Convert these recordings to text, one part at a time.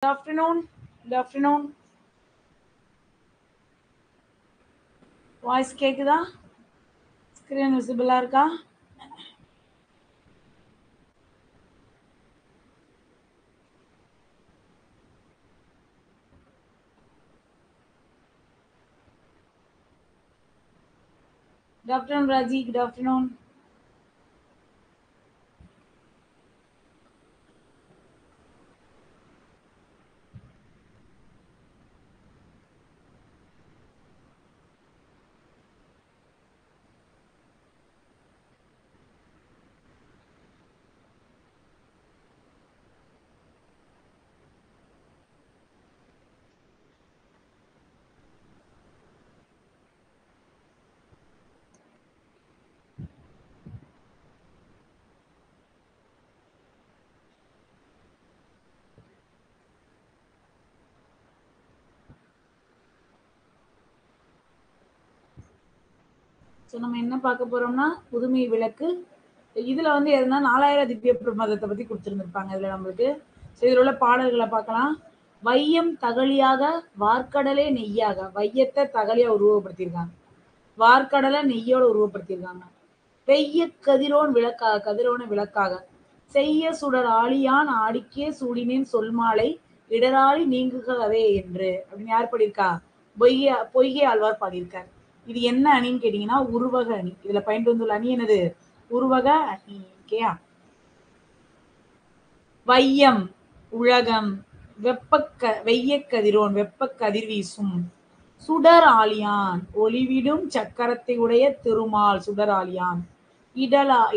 Good afternoon. Good afternoon. Voice கேக்குதா? Screen விசிபிளா இருக்கா? Good afternoon, Raji. Good afternoon. So நம்ம என்ன பார்க்க போறோம்னா புதுமை விளக்கு. இதுல வந்து எதுனா 4000 திவ்ய பிரபந்தத்தை பத்தி கொடுத்துருந்துருப்பாங்க இதுல நம்மளுக்கு. ஸோ இதுல உள்ள பாடல்களை பார்க்கலாம். வையம் தகழியாக வார்க்கடலே நெய்யாக, வையத்தை தகழியா உருவப்படுத்தியிருக்காங்க, வார்க்கடலை நெய்யோட உருவப்படுத்தியிருக்காங்க. பெய்ய கதிரோன் விளக்காக, கதிரோன விளக்காக, செய்ய சுடர் ஆழியான் ஆடிக்கே சூடினேன் சொல்மாலை இடராளி நீங்குகவே என்று அப்படின்னு யார் பாடியிருக்கா? பொய்கை ஆழ்வார் பாடியிருக்கார். இது என்ன அணின்னு கேட்டீங்கன்னா உருவக அணி. இதுல பயின்று வந்துள்ள அணி என்னது? உருவக அணி. ஓகேயா? வையம் உலகம், வெய்ய கதிரோன் வெப்ப கதிர் வீசும், சுடர் ஆழியான் ஒளிவிடும் சக்கரத்தை உடைய திருமால் சுடர் ஆழியான்,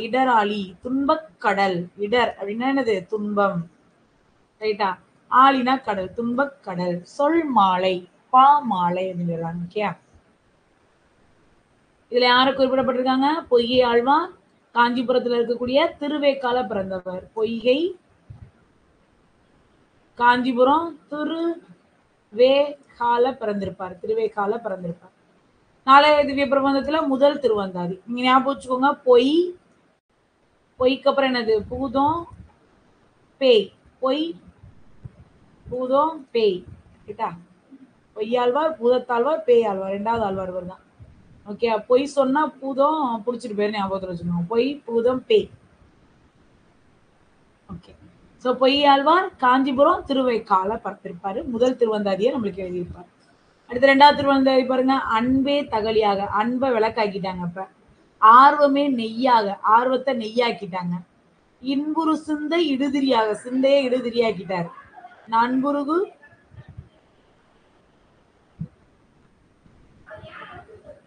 இடராளி துன்பக் கடல், இடர் அப்படின்னா என்னது? துன்பம். ரைட்டா? ஆழினா கடல், துன்பக் கடல். சொல் மாலை, பா மாலை அப்படின்னு சொல்றாங்க. ஓகேயா? இதுல யாரு குறிப்பிடப்பட்டிருக்காங்க? பொய்கை ஆழ்வான் காஞ்சிபுரத்துல இருக்கக்கூடிய திருவேக்கால பிறந்தவர். பொய்கை காஞ்சிபுரம் திருவேகால பிறந்திருப்பார். திருவேகால பிறந்திருப்பார். 4000 திவ்ய பிரபந்தத்துல முதல் திருவந்தாதி. நீங்க ஞாபகம் வச்சுக்கோங்க. பொய்க்கு அப்புறம் என்னது? பூதம் பேய். பொய் பூதம் பேய். ரைட்டா? பொய்யாழ்வார், பூதத்தாழ்வார், பேய் ஆழ்வார், 2வது ஆழ்வார் இவர் தான். ஓகே. பொய் சொன்னா பூதம் புடிச்சிட்டு போயிரு, ஞாபகத்துல வச்சுக்கோங்க. பொய் பூதம் பேய். ஓகே. சோ பொய்யாழ்வார் காஞ்சிபுரம் திருவைக்கால பிறந்திருப்பாரு. முதல் திருவந்தாதியை நம்மளுக்கு எழுதியிருப்பாரு. அடுத்து 2வது திருவந்தாதி பாருங்க. அன்பே தகலியாக, அன்பை விளக்காக்கிட்டாங்க. அப்ப ஆர்வமே நெய்யாக, ஆர்வத்தை நெய்யாக்கிட்டாங்க. இன்புரு சிந்தை இடுதிரியாக, சிந்தையை இடுதிரியாக்கிட்டார். நண்புருகு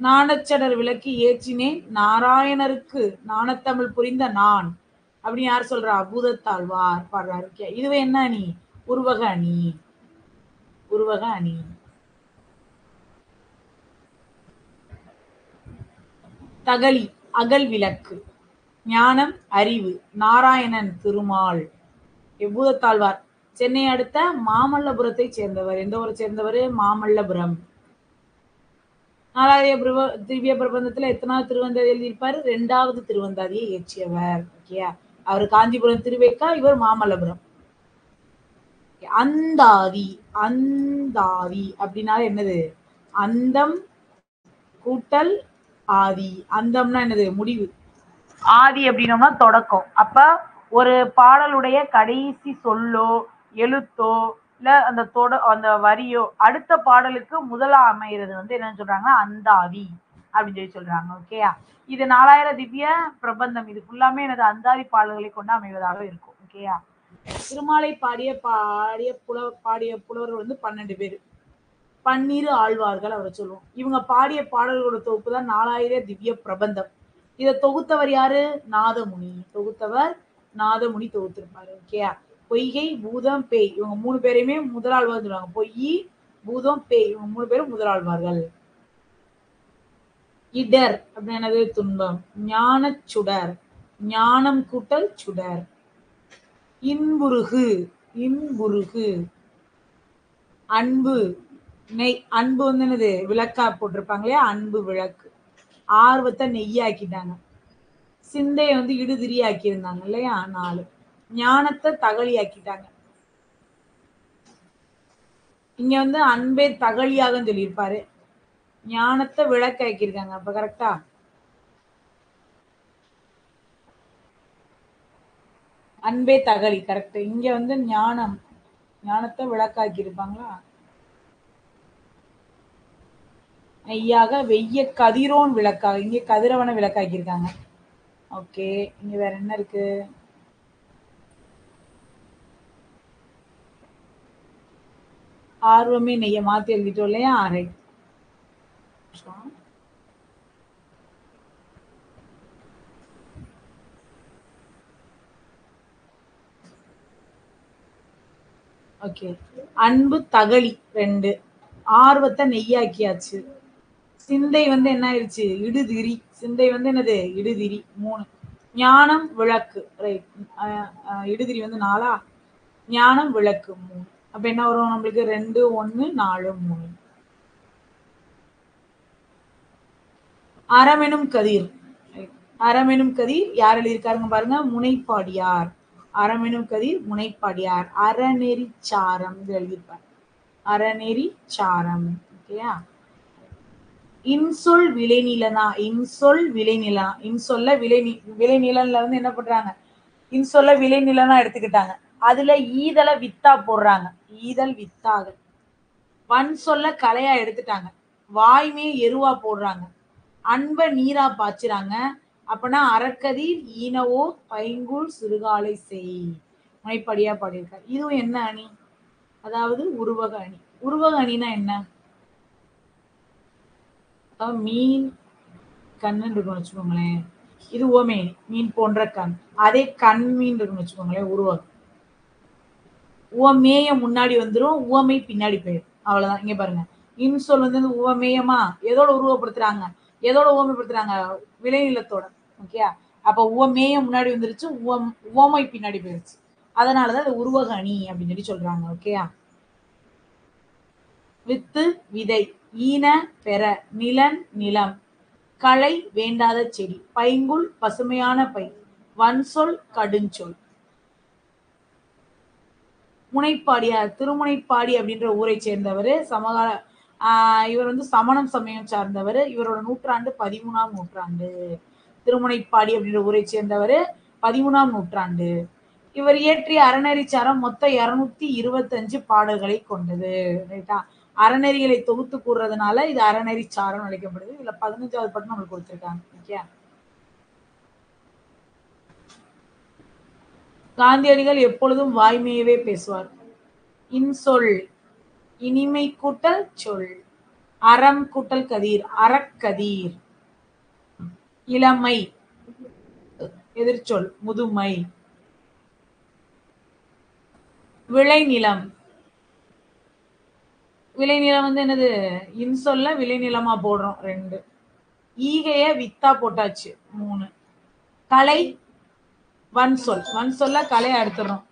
நாணச்சடர் விளக்கு ஏற்றினேன் நாராயணருக்கு நாணத்தமிழ் புரிந்த நான் அப்படின்னு யார் சொல்றா? பூதத்தாழ்வார் பாடுறாரு. இதுவே என்ன அணி? உருவக அணி. உருவக அணி. தகழி அகல் விளக்கு, ஞானம் அறிவு, நாராயணன் திருமால். பூதத்தாழ்வார் சென்னை அடுத்த மாமல்லபுரத்தை சேர்ந்தவர். எந்த ஊரை சேர்ந்தவர்? மாமல்லபுரம். 4000 திவ்ய பிரபந்தத்துல எத்தனாவது திருவந்தாதி எழுதியிருப்பாரு? 2வது திருவந்தாதியை இயற்றியவர். ஓகேயா? அவர் காஞ்சிபுரம் திருவேக்கா, இவர் மாமல்லபுரம். அந்தாதி, அந்தாதி அப்படின்னா என்னது? அந்தம் கூட்டல் ஆதி. அந்தம்னா என்னது? முடிவு. ஆதி அப்படின்னோம்னா தொடக்கம். அப்ப ஒரு பாடலுடைய கடைசி சொல்லோ எழுத்தோ இல்ல அந்த வரியோ அடுத்த பாடலுக்கு முதலா அமைகிறது வந்து என்னன்னு சொல்றாங்க? அந்தாதி அப்படின்னு சொல்லி சொல்றாங்க. ஓகேயா? இது 4000 திவ்ய பிரபந்தம். இது ஃபுல்லாமே எனது அந்தாதி பாடல்களை கொண்டு அமைவதாக இருக்கும். ஓகேயா? திருமாலை பாடிய புலவர்கள் வந்து 12 பேர். 12 ஆழ்வார்கள் அவரை சொல்லுவோம். இவங்க பாடிய பாடல்களோட தொகுப்பு தான் 4000 திவ்ய பிரபந்தம். இதை தொகுத்தவர் யாரு? நாதமுனி. தொகுத்தவர் நாதமுனி தொகுத்திருப்பாரு. ஓகேயா? பொய்கை பூதம் பேய் இவங்க 3 பேரையுமே முதலாழ்வார் சொல்லுவாங்க. பொய் பூதம் பேய் இவங்க 3 பேரும் முதலாழ்வார்கள். இடர் அப்படின்னது துன்பம். ஞான சுடர், ஞானம் கூட்டல் சுடர். இன்புருகு, இன்புருகு அன்பு நெய். அன்பு வந்து என்னது? விளக்கா போட்டிருப்பாங்க இல்லையா? அன்பு விளக்கு. ஆர்வத்தை நெய்யாக்கிட்டாங்க. சிந்தையை வந்து இடுதிரியாக்கி இருந்தாங்க இல்லையா? 4. ஞானத்தை தகழியாக்கிட்டாங்க. இங்க வந்து அன்பே தகழியாக சொல்லியிருப்பாரு. ஞானத்தை விளக்காக்கியிருக்காங்க. அப்ப கரெக்டா? அன்பே தகழி கரெக்ட். இங்க வந்து ஞானம், ஞானத்தை விளக்காக்கி இருப்பாங்களா? ஐயாக வெய்ய கதிரோன் விளக்காக, இங்க கதிரவனை விளக்காக்கி இருக்காங்க. ஓகே, இங்க வேற என்ன இருக்கு? ஆர்வமே நெய்ய மாத்தி எழுதிட்டோம் இல்லையா? ரைட். ஓகே, அன்பு தகழி 2, ஆர்வத்தை நெய்யாக்கியாச்சு. சிந்தை வந்து என்ன ஆயிடுச்சு? இடுதிரி. சிந்தை வந்து என்னது? இடுதிரி 3. ஞானம் விளக்கு ரைட். இடுதிரி வந்து 4. ஞானம் விளக்கு 3. அப்ப என்ன வரும் நம்மளுக்கு? 2 1 4 3. அறமெனும் கதிர். அறமெனும் கதிர் யார் எழுதியிருக்காருங்க பாருங்க? முனைப்பாடியார். அறமெனும் கதிர் முனைப்பாடியார். அறநெறி சாரம் எழுதியிருப்பார். அறநெறி சாரம். ஓகேயா? இன்சொல் விளைநிலனா, இன்சொல் விளைநிலா, இன்சொல்ல விளைநிலன்ல வந்து என்ன பண்றாங்க? இன்சொல்ல விளைநிலனா எடுத்துக்கிட்டாங்க. அதுல ஈதல வித்தா போடுறாங்க. ஈதல் வித்தாக. வன் சொல்ல கலையா எடுத்துட்டாங்க. வாய்மையை எருவா போடுறாங்க. அன்ப நீரா பாய்ச்சுறாங்க. அப்பனா அறக்கதிர் ஈனவோ பைங்குள் சிறுகாலை செய். முனைப்படியா பாடியிருக்காரு. இதுவும் என்ன அணி? அதாவது உருவக அணி. உருவக அணினா என்ன? மீன் கண்ணுன்னு இருக்குன்னு வச்சுக்கோங்களேன். இது உவமை மீன் போன்ற கண். அதே கண் மீன் இருக்குன்னு வச்சுக்கோங்களேன், உருவகம். உவமேய முன்னாடி வந்துரும், உவமை பின்னாடி போயிடும். அவ்வளவுதான். இங்க பாருங்க. இன்சொல் வந்து உவமேயமா எதோட உருவப்படுத்துறாங்க? எதோட உவமைப்படுத்துறாங்க? விளைநிலத்தோட. ஓகேயா? அப்ப உவமேயம் முன்னாடி வந்துருச்சு, உவமை பின்னாடி போயிருச்சு. அதனாலதான் அது உருவக அணி அப்படின்னு சொல்லி சொல்றாங்க. ஓகேயா? வித்து விதை, ஈன பெற, நிலன் நிலம், களை வேண்டாத செடி, பைங்குள் பசுமையான பை, வன்சொல் கடுஞ்சொல். முனைப்பாடியார் திருமுனைப்பாடி அப்படின்ற ஊரை சேர்ந்தவர். சமகால இவர் வந்து சமணம் சமயம் சார்ந்தவர். இவரோட நூற்றாண்டு 13ஆம் நூற்றாண்டு. திருமுனைப்பாடி அப்படின்ற ஊரை சேர்ந்தவர். 13ஆம் நூற்றாண்டு. இவர் இயற்றிய அறநெறிச்சாரம் மொத்தம் 225 பாடல்களை கொண்டது. ரைட்டா? அறநெறிகளை தொகுத்து கூறுறதுனால இது அறநெறிச்சாரம் அழைக்கப்படுது. இதுல 15வது பாட்டு நம்மளுக்கு கொடுத்திருக்காங்க. ஓகே. காந்தியடிகள் எப்பொழுதும் வாய்மையவே பேசுவார். இன்சொல் இனிமை கூட்டல் சொல். அறம் கூட்டல் கதிர் அறக்கதிர். இளமை எதிர்ச்சொல் முதுமை. விளைநிலம், விளைநிலம் வந்து என்னது? இன்சொல்ல விளைநிலமா போடுறோம் 2. ஈகைய வித்தா போட்டாச்சு 3. கலை வன்சொல், வன்சொல்ல கலையை எடுத்துறோம்.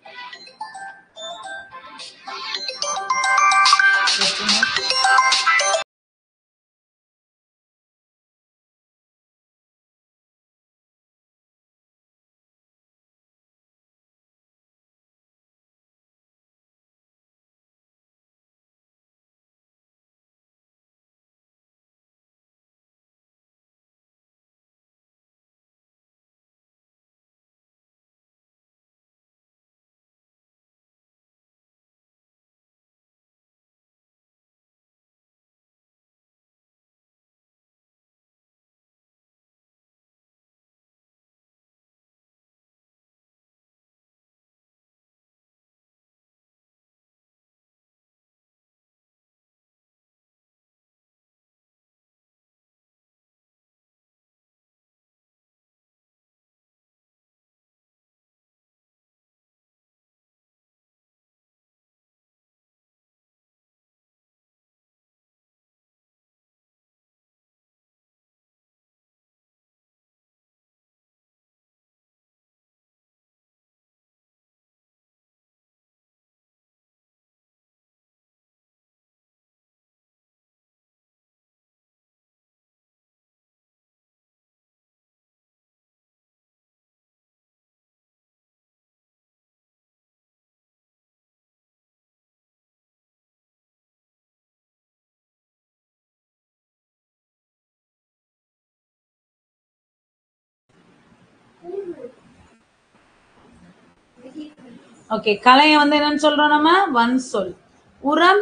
ஓகே, கலையை வந்து என்னன்னு சொல்றோம் நம்ம? வன்சொல். உரம்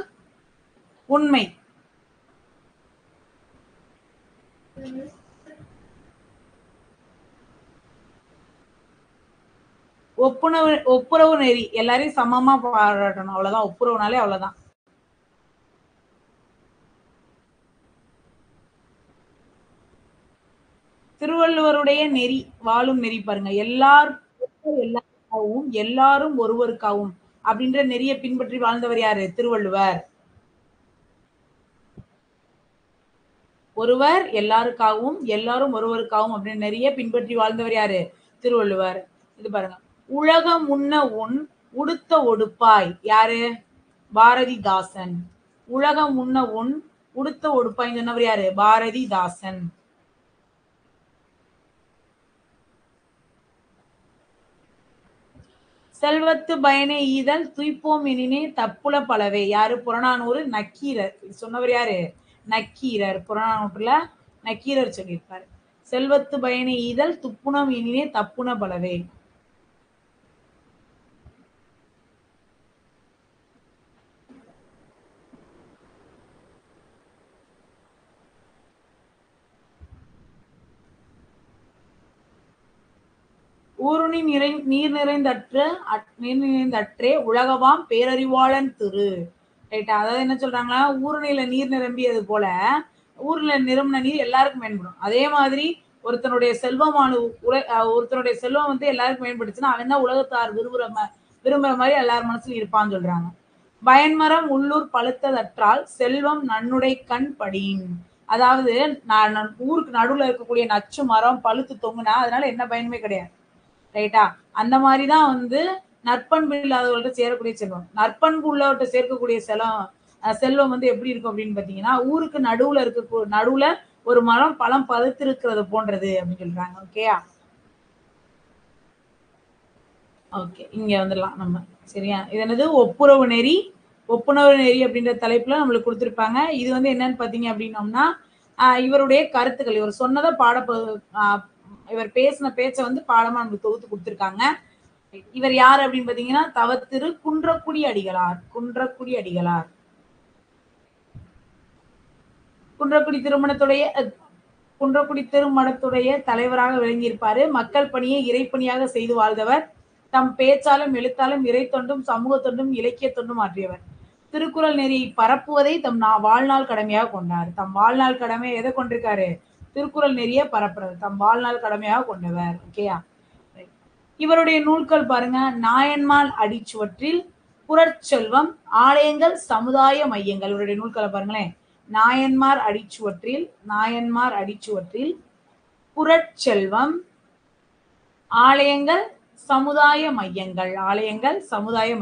உண்மை. ஒப்புரவு நெறி, எல்லாரையும் சமமா பாராட்டணும், அவ்வளவுதான். ஒப்புரவுனாலே அவ்வளவுதான். திருவள்ளுவருடைய நெறி, வாழும் நெறி பாருங்க. எல்லாருக்காகவும் எல்லாரும் ஒருவருக்காகவும் அப்படின்ற நெறியை பின்பற்றி வாழ்ந்தவர் யாரு? திருவள்ளுவர். ஒருவர் எல்லாருக்காகவும் எல்லாரும் ஒருவருக்காகவும் அப்படின்னு நெறிய பின்பற்றி வாழ்ந்தவர் யாரு? திருவள்ளுவர். இது பாருங்க. உலகம் உண்ண உன் உடுத்த ஒடுப்பாய், யாரு? பாரதிதாசன். உலகம் உண்ண உன் உடுத்த ஒடுப்பாய் சொன்னவர் யாரு? பாரதிதாசன். செல்வத்து பயனே ஈதல் துய்ப்போம் எனினே தப்புல பலவே, யாரு? புறநானூறு நக்கீரர். சொன்னவர் யாரு? நக்கீரர். புறநானூற்றுல நக்கீரர் சொல்லியிருப்பார். செல்வத்து பயனே ஈதல் துப்புணம் எனினே தப்புன பலவே. ஊருணி நீர் நிறைந்தற்றே உலகவாம் பேரறிவாளன் திரு. ரைட்டா? அதாவது என்ன சொல்றாங்கன்னா, ஊருணியில நீர் நிரம்பியது போல ஊர்ல நிரம்பின நீர் எல்லாருக்கும் பயன்படும். அதே மாதிரி ஒருத்தனுடைய செல்வமான ஒருத்தனுடைய செல்வம் வந்து எல்லாருக்கும் பயன்படுச்சுன்னா அவன் தான் உலகத்தார் விரும்புற மாதிரி எல்லார் மனசுலயும் இருப்பான்னு சொல்றாங்க. பயன்மரம் உள்ளூர் பழுத்ததற்றால் செல்வம் நன்னுடை கண் படின். அதாவது ஊருக்கு நடுவுல இருக்கக்கூடிய நச்சு மரம் பழுத்து தொங்குனா அதனால என்ன பயனுமே கிடையாது. ரைட்டா? அந்த மாதிரிதான் வந்து நற்பண்பு இல்லாதவர்கள்ட்ட சேரக்கூடிய செல்வம். நற்பண்பு உள்ளவர்கிட்ட சேர்க்கக்கூடிய செல்வம் வந்து எப்படி இருக்கும் அப்படின்னு பாத்தீங்கன்னா, ஊருக்கு நடுவுல ஒரு மரம் பழம் பழுத்திருக்கிறது போன்றது அப்படின்னு சொல்றாங்க. ஓகேயா? ஓகே, இங்க வந்துடலாம் நம்ம. சரியா? இது என்னது? ஒப்புரவு நெறி. ஒப்புரவு நெறி அப்படின்ற தலைப்புல நம்மளுக்கு கொடுத்திருப்பாங்க. இது வந்து என்னன்னு பாத்தீங்க அப்படின்னோம்னா, இவருடைய கருத்துக்கள், இவர் சொன்னதை இவர் பேசின பேச்சை வந்து பாடமா நம்மளுக்கு தொகுத்து கொடுத்திருக்காங்க. இவர் யார் அப்படின்னு பாத்தீங்கன்னா, தவத்திரு குன்றக்குடி அடிகளார். குன்றக்குடி அடிகளார். குன்றக்குடி திருமணத்துடைய குன்றக்குடி திருமணத்துடைய தலைவராக விளங்கியிருப்பாரு. மக்கள் பணியை இறைப்பணியாக செய்து வாழ்ந்தவர். தம் பேச்சாலும் எழுத்தாலும் இறை தொண்டும் சமூக தொண்டும் இலக்கிய தொண்டும் ஆற்றியவர். திருக்குறள் நெறியை பரப்புவதை தம் வாழ்நாள் கடமையாக கொண்டார். தம் வாழ்நாள் கடமை எதை கொண்டிருக்காரு? திருக்குறள் நெறிய பரப்புறது தம் வாழ்நாள் கடமையாக கொண்டவர். ஓகேயா? இவருடைய நூல்கள் பாருங்க. நாயன்மால் அடிச்சுவற்றில் புறச்செல்வம், ஆலயங்கள், சமுதாய மையங்கள். இவருடைய நூல்களை பாருங்களேன். நாயன்மார் அடிச்சுவற்றில் புறச்செல்வம், ஆலயங்கள், சமுதாய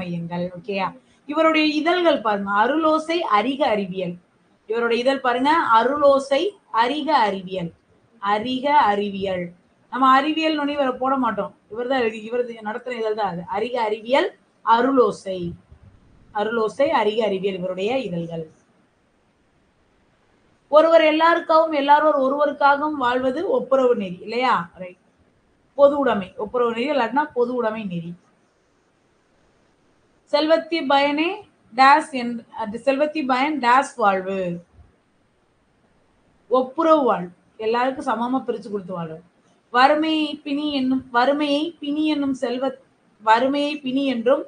மையங்கள். ஓகேயா? இவருடைய இதழ்கள் பாருங்க. அருளோசை அறிக அறிவியல். இவருடைய இதழ் பாருங்க. அருளோசை அறிக அறிவியல். அறிக அறிவியல். நம்ம அறிவியல் நுனி இவரை போட மாட்டோம். இவர் நடத்துற இதழ் தான் அது. அறிக அறிவியல், அருளோசை. அருளோசை அறிக அறிவியல் இவருடைய இதழ்கள். ஒருவர் எல்லாருக்காகவும் எல்லாரும் ஒருவருக்காகவும் வாழ்வது ஒப்புரவு நெறி இல்லையா? ரைட். பொது உடைமை. ஒப்புரவு நெறி இல்லாட்டினா பொது உடைமை நெறி. செல்வத்தி பயனே செல்வத்தி பயன் டேஸ் வாழ்வு. ஒப்புரவு வாழ்வு. எல்லாருக்கும் சமமா பிரிச்சு கொடுத்து வாழ்வு. வறுமையை பிணி என்றும்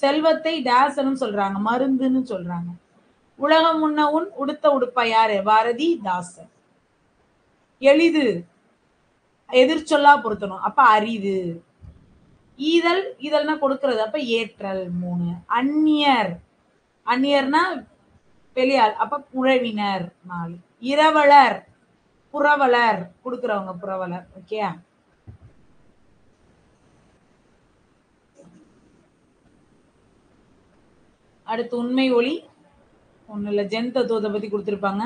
செல்வத்தை டேஸ் சொல்றாங்க, மருந்துன்னு சொல்றாங்க. உலகம் உண்ண உன் உடுத்த உடுப்பா, யாரு? பாரதிதாசன். எளிது எதிர்ச்சொல்லா பொருத்தணும், அப்ப அரிது. இதழ்னா கொடுக்கிறது, அப்ப ஏற்றல் 3. அந்நியர்னா வெளியாள், அப்ப உறவினர் 4. இரவலர் புரவலர், கொடுக்கிறவங்க புரவலர். ஓகே. அடுத்து உண்மை ஒளி. ஒண்ணு இல்ல, ஜென் தத்துவத்தை பத்தி கொடுத்திருப்பாங்க.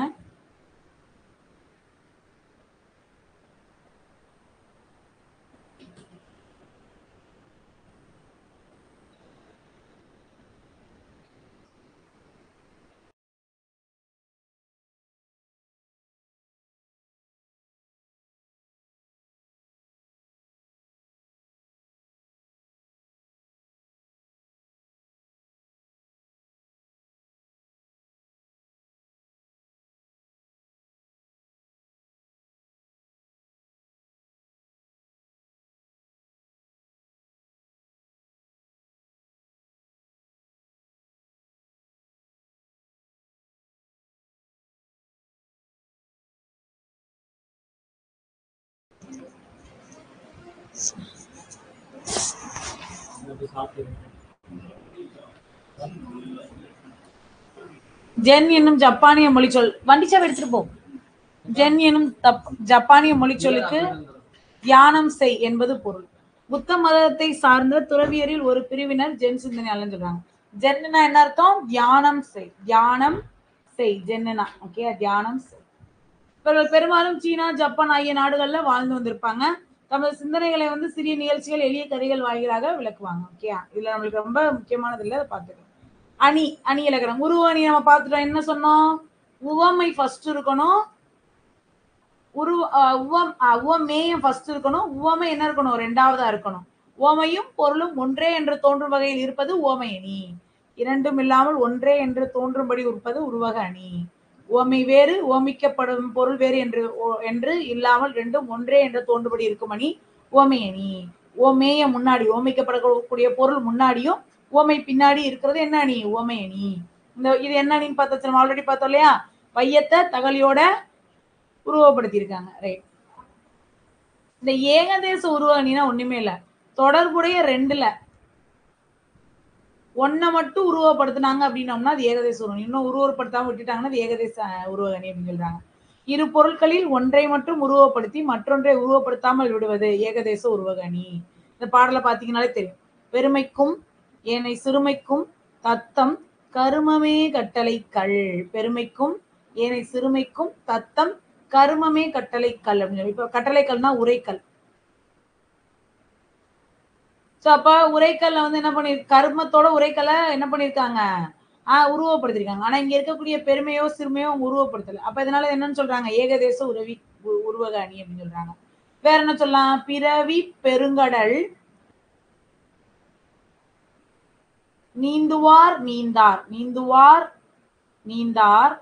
ஜென் என்னும் ஜப்பானிய மொழிச்சொல். வண்டிச்சாவை எடுத்துட்டு போ. ஜென் எனும் ஜப்பானிய மொழிச்சொல்லுக்கு தியானம் செய் என்பது பொருள். புத்த மதத்தை சார்ந்த துறவியரில் ஒரு பிரிவினர் ஜென் சிந்தனையாளர்னு சொல்றாங்க. ஜென்னா என்ன அர்த்தம்? தியானம் செய். தியானம் செய் ஜென்னா. ஓகே, தியானம் செய். இவர்கள் பெரும்பாலும் சீனா, ஜப்பான் ஆகிய நாடுகள்ல வாழ்ந்து வந்திருப்பாங்க. தமது சிந்தனைகளை வந்து சிறிய நிகழ்ச்சிகள், எளிய கதைகள் வாயிலாக விளக்குவாங்க. ஓகே, இதுல நம்மளுக்கு ரொம்ப முக்கியமானது இல்லை, அதை பார்த்துக்கலாம். அணி, அணி இலக்கணம். உருவ அணி நம்ம பார்த்துட்டோம். என்ன சொன்னோம்? உவமை ஃபர்ஸ்ட் இருக்கணும், உவமேயம் ஃபர்ஸ்ட் இருக்கணும், உவமை என்ன இருக்கணும்? ரெண்டாவதா இருக்கணும். உவமையும் பொருளும் ஒன்றே என்று தோன்றும் வகையில் இருப்பது உவமை அணி. இரண்டும் இல்லாமல் ஒன்றே என்று தோன்றும்படி இருப்பது உருவக அணி. உவமை வேறு, உவமிக்கப்படும் பொருள் வேறு என்று இல்லாமல் ரெண்டும் ஒன்றே என்று தோன்றும்படி இருக்கும் அணி உவமை அணி. உவமேயம் முன்னாடி, உவமிக்கப்படக்கூடிய பொருள் முன்னாடியும் உவமை பின்னாடி இருக்கிறது என்ன அணி? உவமை அணி. இது என்ன அணின்னு பார்த்தோம், நம்ம ஆல்ரெடி பார்த்தோம் இல்லையா? வையத்தை தகலியோட உருவப்படுத்தியிருக்காங்க. ரைட். இந்த ஏகதேச உருவ அணினா ஒண்ணுமே இல்ல, தொடர்புடைய ரெண்டுல ஒன்ன மட்டும் உருவப்படுத்தினாங்க அப்படின்னோம்னா அது ஏகதேச உருவ அணி. இன்னும் உருவப்படுத்தாம விட்டுட்டாங்கன்னா அது ஏகதேச உருவ அணி அப்படின்னு சொல்றாங்க. இரு பொருட்களில் ஒன்றை மட்டும் உருவப்படுத்தி மற்றொன்றை உருவப்படுத்தாமல் விடுவது ஏகதேச உருவக அணி. இந்த பாடலை பார்த்தீங்கன்னாலே தெரியும். பெருமைக்கும் ஏனை சிறுமைக்கும் தத்தம் கருமமே கட்டளை கல். பெருமைக்கும் ஏனை சிறுமைக்கும் தத்தம் கருமமே கட்டளை கல் அப்படின்னு சொல்லி. இப்ப கட்டளை கல்னா உரைக்கல். சோ அப்ப உரைக்கல்ல வந்து என்ன பண்ணி, கர்மத்தோட உரைக்கலை என்ன பண்ணிருக்காங்க? உருவப்படுத்திருக்காங்க. ஆனா இங்க இருக்கக்கூடிய பெருமையோ சிறுமையோ அவங்க உருவப்படுத்தல. அப்ப இதனால என்னன்னு சொல்றாங்க? ஏகதேச உருவக அணி அப்படின்னு சொல்றாங்க. வேற என்ன சொல்லலாம்? பிறவி பெருங்கடல் நீந்துவார் நீந்தார். நீந்துவார் நீந்தார்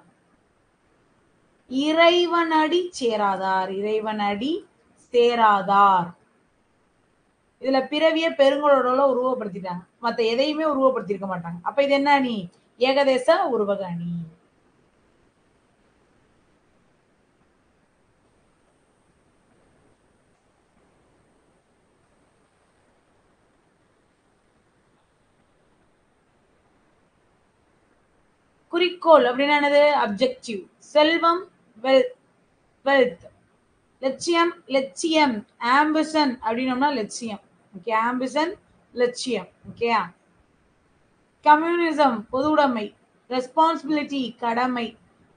இறைவனடி சேராதார். இறைவனடி சேராதார். இதுல பிறவிய பெருங்கடலோட உருவப்படுத்திட்டாங்க, மத்த எதையுமே உருவப்படுத்திருக்க மாட்டாங்க. அப்ப இது என்ன அணி? ஏகதேச உருவக அணி. குறிக்கோள் அப்படின்னா என்னது? அப்ஜெக்டிவ். செல்வம் வெல்த். லட்சியம் லட்சியம். ஆம்பிஷன் அப்படின்னோம்னா லட்சியம். ஓகே, ஆம்பிஷன் லட்சியம். ஓகே. கம்யூனிசம் பொதுவுடைமை. ரெஸ்பான்சிபிலிட்டி கடமை.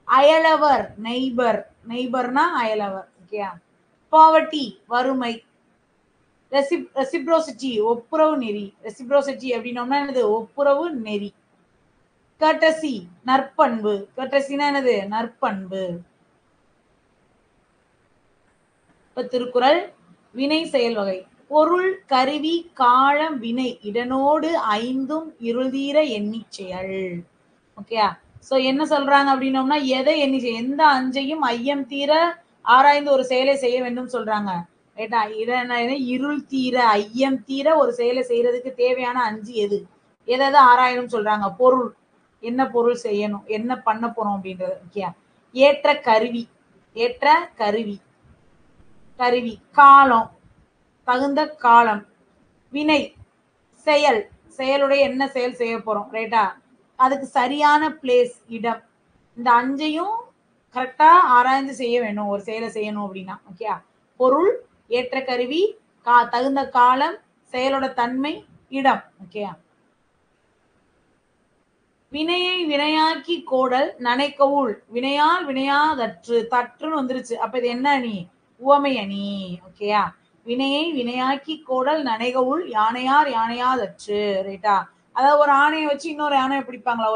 அயலவர் நெய்பர். நெய்பர்னா அயலவர். ஓகே. பாவர்ட்டி வறுமை. ரெசிப்ரோசிட்டி ஒப்புரவு நெறி. ரெசிப்ரோசிட்டி அப்படின்னோம்னா என்னது? ஒப்புரவு நெறி. கர்டசி நற்பண்பு. கர்டசினா என்னது? நற்பண்பு. இப்ப திருக்குறள் வினை செயல் வகை. பொருள் கருவி காலம் வினை இடனோடு ஐந்தும் இருள்தீர எண்ணி செயல். ஓகே. சோ என்ன சொல்றாங்க அப்படின்னோம்னா, எதை எண்ணி செய்ய, எந்த அஞ்சையும் ஐயம் தீர ஆராய்ந்து ஒரு செயலை செய்ய வேண்டும் சொல்றாங்க. ரைட்டா? இருள் தீர ஐயம் தீர ஒரு செயலை செய்யறதுக்கு தேவையான அஞ்சு எது, எதை ஆராயணும் சொல்றாங்க? பொருள், என்ன பொருள் செய்யணும், என்ன பண்ண போறோம் அப்படின்றது. ஓகே. ஏற்ற கருவி. ஏற்ற கருவி. கருவி. காலம், தகுந்த காலம். வினை செயல், செயலுடைய என்ன செயல் செய்ய போறோம். ரைட்டா? அதுக்கு சரியான பிளேஸ், இடம். இந்த அஞ்சையும் கரெக்டா ஆராய்ந்து செய்ய வேணும் ஒரு செயலை செய்யணும் அப்படின்னா. ஓகே. பொருள், ஏற்ற கருவி, தகுந்த காலம், செயலோட தன்மை, இடம். ஓகே. வினையை வினையாக்கி கோடல் நனைக்கவுள். வினையால் வினையாதற்று. தற்றுன்னு வந்துருச்சு. அப்ப இது என்ன அணி? உவமை அணி. ஓகேயா? வினையை வினையாக்கி கோடல் நனைகவுள் யானையார் யானையாதற்று. ரைட்டா? அதாவது ஒரு ஆணையை வச்சு இன்னொரு ஆணையை பிடிப்பாங்களா?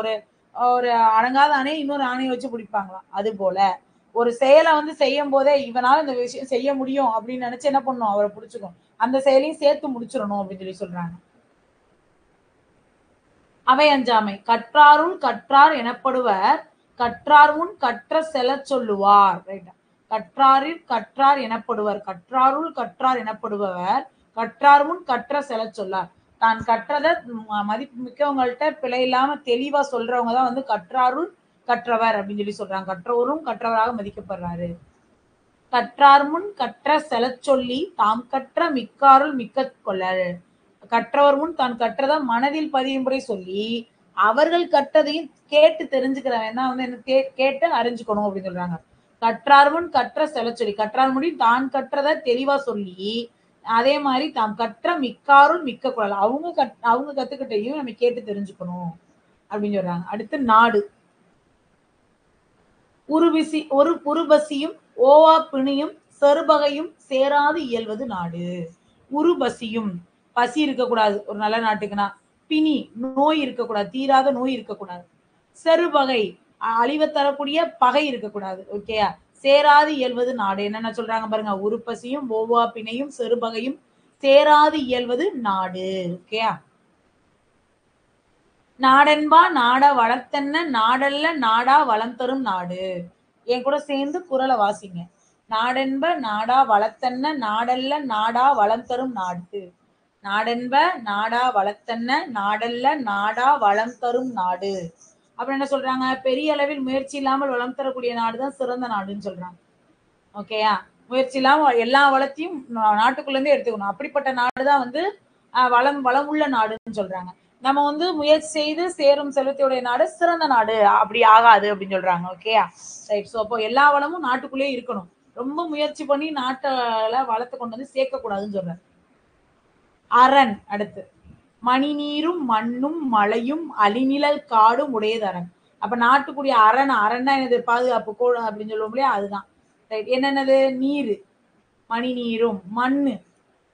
ஒரு அடங்காத ஆணையை இன்னொரு ஆணையை வச்சு பிடிப்பாங்களா? அது போல ஒரு செயலை வந்து செய்யும் போதே இவனால இந்த விஷயம் செய்ய முடியும் அப்படின்னு நினைச்சு என்ன பண்ணும்? அவரை பிடிச்சுக்கும். அந்த செயலையும் சேர்த்து முடிச்சிடணும் அப்படின்னு சொல்லி சொல்றாங்க. அவை அஞ்சாமை. கற்றாருள் கற்றார் எனப்படுவர் கற்றார் முன் கற்ற செல சொல்லுவார். ரைட்டா? கற்றாரில் கற்றார் எனப்படுவர். கற்றாருள் கற்றார் எனப்படுபவர் கற்றார் முன் கற்ற செல சொல்லார். தான் கற்றத மதிப்பு மிக்கவங்கள்ட்ட பிழை இல்லாம தெளிவா சொல்றவங்க தான் வந்து கற்றாருள் கற்றவர் அப்படின்னு சொல்லி சொல்றாங்க. கற்றவரும் கற்றவராக மதிக்கப்படுறாரு. கற்றார் முன் கற்ற செலச் சொல்லி தாம் கற்ற மிக்காருள் மிக்க கொள்ளல். கற்றவர் முன் தான் கற்றதை மனதில் பதியும்படி சொல்லி அவர்கள் கற்றதையும் கேட்டு தெரிஞ்சுக்கிறவன் தான் வந்து என்ன கேட்டு அறிஞ்சுக்கணும் அப்படின்னு சொல்றாங்க. கற்றார் முன் கற்ற செலச்சொல்லி, கற்றார் முடி தான் கற்றதை தெளிவா சொல்லி அதே மாதிரி தாம் கற்ற மிக்காருள் மிக்க கொள்ளல், அவங்க கத்துக்கிட்டையும் நம்ம கேட்டு தெரிஞ்சுக்கணும் அப்படின்னு சொல்றாங்க. அடுத்து நாடு. உருபசியும் ஓவா பிணியும் செருபகையும் சேராது இயல்வது நாடு. உருபசியும், பசி இருக்கக்கூடாது ஒரு நல்ல நாட்டுக்குன்னா. பிணி, நோய் இருக்கக்கூடாது, தீராத நோய் இருக்கக்கூடாது. செருபகை, அழிவை தரக்கூடிய பகை இருக்கக்கூடாது. ஓகேயா? சேராது இயல்வது நாடு. என்னென்ன சொல்றாங்க பாருங்க. உருப்பசியும் ஓவா பிணையும் செருபகையும் சேராது இயல்வது நாடு. ஓகேயா? நாடென்பா நாட வளர்த்தென்ன நாடல்ல நாடா வளம் தரும் நாடு. என் கூட சேர்ந்து குறளை வாசிங்க. நாடென்ப நாடா வளர்த்தென்ன நாடல்ல நாடா வளம் தரும் நாடு. நாடென்ப நாடா வளர்த்தென்ன நாடல்ல நாடா வளம் தரும் நாடு. அப்புறம் என்ன சொல்றாங்க? பெரிய அளவில் முயற்சி இல்லாமல் வளம் தரக்கூடிய நாடுதான் சிறந்த நாடுன்னு சொல்றாங்க. ஓகேயா? முயற்சி இல்லாம எல்லா வளத்தையும் நாட்டுக்குள்ள இருந்து எடுத்துக்கணும். அப்படிப்பட்ட நாடுதான் வந்து வளம் உள்ள நாடுன்னு சொல்றாங்க. நம்ம வந்து முயற்சி செய்து சேரும் செல்வத்தையுடைய நாடு சிறந்த நாடு அப்படி ஆகாது அப்படின்னு சொல்றாங்க. ஓகேயா? ரைட். ஸோ அப்போ எல்லா வளமும் நாட்டுக்குள்ளேயே இருக்கணும். ரொம்ப முயற்சி பண்ணி நாட்டில வளத்தை கொண்டு வந்து சேர்க்க கூடாதுன்னு சொல்றாங்க. அரண். அடுத்து மணி நீரும் மண்ணும் மலையும் அழிநிழல் காடும் உடையது அரண். அப்ப நாட்டுக்குரிய அரண், அரண் என்னது? பாதுகாப்பு கோடு அப்படின்னு சொல்லுவோம் இல்லையா? அதுதான். ரைட். என்னென்னது? நீர், மணி நீரும், மண்ணு,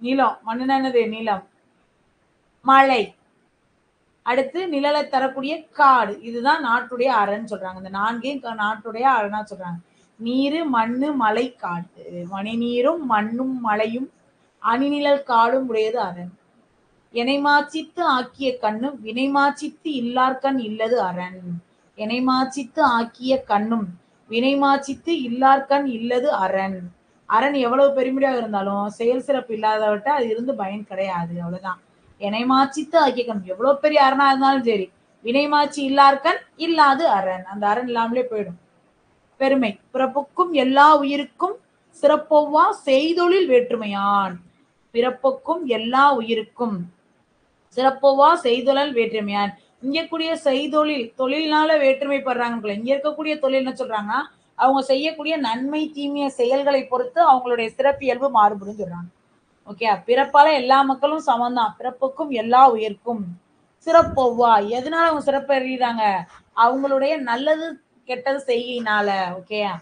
நிலம், மண்ணுனா என்னது? நிலம், மழை, அடுத்து நிழலை தரக்கூடிய காடு, இதுதான் நாட்டுடைய அரண் சொல்றாங்க. இந்த நான்கையும் நாட்டுடைய அரணா சொல்றாங்க. நீரு, மண்ணு, மலை, காடு. மணி நீரும் மண்ணும் மலையும் அணிநிழல் காடும் உடையது அரண். எனைமாச்சித்து ஆக்கிய கண்ணும் வினைமாச்சித்து இல்லார்கண் இல்லது அரண். எனைமாச்சித்து ஆக்கிய கண்ணும் வினைமாச்சித்து இல்லார்கண் இல்லது அரண். அரண் எவ்வளவு பெருமையாக இருந்தாலும் செயல் சிறப்பு இல்லாதவட்ட அது இருந்து பயன் கிடையாது. அவ்வளவுதான். எனைமாச்சித்து ஆக்கிய கண், எவ்வளவு பெரிய அரணா இருந்தாலும் சரி, வினைமாச்சி இல்லார்கண் இல்லாது அரண். அந்த அரண் இல்லாமலே போயிடும். பெருமை. பிறப்புக்கும் எல்லா உயிருக்கும் சிறப்பொவ்வா செய்தொழில் வேற்றுமையான். பிறப்புக்கும் எல்லா உயிருக்கும் சிறப்பொவ்வா செய்தொழில் வேற்றுமையான். இங்க கூடிய செய்தொழில், தொழில்னால வேற்றுமைப்படுறாங்க. இங்க இருக்கக்கூடிய தொழில் என்ன சொல்றாங்க? அவங்க செய்யக்கூடிய நன்மை தீமைய செயல்களை பொறுத்து அவங்களுடைய சிறப்பியல்பு மாறுபடும் சொல்றாங்க. ஓகே? பிறப்பால எல்லா மக்களும் சமம்தான். பிறப்புக்கும் எல்லா உயிர்க்கும் சிறப்பொவ்வா, எதனால அவங்க சிறப்பு அறிகிறாங்க? அவங்களுடைய நல்லது கெட்டது செய்கையினால. ஓகேயா?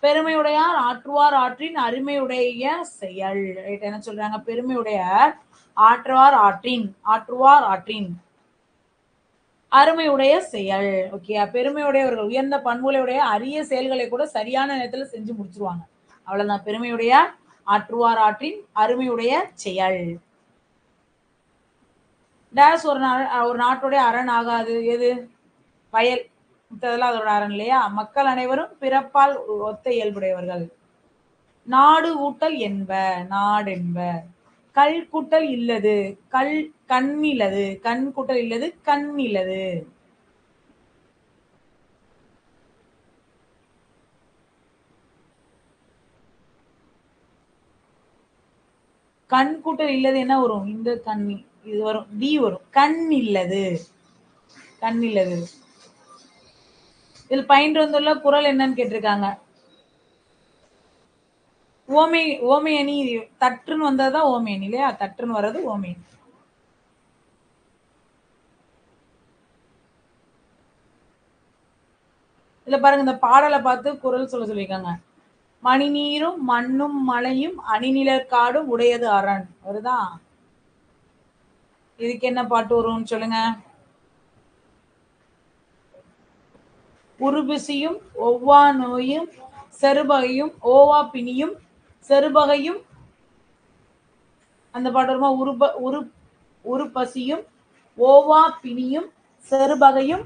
பெருமையுடையார் ஆற்றுவார் ஆற்றின் அருமையுடைய செயல். என்ன சொல்றாங்க? பெருமையுடையார் ஆற்றுவார் ஆற்றின் அருமையுடைய செயல். ஓகே? பெருமையுடையவர்கள் உயர்ந்த பண்புகளுடைய அரிய செயல்களை கூட சரியான நேரத்துல செஞ்சு முடிச்சிருவாங்க. அவ்வளவுதான். பெருமையுடையார் ஆற்றுவார் ஆற்றின் அருமையுடைய செயல். டேஸ் ஒரு நாட்டுடைய அரண் ஆகாது. எது? வயல். மற்றதெல்லாம் அதோட அரண் இல்லையா? மக்கள் அனைவரும் பிறப்பால் ஒத்த இயல்புடையவர்கள். நாடு ஊட்டல் என்ப, நாடென்ப. கல் கூட்டல் இல்லது, கண்ணிலது, கண் கூட்டல் இல்லது, கண்ணிலது. கண் கூட்டல் இல்லது என்ன வரும்? இந்த கண்ணி இது வரும், டி வரும். கண் இல்லது, கண் இல்லது. இதில் பயின்று வந்துள்ள குறள் என்னன்னு கேட்டிருக்காங்க. ஓமை அணி தற்றுன்னு வந்ததுதான் ஓமை அணி இல்லையா? தற்றுன்னு வர்றது ஓமை அணி. இதுல பாருங்க, இந்த பாடலை பார்த்து குறள் சொல்லியிருக்காங்க. மணி நீரும் மண்ணும் மலையும் அணிநிழற்காடும் உடையது அரண். வருதா? இதுக்கு என்ன பாட்டு வரும்னு சொல்லுங்க. உருபிசியும் ஒவ்வா நோயும் செருபகையும் ஓவா பிணியும் செருபகையும், அந்த பாட்டு வருமா? உருபசியும் ஓவா பிணியும் செருபகையும்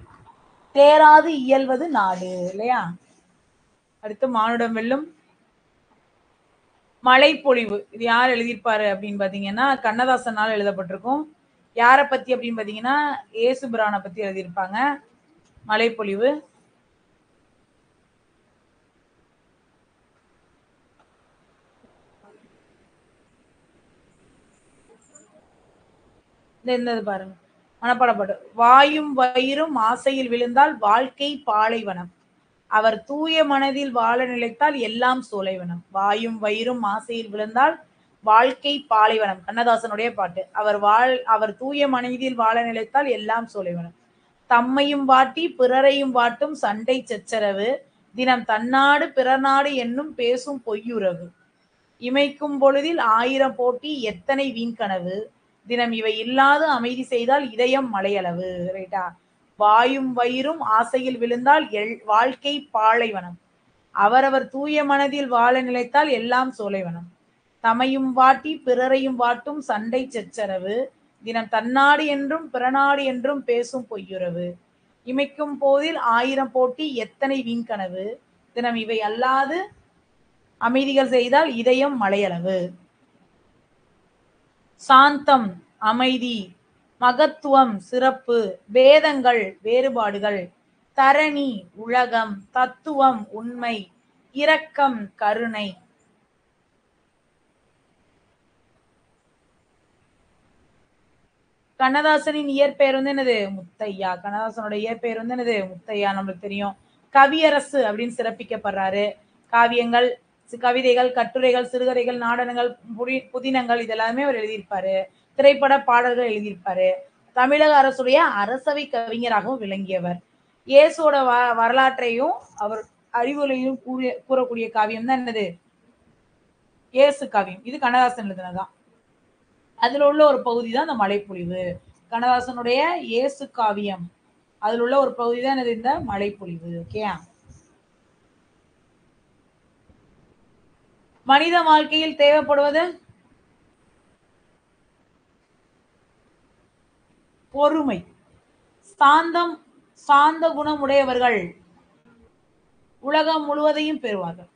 தேராது இயல்வது நாடு இல்லையா? அடுத்து மானுடம் வெல்லும். மழைப்பொழிவு. இது யார் எழுதியிருப்பாரு அப்படின்னு பாத்தீங்கன்னா கண்ணதாசனால் எழுதப்பட்டிருக்கும். யாரை பத்தி அப்படின்னு பாத்தீங்கன்னா ஏசுபிரானை பத்தி எழுதியிருப்பாங்க. மழைப்பொழிவு. இந்த பாருங்க, மனப்பாடப்பட்டு. வாயும் வயிறும் ஆசையில் விழுந்தால் வாழ்க்கை பாலைவனம், அவர் தூய மனதில் வாழ நிலைத்தால் எல்லாம் சோலைவனம். வாயும் வயிறும் ஆசையில் விழுந்தால் வாழ்க்கை பாலைவனம், கண்ணதாசனுடைய பாட்டு. அவர் தூய மனதில் வாழ நிலைத்தால் எல்லாம் சோலைவனம். தம்மையும் வாட்டி பிறரையும் வாட்டும் சண்டை சச்சரவு, தினம் தன்னாடு பிறர் நாடு என்னும் பேசும் பொய்யுறவு. இமைக்கும் பொழுதில் 1000 போட்டி எத்தனை வீண்கனவு, தினம் இவை இல்லாது அமைதி செய்தால் இதயம் மலையளவு. ரைட்டா? வாயும் வயிறும் ஆசையில் விழுந்தால் வாழ்க்கை பாலைவனம், அவரவர் தூய மனதில் வாழ நிலைத்தால் எல்லாம் சோலைவனம். தமையும் வாட்டி பிறரையும் வாட்டும் சண்டை சச்சரவு, தினம் தன்னாடு என்றும் பிறநாடு என்றும் பேசும் பொய்யுறவு. இமைக்கும் போதில் 1000 போட்டி எத்தனை வீண்கனவு, தினம் இவை அல்லாது அமைதிகள் செய்தால் இதயம் மலையளவு. சாந்தம் அமைதி, மகத்துவம் சிறப்பு, வேதங்கள் வேறுபாடுகள், தரணி உலகம், தத்துவம் உண்மை, இரக்கம் கருணை. கண்ணதாசனின் இயற்பெயர் வந்து என்னது? முத்தையா. கண்ணதாசனோட இயற்பெயர் வந்து என்னது? முத்தையா. நம்மளுக்கு தெரியும். கவியரசு அப்படின்னு சிறப்பிக்கப்படுறாரு. காவியங்கள், கவிதைகள், கட்டுரைகள், சிறுகதைகள், நாடகங்கள், புதினங்கள் இதெல்லாமே அவர் எழுதியிருப்பாரு. திரைப்பட பாடல்கள் எழுதியிருப்பாரு. தமிழக அரசுடைய அரசவை கவிஞராகவும் விளங்கியவர். இயேசுவோட வரலாற்றையும் அவர் அறிவுரையும் கூறக்கூடிய காவியம் தான் என்னது? இயேசு காவியம். இது கண்ணதாசன் எழுதினதான். அதுல உள்ள ஒரு பகுதி தான் இந்த மழைப்பொழிவு. கண்ணதாசனுடைய இயேசு காவியம், அதுல உள்ள ஒரு பகுதி தான் என்னது? இந்த மழைப்பொழிவு. ஓகே. மனித வாழ்க்கையில் தேவைப்படுவது பொறுமை. சாந்தம், சாந்த குணமுடையவர்கள் உலகம் முழுவதையும் பெறுவார்கள்.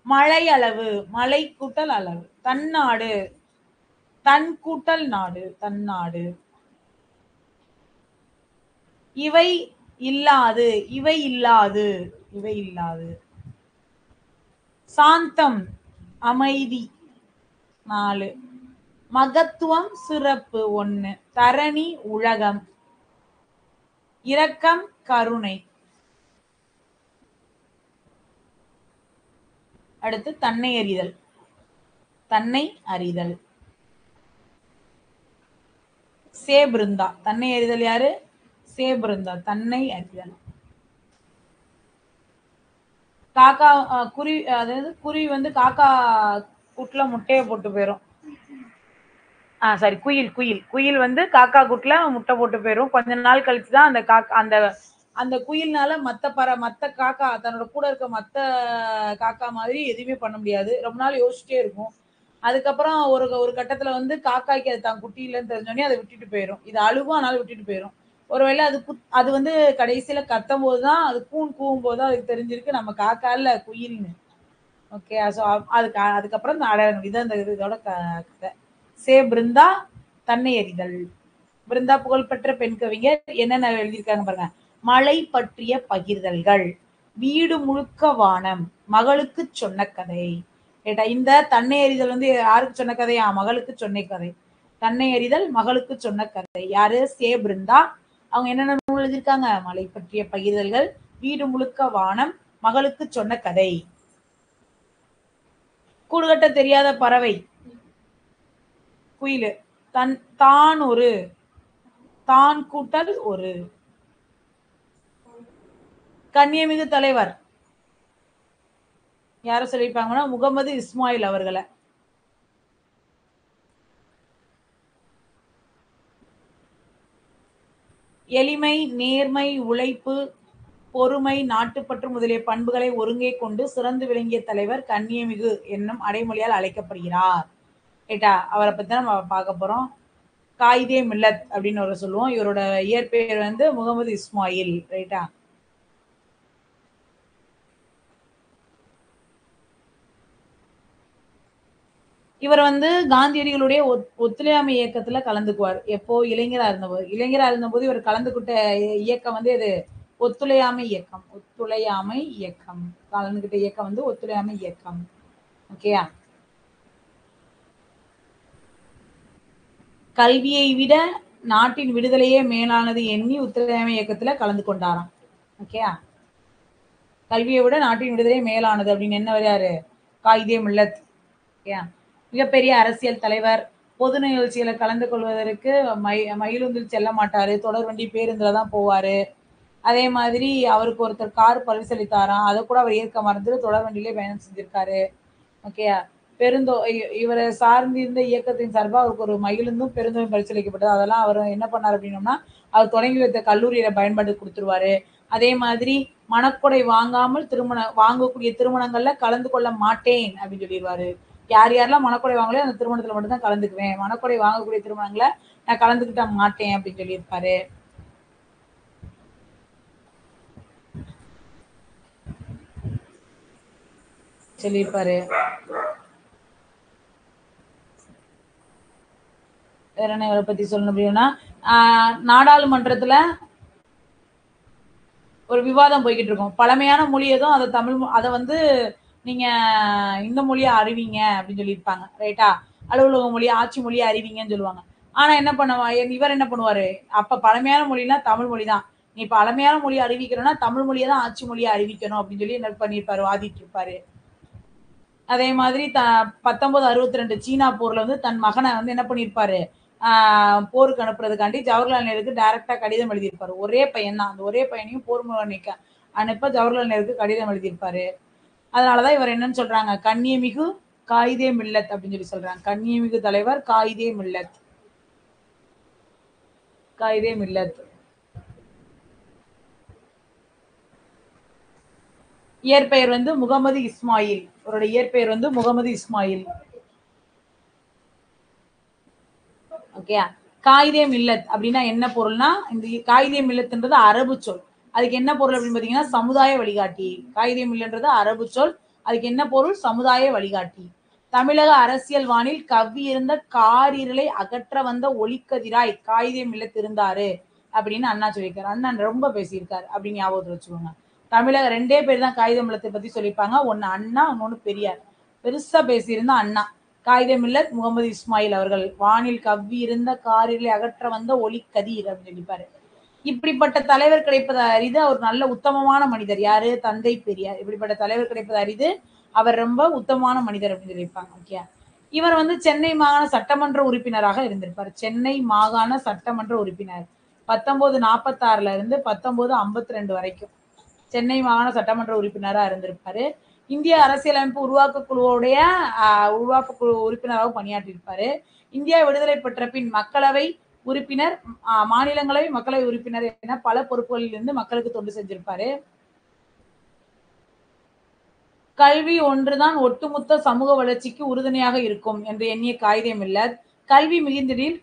மழை அளவு, மழை கூட்டல் அளவு. தன்னாடு, தன் கூட்டல் நாடு, தன்னாடு. இவை இல்லாது, இவை இல்லாது, இவை இல்லாது. சாந்தம் அமைதி 4, மகத்துவம் சிறப்பு 1, தரணி உலகம், இரக்கம் கருணை. அடுத்து தன்னை அறிதல், தன்னை அறிதல். சே பிருந்தா. தன்னை அறிதல் யாரு? சே பிருந்தா. தன்னை அறிதல். காக்கா குருவி, அதாவது குருவி வந்து காக்கா கூட்டுல முட்டையை போட்டு போயிரும். சாரி, குயில். குயில் குயில் வந்து காக்கா கூட்டுல முட்டை போட்டு போயிரும். கொஞ்ச நாள் கழிச்சுதான் அந்த காக்கா, அந்த குயில்னால மத்த காக்கா, தன்னோட கூட இருக்க மத்த காக்கா மாதிரி எதுவுமே பண்ண முடியாது. ரொம்ப நாள் யோசிச்சுட்டே இருக்கும். அதுக்கப்புறம் ஒரு கட்டத்துல வந்து காக்காய்க்கு அது தான் குட்டி இல்லைன்னு தெரிஞ்சோடனே அதை விட்டுட்டு போயிடும். இது அழுகும், ஆனாலும் விட்டுட்டு போயிடும். ஒருவேளை அது வந்து கடைசியில கத்தும் போதுதான், அது கூவும் போதுதான் அதுக்கு தெரிஞ்சிருக்கு நம்ம காக்கா இல்ல குயில்னு. ஓகே. ஸோ அதுக்கப்புறம் இதான் இந்த இதோட கதை. சே பிருந்தா தன்னை அறிதல். பிருந்தா புகழ்பெற்ற பெண் கவிஞர். என்னென்ன எழுதியிருக்காங்க பாருங்க. மழை பற்றிய பகிர்தல்கள், வீடு முழுக்க வானம், மகளுக்கு சொன்ன கதை. கேட்டா இந்த தன்னை அறிதல் வந்து யாருக்கு சொன்ன கதையா? மகளுக்கு சொன்ன கதை. தன்னை அறிதல் மகளுக்கு சொன்ன கதை. யாரு? சே பிருந்தா. அவங்க என்னென்ன நூல் எழுதியிருக்காங்க? மழை பற்றிய பகிர்தல்கள், வீடு முழுக்க வானம், மகளுக்கு சொன்ன கதை. கூடுகட்ட தெரியாத பறவை குயிலு. தான் ஒரு, தான் கூட்டல் ஒரு. கண்ணியமிகு தலைவர் யார சொல்லியிருப்பாங்கன்னா முகமது இஸ்மாயில் அவர்களை. எளிமை, நேர்மை, உழைப்பு, பொறுமை, நாட்டுப்பற்று முதலிய பண்புகளை ஒருங்கே கொண்டு சிறந்து விளங்கிய தலைவர் கண்ணியமிகு என்னும் அடைமொழியால் அழைக்கப்படுகிறார். ரைட்டா? அவரை பத்தி நம்ம பார்க்க போறோம். காயிதே மில்லத் அப்படின்னு ஒரு சொல்லுவோம். இவரோட இயற்பெயர் வந்து முகமது இஸ்மாயில். ரைட்டா? இவர் வந்து காந்தியடிகளுடைய ஒத்துழையாமை இயக்கத்துல கலந்துக்குவார். எப்போ? இளைஞரா இருந்தபோது இவர் கலந்துகிட்ட இயக்கம் வந்து இது ஒத்துழையாமை இயக்கம். ஒத்துழையாமை இயக்கம் கலந்துகிட்ட இயக்கம் வந்து ஒத்துழையாமை இயக்கம். ஓகேயா? கல்வியை விட நாட்டின் விடுதலையே மேலானது எண்ணி ஒத்துழையாமை இயக்கத்துல கலந்து கொண்டாராம். ஓகேயா? கல்வியை விட நாட்டின் விடுதலை மேலானது அப்படின்னு என்ன யாரு? காயிதே மில்லத். ஓகேயா? மிகப்பெரிய அரசியல் தலைவர். பொது நிகழ்ச்சிகளை கலந்து கொள்வதற்கு மகிழுந்தில் செல்ல மாட்டாரு, தொடர் வண்டி பேருந்துல தான் போவாரு. அதே மாதிரி அவருக்கு ஒருத்தர் கார் பரிசளித்தாராம், அதை கூட அவர் ஏற்க மறந்து தொடர் வண்டியிலே பயணம் செஞ்சிருக்காரு. ஓகேயா? இவரை சார்ந்திருந்த இயக்கத்தின் சார்பா அவருக்கு ஒரு மகிழுந்தும் பெருந்தோயும் பரிசளிக்கப்பட்டது. அதெல்லாம் அவர் என்ன பண்ணார் அப்படின்னோம்னா, அவர் தொடங்கி வைத்த கல்லூரியில பயன்பாடு கொடுத்துருவாரு. அதே மாதிரி மணக்கொடை வாங்காமல் வாங்கக்கூடிய திருமணங்கள்ல கலந்து கொள்ள மாட்டேன் அப்படின்னு சொல்லிடுவாரு. யார் யாரெல்லாம் மணக்கொடை வாங்கலையோ அந்த திருமணத்துல மட்டும்தான் கலந்துக்குவேன், மணக்கொடை வாங்கக்கூடிய திருமணங்களை நான் கலந்துக்கிட்ட மாட்டேன் அப்படின்னு சொல்லியிருப்பாரு. சொல்லியிருப்பாரு. வேற என்ன இவரை பத்தி சொல்லணும் அப்படின்னா, நாடாளுமன்றத்துல ஒரு விவாதம் போய்கிட்டு இருக்கும். பழமையான மொழி எதுவும் அதை அதை வந்து நீங்க இந்த மொழியை அறிவிங்க அப்படின்னு சொல்லியிருப்பாங்க. ரைட்டா? அலுவலக மொழி, ஆட்சி மொழியை அறிவிங்கன்னு சொல்லுவாங்க. ஆனா என்ன பண்ணுவா இவர் என்ன பண்ணுவாரு? அப்ப பழமையான மொழினா தமிழ் மொழி தான். நீ பழமையான மொழியை அறிவிக்கணும்னா தமிழ் மொழியை தான் ஆட்சி மொழியை அறிவிக்கணும் அப்படின்னு சொல்லி என்ன பண்ணியிருப்பாரு? வாதிட்டு இருப்பாரு. அதே மாதிரி 1962 சீனா போர்ல வந்து தன் மகனை வந்து என்ன பண்ணியிருப்பாரு? போருக்கு அனுப்புறதுக்காண்டி ஜவஹர்லால் நேருக்கு டைரக்டா கடிதம் எழுதியிருப்பாரு. ஒரே பையன் தான். அந்த ஒரே பையனையும் போர் முனைக்க அனுப்ப ஜவஹர்லால் நேருக்கு கடிதம் எழுதியிருப்பாரு. அதனாலதான் இவர் என்னன்னு சொல்றாங்க? கண்ணியமிகு காயிதே மில்லத் அப்படின்னு சொல்லி சொல்றாங்க. கண்ணியமிகு தலைவர் காயிதே மில்லத். காயிதே மில்லத். இயற்பெயர் வந்து முகமது இஸ்மாயில். அவருடைய இயற்பெயர் வந்து முகமது இஸ்மாயில். ஓகே. காயிதே மில்லத் அப்படின்னா என்ன பொருள்னா, இந்த காயிதே மில்லத்ன்றது அரபு சொல். அதுக்கு என்ன பொருள் அப்படின்னு பாத்தீங்கன்னா, சமுதாய வழிகாட்டி. காயிதே மில்லன்றது அரபு சொல். அதுக்கு என்ன பொருள்? சமுதாய வழிகாட்டி. தமிழக அரசியல் வானில் கவ்வி இருந்த காரிருளை அகற்ற வந்த ஒளிக்கதிராய் காயிதே மில்லத் இருந்தாரு அப்படின்னு அண்ணா சொல்லியிருக்காரு. அண்ணன் ரொம்ப பேசியிருக்காரு அப்படின்னு ஞாபகத்தில் வச்சுக்கோங்க. தமிழக 2 பேர் தான் காயிதே மில்லத்தை பத்தி சொல்லியிருப்பாங்க. ஒன்னு அண்ணா, இன்னொன்னு பெரியார். பெருசா பேசியிருந்தா அண்ணா. காயிதே மில்லத் முகமது இஸ்மாயில் அவர்கள் வானில் கவ்வி இருந்த காரிலே அகற்ற வந்த ஒளி கதிர் அப்படின்னு சொல்லிப்பாரு. இப்படிப்பட்ட தலைவர் கிடைப்பது அரிது. அவர் நல்ல உத்தமமான மனிதர். யாரு? தந்தை பெரியார். இப்படிப்பட்ட தலைவர் கிடைப்பது அரிது. அவர் ரொம்ப உத்தமமான மனிதர் அப்படின்னு சொல்லியிருப்பாங்க. ஓகே. இவர் வந்து சென்னை மாகாண சட்டமன்ற உறுப்பினராக இருந்திருப்பார். சென்னை மாகாண சட்டமன்ற உறுப்பினர் 1946 இருந்து 1952 வரைக்கும் சென்னை மாகாண சட்டமன்ற உறுப்பினராக இருந்திருப்பாரு. இந்திய அரசியலமைப்பு உருவாக்க குழுவுடைய உருவாக்க குழு உறுப்பினராக பணியாற்றியிருப்பாரு. இந்தியா விடுதலை பெற்ற பின் மக்களவை உறுப்பினர், மாநிலங்களவை மக்களவை உறுப்பினர் என பல பொறுப்புகளில் இருந்து மக்களுக்கு தொண்டு செஞ்சிருப்பாரு. கல்வி ஒன்றுதான் ஒட்டுமொத்த சமூக வளர்ச்சிக்கு உறுதுணையாக இருக்கும் என்று எண்ணிய காயிதே மில்லத், கல்வி மிகுந்திடில்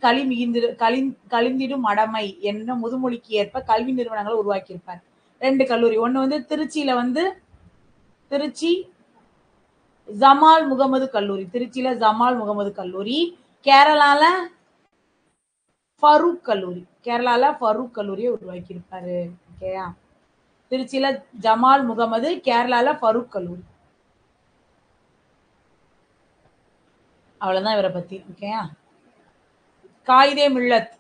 கழிந்திடும் மடமை என்ற முதுமொழிக்கு ஏற்ப கல்வி நிறுவனங்களை உருவாக்கியிருப்பார். 2 கல்லூரி. ஒன்னு வந்து திருச்சியில வந்து திருச்சி ஜமால் முகமது கல்லூரி. திருச்சியில ஜமால் முகமது கல்லூரி. கேரளால ஃபரூக் கல்லூரி. கேரளால ஃபரூக் கல்லூரியை உருவாக்கி இருப்பாரு. ஓகேயா? திருச்சியில ஜமால் முகமது, கேரளால ஃபரூக் கல்லூரி. அவ்வளவுதான் இவரை பத்தி. ஓகேயா? காயிதே மில்லத்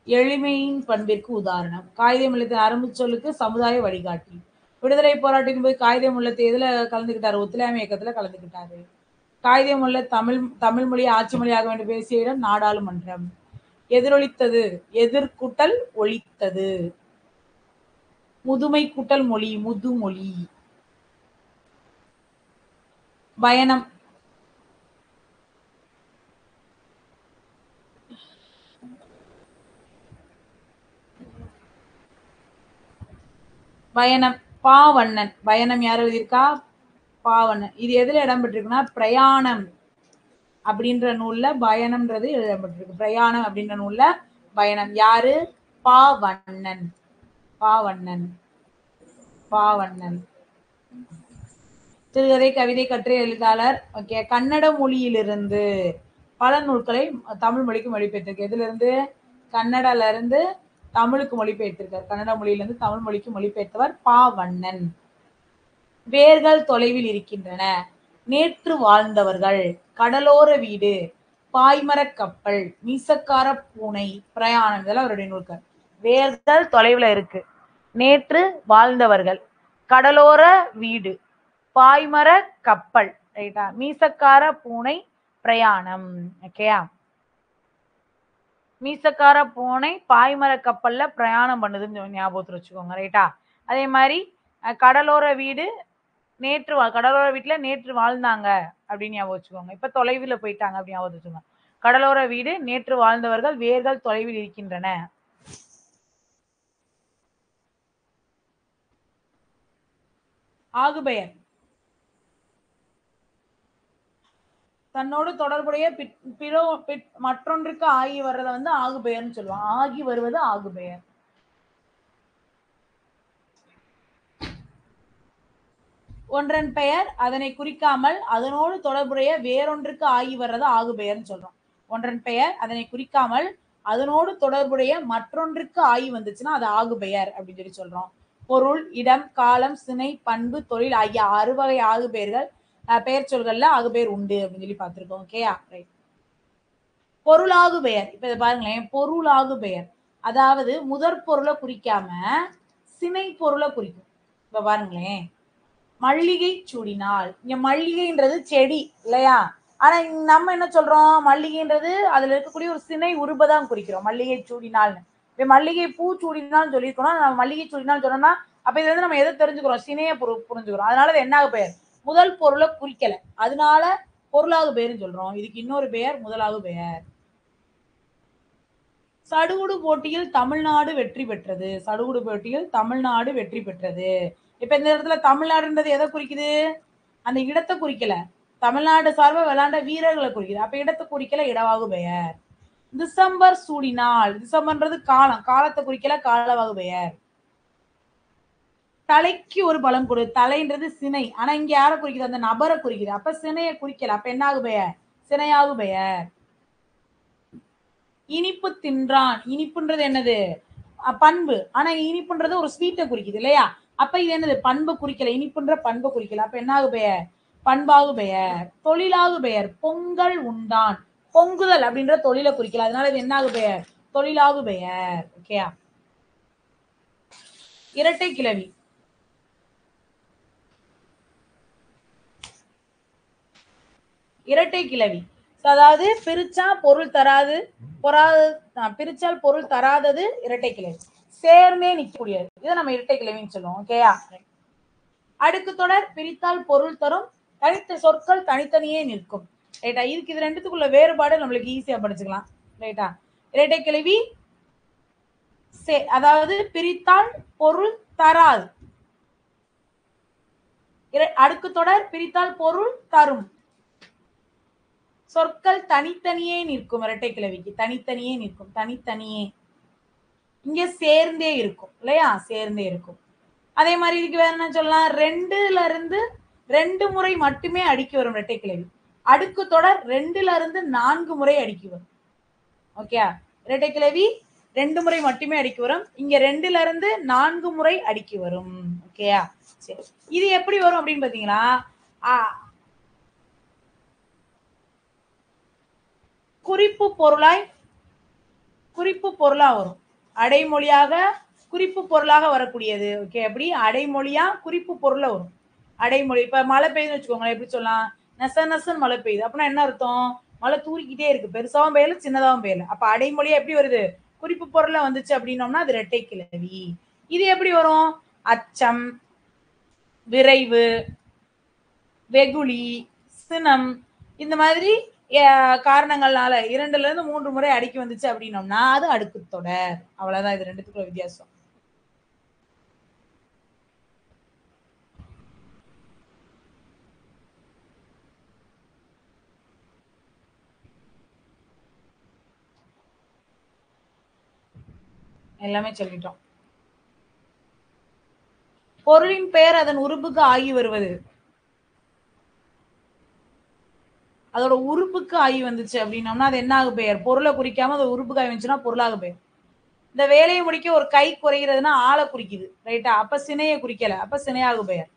எளிமையின் பண்பிற்கு உதாரணம். காயிதே மில்லத்தின் ஆரம்பு சொல்லுக்கு சமுதாய வழிகாட்டி. விடுதலை போராட்டத்தின் போது காயிதே மில்லத் எதுல கலந்துக்கிட்டாரு? ஒத்துழையாமை இயக்கத்துல கலந்துக்கிட்டாரு. காயிதே மில்லத் தமிழ் மொழியை ஆட்சி மொழியாக வேண்டும் பேசிய இடம் நாடாளுமன்றம். எதிரொலித்தது எதிர்கூட்டல் ஒலித்தது. முதுமை கூட்டல் மொழி முதுமொழி. பயணம் பயணம் பாவண்ணன். பயணம் யார் எழுதியிருக்கா? பாவண்ணன். இது எதுல இடம்பெற்றிருக்குன்னா பிரயாணம் அப்படின்ற நூல்ல பயணம்ன்றது எழுதப்பட்டிருக்கு. பிரயாணம் அப்படின்ற நூல்ல பயணம். யாரு? பாவண்ணன். பாவண்ணன். பாவண்ணன். சிறுகதை, கவிதை, கட்டுரை எழுத்தாளர். ஓகே. கன்னட மொழியிலிருந்து பல நூல்களை தமிழ் மொழிக்கு மொழிபெயர்த்திருக்கு. எதுல இருந்து? கன்னடல இருந்து தமிழுக்கு மொழிபெயர்த்திருக்கார். கன்னட மொழியிலிருந்து தமிழ் மொழிக்கு மொழிபெயர்த்தவர் பாவண்ணன். வேர்கள் தொலைவில் இருக்கின்றன. நேற்று வாழ்ந்தவர்கள். கடலோர வீடு. பாய்மரக் கப்பல், மீசக்கார பூனை, பிரயாணம், இதெல்லாம் அவருடைய நூல்கள். வேர்கள் தொலைவுல இருக்கு, நேற்று வாழ்ந்தவர்கள், கடலோர வீடு, பாய்மர கப்பல், ரைட்டா, மீசக்கார பூனை, பிரயாணம். ஓகேயா, மீசக்கார பூனை பாய்மர கப்பல்ல பிரயாணம் பண்ணுதுன்னு ஞாபகத்துல வச்சுக்கோங்க. ரைட்டா, அதே மாதிரி கடலோர வீடு, கடலோர வீட்டுல நேற்று வாழ்ந்தாங்க அப்படின்னு ஞாபகம் வச்சுக்கோங்க. இப்ப தொலைவில் போயிட்டாங்க அப்படின்னு ஞாபகம் வச்சுக்கோங்க. கடலோர வீடு, நேற்று வாழ்ந்தவர்கள், வேர்கள் தொலைவில் இருக்கின்றன. ஆகுபெயர் தன்னோடு தொடர்புடைய மற்றொன்றுக்கு ஆகி வர்றத வந்து ஆகுபெயர்னு சொல்லுவாங்க. ஆகி வருவது ஆகுபெயர். ஒன்றன் பெயர் அதனை குறிக்காமல் அதனோடு தொடர்புடைய வேறொன்றுக்கு ஆகி வர்றது ஆகுபெயர்னு சொல்றோம். ஒன்றன் பெயர் அதனை குறிக்காமல் அதனோடு தொடர்புடைய மற்றொன்றுக்கு ஆகி வந்துச்சுன்னா அது ஆகுபெயர் அப்படின்னு சொல்லி சொல்றோம். பொருள், இடம், காலம், சினை, பண்பு, தொழில் ஆகிய 6 வகை ஆகுபெயர்கள் பெயர் சொல்கள்ல ஆகுபெயர் உண்டு அப்படின்னு சொல்லி பார்த்திருக்கோம். ஓகேயா, ரைட். பொருளாகு பெயர், இப்ப இதை பாருங்களேன். பொருளாகு பெயர் அதாவது முதற் பொருளை குறிக்காம சினை பொருளை குறிக்கும். இப்ப பாருங்களேன், மல்லிகை சூடினால், இங்க மல்லிகைன்றது செடி இல்லையா, ஆனா நம்ம என்ன சொல்றோம், மல்லிகைன்றது அதுல இருக்கக்கூடிய ஒரு சினை உருபதான் குறிக்கிறோம். மல்லிகை சூடினால்னு, இப்ப மல்லிகை பூ சூடினால் சொல்லியிருக்கோம், நம்ம மல்லிகை சூடினால் சொன்னோம்னா அப்ப இதுல இருந்து நம்ம எதை தெரிஞ்சுக்கிறோம், சினைய புரிஞ்சுக்கிறோம். அதனால அது என்னாக பெயர், முதல் பொருளை குறிக்கல, அதனால பொருளாகு பெயர்னு சொல்றோம். இதுக்கு இன்னொரு பெயர் முதலாகு பெயர். சடுகுடு போட்டியில் தமிழ்நாடு வெற்றி பெற்றது. சடுகுடு போட்டியில் தமிழ்நாடு வெற்றி பெற்றது. இப்ப இந்த இடத்துல தமிழ்நாடுன்றது எதை குறிக்குது, அந்த இடத்தை குறிக்கல, தமிழ்நாடு சார்பா விளையாண்ட வீரர்களை குறிக்குது. அப்ப இடத்தை குறிக்கல, இடவாகு பெயர். டிசம்பர் சூடினால், டிசம்பர்ன்றது காலம், காலத்தை குறிக்கல, காலவாகு பெயர். தலைக்கு ஒரு பலம் கொடு, தலைன்றது சினை, ஆனா இங்க யாரை குறிக்குது, அந்த நபரை குறிக்குது. அப்ப சினையை குறிக்கல, அப்ப என்ன ஆகு பெயர், சினையாகு பெயர். இனிப்பு தின்றான், இனிப்புன்றது என்னது, பண்பு, ஆனா இனிப்புன்றது ஒரு ஸ்வீட்டை குறிக்குது இல்லையா, அப்ப இது என்னது, பண்பு குறிக்கல, இனிப்புன்ற பண்பு குறிக்கல, அப்ப என்ன ஆகு பெயர், பண்பாகு பெயர். தொழிலாகு பெயர், பொங்கல் உண்டான், பொங்குதல் அப்படின்ற தொழிலை குறிக்கல, அதனால இது என்ன ஆகு பெயர், தொழிலாகு பெயர். ஓகேயா. இரட்டை கிளவி, இரட்டை கிளவி அதாவது பிரிச்சா பொருள் தராது, பிரிச்சால் பொருள் தராதது இரட்டை கிளவி, சேர்ந்தே நிற்கக்கூடியது, இதை நம்ம இரட்டை கிளவின்னு சொல்லுவோம். ஓகேயா. அடுக்கு தொடர் பிரித்தால் பொருள் தரும், தனித்த சொற்கள் தனித்தனியே நிற்கும். ரைட்டா, இதுக்கு இது ரெண்டுத்துக்குள்ள வேறுபாடு நம்மளுக்கு ஈஸியா படிச்சுக்கலாம். ரைட்டா, இரட்டை கிளவி அதாவது பிரித்தால் பொருள் தராது, அடுக்கு தொடர் பிரித்தால் பொருள் தரும், சொற்கள் தனித்தனியே நிற்கும். இரட்டை கிளவிக்கு தனித்தனியே நிற்கும், தனித்தனியே, இங்க சேர்ந்தே இருக்கும் இல்லையா, சேர்ந்தே இருக்கும். அதே மாதிரி இதுக்கு வேற என்ன சொல்லலாம், 2ல இருந்து 2 முறை மட்டுமே அடுக்கி வரும் இரட்டை கிளவி, அடுக்கு தொடர் 2ல இருந்து 4 முறை அடுக்கி வரும். ஓகே, இரட்டை கிளவி 2 முறை மட்டுமே அடுக்கி வரும், இங்க 2ல இருந்து 4 முறை அடுக்கி வரும். ஓகேயா, சரி. இது எப்படி வரும் அப்படின்னு பாத்தீங்கன்னா, குறிப்பு பொருளா வரும், அடைமொழியாக குறிப்பு பொருளாக வரக்கூடியது. ஓகே, அப்படி அடைமொழியா குறிப்பு பொருளா வரும். அடைமொழி, இப்ப மழை பெய்யுதுன்னு வச்சுக்கோங்களேன், எப்படி சொல்லலாம், நெச நெசன்னு மழை பெய்யுது அப்படின்னா என்ன அர்த்தம், மழை தூரிக்கிட்டே இருக்கு, பெருசாவும் பெய்யல சின்னதாவும் பெய்யல. அப்ப அடைமொழியா எப்படி வருது, குறிப்பு பொருளா வந்துச்சு அப்படின்னோம்னா அது இரட்டை கிளவி. இது எப்படி வரும், அச்சம், விரைவு, வெகுளி, சினம், இந்த மாதிரி காரணங்கள்னால 2ல இருந்து 3 முறை அடுக்கி வந்துச்சு அப்படின்னோம்னா அது அடுக்கு தொடர். அவ்வளவுதான், இது ரெண்டுத்துக்குள்ள வித்தியாசம். எல்லாமே சொல்லிட்டோம். பொருளின் பெயர் அதன் உறுப்புக்கு ஆகி வருவது, அதோட உறுப்புக்கு ஆகி வந்துச்சு அப்படின்னோம்னா அது என்ன ஆகு பெயர், பொருளை குறிக்காம அது உறுப்புக்கு ஆகி வந்துச்சுன்னா பொருளாக பெயர். இந்த வேலையை முடிக்க ஒரு கை குறைகிறதுனா ஆளை குறிக்குது, ரைட்டா, அப்ப சினையை குறிக்கல, அப்ப சினையாகு பெயர்.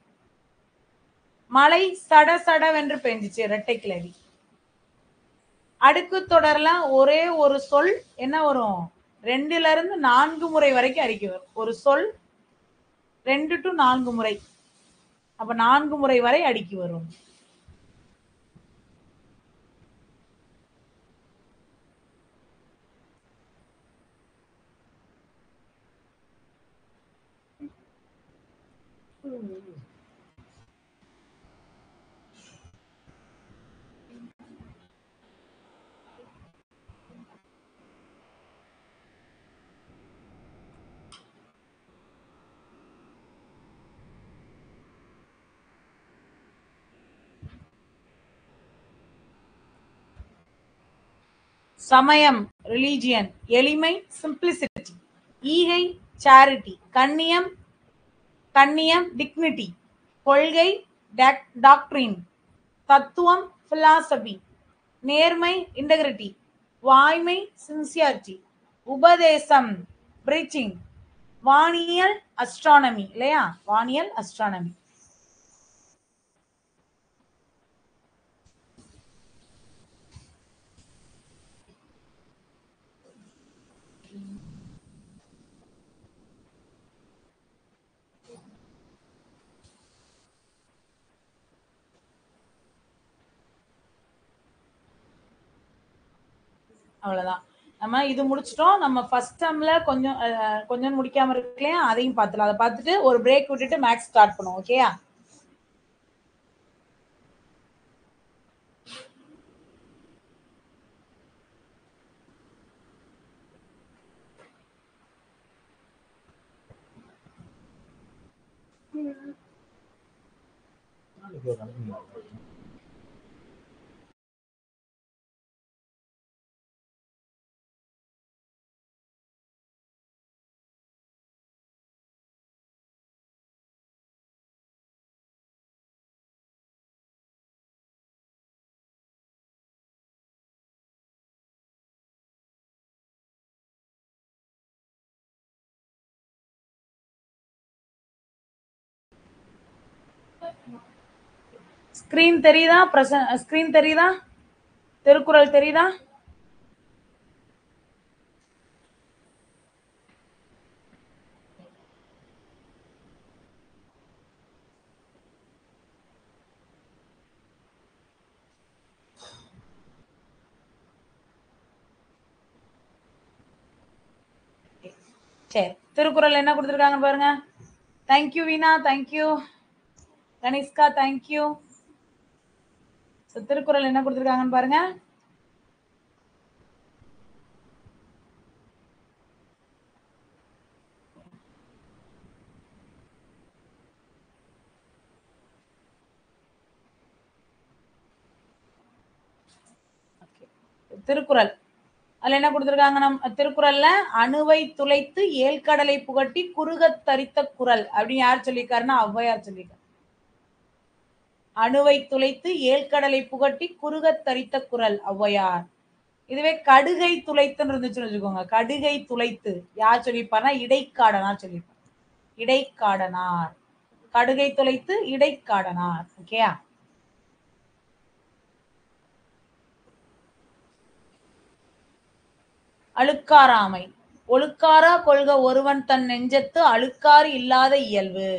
மழை சட சடவென்று பெஞ்சிச்சு, இரட்டை கிளவி. அடுக்கு தொடர்ல ஒரே ஒரு சொல் என்ன வரும், 2ல இருந்து 4 முறை வரைக்கும் அறிக்கை வரும். ஒரு சொல் 2 to 4 முறை, அப்ப 4 முறை வரை அடுக்கி வரும். சமயம் ரிலீஜியன், எளிமை சிம்பிளிசிட்டி, ஈகை சேரிட்டி, கண்ணியம் கண்ணியம் டிக்னிட்டி, கொள்கை டாக்ட்ரின், தத்துவம் பிலாசபி, நேர்மை இன்டெகிரிட்டி, வாய்மை சின்சியாரிட்டி, உபதேசம் பிரீச்சிங், வானியல் அஸ்ட்ரானமி இல்லையா, வானியல் அஸ்ட்ரானமி. அவ்வளவுதான். நம்ம இது முடிச்சிட்டோம். நம்ம ஃபர்ஸ்ட் டேர்ம்ல கொஞ்சம் கொஞ்சம் முடிக்காம இருக்கலையா, அதையும் பார்த்துலாம். அதை பார்த்துட்டு ஒரு பிரேக் விட்டுட்டு மேக்ஸ் ஸ்டார்ட் பண்ணுவோம். ஓகேயா? ஸ்கிரீன் தெரியுதா? ஸ்கிரீன் தெரியுதா? திருக்குறள் தெரியுதா? சரி, திருக்குறள் என்ன கொடுத்துருக்காங்க பாருங்க. தேங்க்யூ வீணா, தேங்க்யூ கனிஷ்கா, தேங்க்யூ. திருக்குறள் என்ன கொடுத்துருக்காங்கன்னு பாருங்க. திருக்குறள் அதுல என்ன கொடுத்துருக்காங்க, நம்ம திருக்குறள்ல அணுவை துளைத்து ஏழ்கடலை புகட்டி குறுகத் தரித்த குறள் அப்படின்னு யார் சொல்லியிருக்காருன்னா ஔவையார் சொல்லியிருக்காரு. அணுவை துளைத்து ஏழ்கடலை புகட்டி குறுகத் தரித்த குறள் ஔவையார். இதுவே கடுகை துளைத்துன்னு இருந்துச்சுன்னு வச்சுக்கோங்க, கடுகை துளைத்து யார் சொல்லியிருப்பாருன்னா இடைக்காடனார் சொல்லியிருப்பார். இடைக்காடனார். கடுகை துளைத்து இடைக்காடனார். ஓகேயா? அழுக்காராமை, ஒழுக்காரா கொள்க ஒருவன் தன் நெஞ்சத்து அழுக்காறு இல்லாத இயல்பு.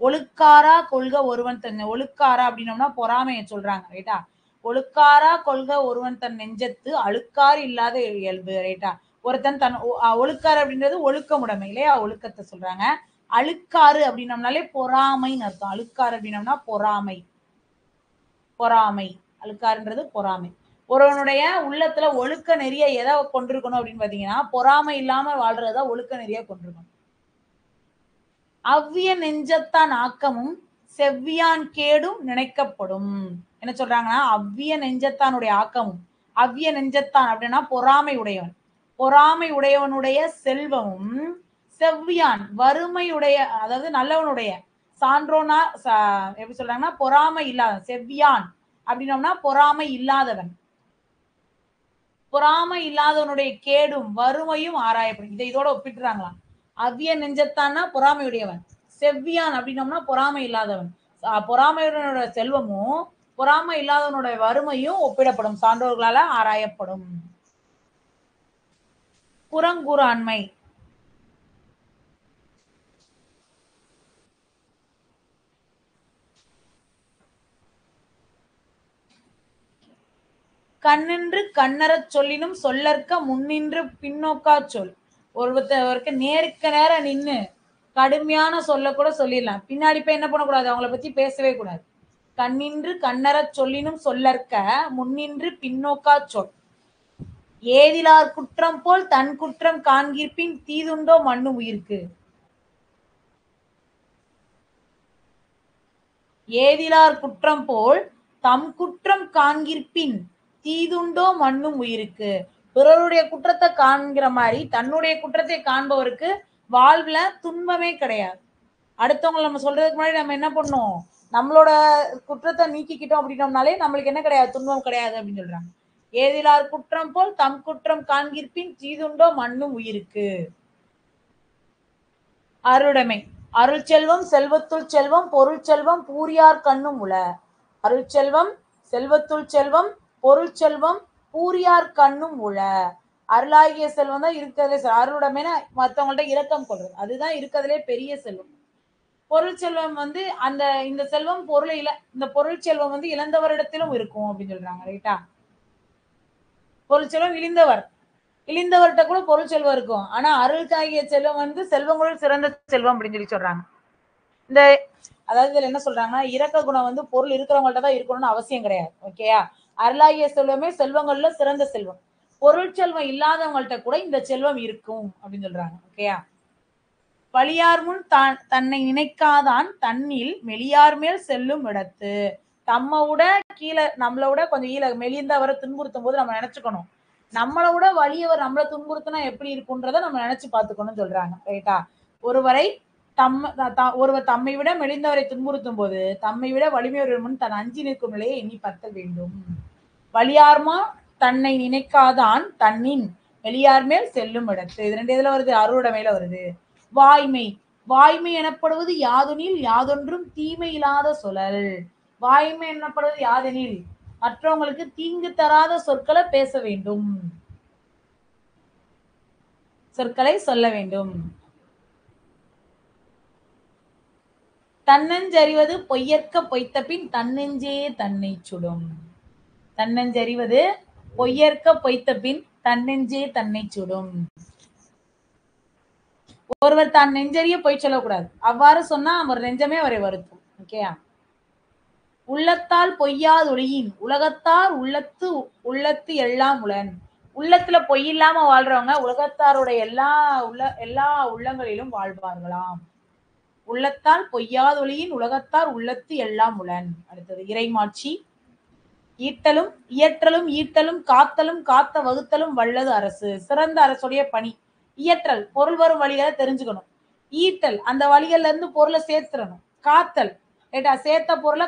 ஒழுக்காரா கொள்க ஒருவன் தன், ஒழுக்காரா அப்படின்னோம்னா பொறாமையை சொல்றாங்க ரைட்டா. ஒழுக்காரா கொள்க ஒருவன் தன் நெஞ்சத்து அழுக்காறு இல்லாத இயல்பு ரைட்டா. ஒருத்தன் தன் ஒழுக்காறு அப்படின்றது ஒழுக்கமுடைமை இல்லையா, ஒழுக்கத்தை சொல்றாங்க. அழுக்காறு அப்படின்னம்னாலே பொறாமைன்னு அர்த்தம். அழுக்காறு அப்படின்னம்னா பொறாமை. பொறாமை, அழுக்காறுன்றது பொறாமை. ஒருவனுடைய உள்ளத்துல ஒழுக்க நெறிய எதை கொண்டிருக்கணும் அப்படின்னு பாத்தீங்கன்னா, பொறாமை இல்லாம வாழ்றதா ஒழுக்க நெறிய கொண்டிருக்கணும். அவ்விய நெஞ்சத்தான் ஆக்கமும் செவ்வியான் கேடும் நினைக்கப்படும். என்ன சொல்றாங்கன்னா, அவ்விய நெஞ்சத்தானுடைய ஆக்கமும், அவ்விய நெஞ்சத்தான் அப்படின்னா பொறாமை உடையவன், பொறாமை உடையவனுடைய செல்வமும், செவ்வியான் வறுமையுடைய அதாவது நல்லவனுடைய, சான்றோனா எப்படி சொல்றாங்கன்னா பொறாமை இல்லாத, செவ்வியான் அப்படின்னோம்னா பொறாமை இல்லாதவன், பொறாமை இல்லாதவனுடைய கேடும் வறுமையும் ஆராயப்படும். இதை இதோட ஒப்பிட்டுறாங்களாம். அவ்விய நெஞ்சத்தான்னா பொறாமையுடையவன், செவ்வியான் அப்படின்னோம்னா பொறாமை இல்லாதவன். பொறாமையுடைய செல்வமும் பொறாமை இல்லாதவனுடைய வறுமையும் ஒப்பிடப்படும், சான்றோர்களால ஆராயப்படும். புறங்கூறாண்மை. கண்ணின்று கண்ணறச் சொல்லினும் சொல்லற்க முன்னின்று பின்னோக்கா சொல். ஒருத்தருக்கு நேருக்கு நேர நின்னு கடுமையான சொல்ல கூட சொல்லிடலாம், பின்னாடி போய் என்ன பண்ணக்கூடாது, அவங்கள பத்தி பேசவே கூடாது. கண்ணின்று கண்ணறச் சொல்லினும் சொல்லற்க முன்னின்று பின்னோக்கா சொல். ஏதிலார் குற்றம் போல் தன் குற்றம் காண்கிற்பின் தீதுண்டோ மண்ணு உயிர்க்கு. ஏதிலார் குற்றம் போல் தம் குற்றம் காண்கிற்பின் தீதுண்டோ மண்ணும் உயிருக்கு. பிறருடைய குற்றத்தை காண்கிற மாதிரி தன்னுடைய குற்றத்தை காண்பவருக்கு வாழ்வுல துன்பமே கிடையாது. அடுத்தவங்களை நம்ம சொல்றதுக்கு முன்னாடி நம்ம என்ன பண்ணோம், நம்மளோட குற்றத்தை நீக்கிக்கிட்டோம் அப்படின்னோம்னாலே நம்மளுக்கு என்ன கிடையாது, துன்பம் கிடையாது அப்படின்னு சொல்றாங்க. ஏதிலார் குற்றம் போல் தம் குற்றம் காண்கிற்பின் தீதுண்டோ மண்ணும் உயிருக்கு. அருளுடைமை. அருள் செல்வம் செல்வத்துள் செல்வம் பொருள் செல்வம் பூரியார் கண்ணும் உள. அருள் செல்வம் செல்வத்துள் செல்வம் பொருள் செல்வம் பூரியார் கண்ணும் உள. அருளாகிய செல்வம் தான் இருக்கிறதுலே, அருளுடைமைனா மற்றவங்கள்ட்ட இரக்கம் கொள்றது, அதுதான் இருக்கிறதுலே பெரிய செல்வம். பொருள் செல்வம் வந்து அந்த இந்த செல்வம் பொருளை இந்த பொருள் செல்வம் வந்து இழந்தவரிடத்திலும் இருக்கும் அப்படின்னு சொல்றாங்க. ரைட்டா? பொருள் செல்வம் இழிந்தவர்கிட்ட கூட பொருள் செல்வம் இருக்கும். ஆனா அருள்காகிய செல்வம் வந்து செல்வங்களுள் சிறந்த செல்வம் அப்படின்னு சொல்லி சொல்றாங்க. இந்த அதாவது இதுல என்ன சொல்றாங்கன்னா, இரக்க குணம் வந்து பொருள் இருக்கிறவங்கள்ட்ட தான் இருக்கணும்னு அவசியம் கிடையாது. ஓகேயா? அருளாகிய செல்வமே செல்வங்கள்ல சிறந்த செல்வம். பொருள் செல்வம் இல்லாதவங்கள்ட்ட கூட இந்த செல்வம் இருக்கும் அப்படின்னு சொல்றாங்க. ஓகேயா? பழியார் முன் தன்னை நினைக்காதான் தன்னில் மெலியார் மேல் செல்லும் இடத்து. தம்மை விட கீழே, நம்மளை விட கொஞ்சம் மெலிந்தவரை துன்புறுத்தும் போது நம்ம நினைச்சுக்கணும், நம்மளை விட வலியவர் நம்மளை துன்புறுத்தினா எப்படி இருக்குன்றத நம்ம நினைச்சு பார்த்துக்கணும்னு சொல்றாங்க. ரைட்டா? ஒருவர் தம்மை விட மெலிந்தவரை துன்புறுத்தும் போது தம்மை விட வலிமையவர் முன் தன் அஞ்சி நிற்கும் நிலையை எண்ணி பத்தல் வேண்டும். வலியார்மா தன்னை நினைக்காதான் தன்னின் வெளியார் மேல் செல்லும் இடத்து. இது ரெண்டு இதுல வருது, அருளுடைமையில வருது. வாய்மை. வாய்மை எனப்படுவது யாதெனில் யாதொன்றும் தீமை இல்லாத சொல்லல். வாய்மை எனப்படுவது யாதெனில் மற்றவங்களுக்கு தீங்கு தராத சொற்களை பேச வேண்டும், சொற்களை சொல்ல வேண்டும். தன்னஞ்சறிவது பொய்யற்க பொய்த்த பின் தன்னெஞ்சே தன்னை சுடும். தன்னஞ்சறிவது பொய்யற்க பொய்த்த பின் தன்னெஞ்சே தன்னை சுடும். ஒருவர் தான் நெஞ்சறிய பொய் சொல்லக்கூடாது, அவ்வாறு சொன்னா அவர் நெஞ்சமே அவரை வருத்தும். ஓகேயா? உள்ளத்தால் பொய்யாதொழியின் உலகத்தார் உள்ளத்து உள்ளத்து எல்லாம் உளன். உள்ளத்துல பொய் இல்லாம வாழ்றவங்க உலகத்தாருடைய எல்லா உள்ளங்களிலும் வாழ்வார்களாம். உள்ளத்தால் பொய்யாதொழியின் உலகத்தார் உள்ளத்து எல்லாம் உளன். அடுத்தது இறைமாட்சி. ஈட்டலும் இயற்றலும் ஈட்டலும் காத்தலும் காத்த வகுத்தலும் வல்லது அரசு. சிறந்த அரசுடைய பணி இயற்றல், பொருள் வரும் வழிகளை தெரிஞ்சுக்கணும். ஈட்டல், அந்த வழிகள்ல இருந்து பொருளை சேர்த்துடணும். காத்தல், சேர்த்த பொருளை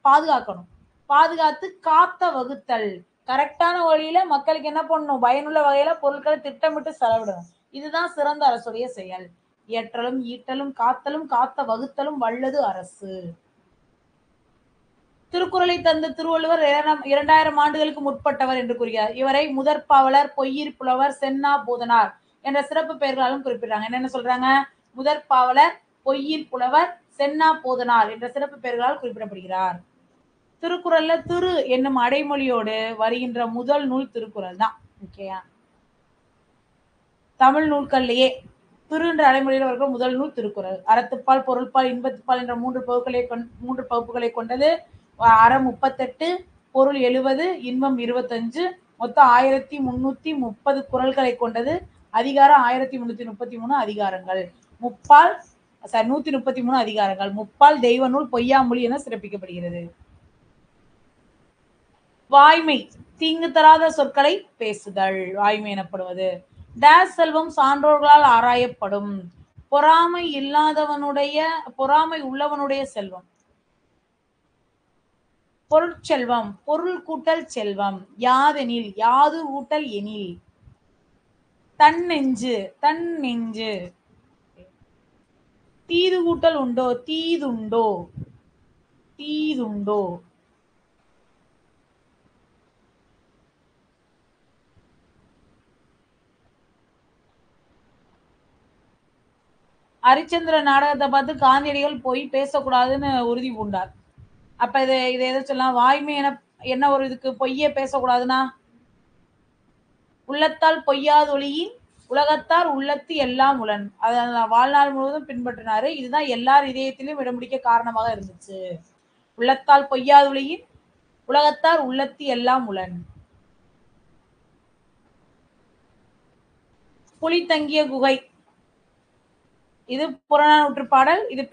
பாதுகாக்கணும். பாதுகாத்து காத்த வகுத்தல், கரெக்டான வழியில மக்களுக்கு என்ன பண்ணணும், பயனுள்ள வகையில பொருட்களை திட்டமிட்டு செலவிடணும். இதுதான் சிறந்த அரசுடைய செயல். இயற்றலும் ஈட்டலும் காத்தலும் காத்த வகுத்தலும் வல்லது அரசு. திருக்குறளை தந்த திருவள்ளுவர் 2000 ஆண்டுகளுக்கு முற்பட்டவர் என்று கூறுகிறார். இவரை முதற்பாவலர், பொய்யிர் புலவர், சென்னா போதனார் என்ற சிறப்பு பெயர்களாலும் குறிப்பிடுறாங்க. என்னென்ன சொல்றாங்க? முதற்பாவலர், பொய்யிர் புலவர், சென்னா போதனார் என்ற சிறப்பு பெயர்களால் குறிப்பிடப்படுகிறார். திருக்குறள்ல திரு என்னும் அடைமொழியோடு வருகின்ற முதல் நூல் திருக்குறள் தான். ஓகேயா? தமிழ் நூல்கள்லயே திரு என்ற அடைமொழியில் வருகிற முதல் நூல் திருக்குறள். அறத்துப்பால், பொருள்பால், இன்பத்துப்பால் என்ற மூன்று பகுப்புகளை கொண்டது. அறம் 38, பொருள் 70, இன்பம் 25, மொத்தம் 1330 குறள்களை கொண்டது. அதிகாரம் 1333 அதிகாரங்கள். 133 அதிகாரங்கள். முப்பால் தெய்வ நூல், பொய்யாமொழி என சிறப்பிக்கப்படுகிறது. வாய்மை, தீங்கு தராத சொற்களை பேசுதல் வாய்மை எனப்படுவது. டேஸ் செல்வம் சான்றோர்களால் ஆராயப்படும். பொறாமை உள்ளவனுடைய செல்வம். பொருட்செல்வம், பொருள் கூட்டல் செல்வம். யாதெனில், யாது கூட்டல் எனில். தன்னெஞ்சு, தன்னெஞ்சு. தீது கூட்டல் உண்டோ, தீதுண்டோ, தீதுண்டோ. ஹரிச்சந்திர நாடகத்தை பார்த்து காந்தியடிகள் போய் பேசக்கூடாதுன்னு உறுதி பூண்டார். அப்ப இதை எதை சொல்லலாம்? வாய்மை என்ன ஒரு இதுக்கு பொய்யே பேசக்கூடாதுன்னா, உள்ளத்தால் பொய்யாதொழியின் உலகத்தார் உள்ளத்து எல்லாம் உளன். அதை வாழ்நாள் முழுவதும் பின்பற்றினாரு. இதுதான் எல்லார் இதயத்திலும் இடம் பிடிக்க காரணமாக இருந்துச்சு. உள்ளத்தால் பொய்யாதொழியின் உலகத்தார் உள்ளத்து எல்லாம் உளன். புலி தங்கிய குகை, இது புறநானூற்று பாடல். இது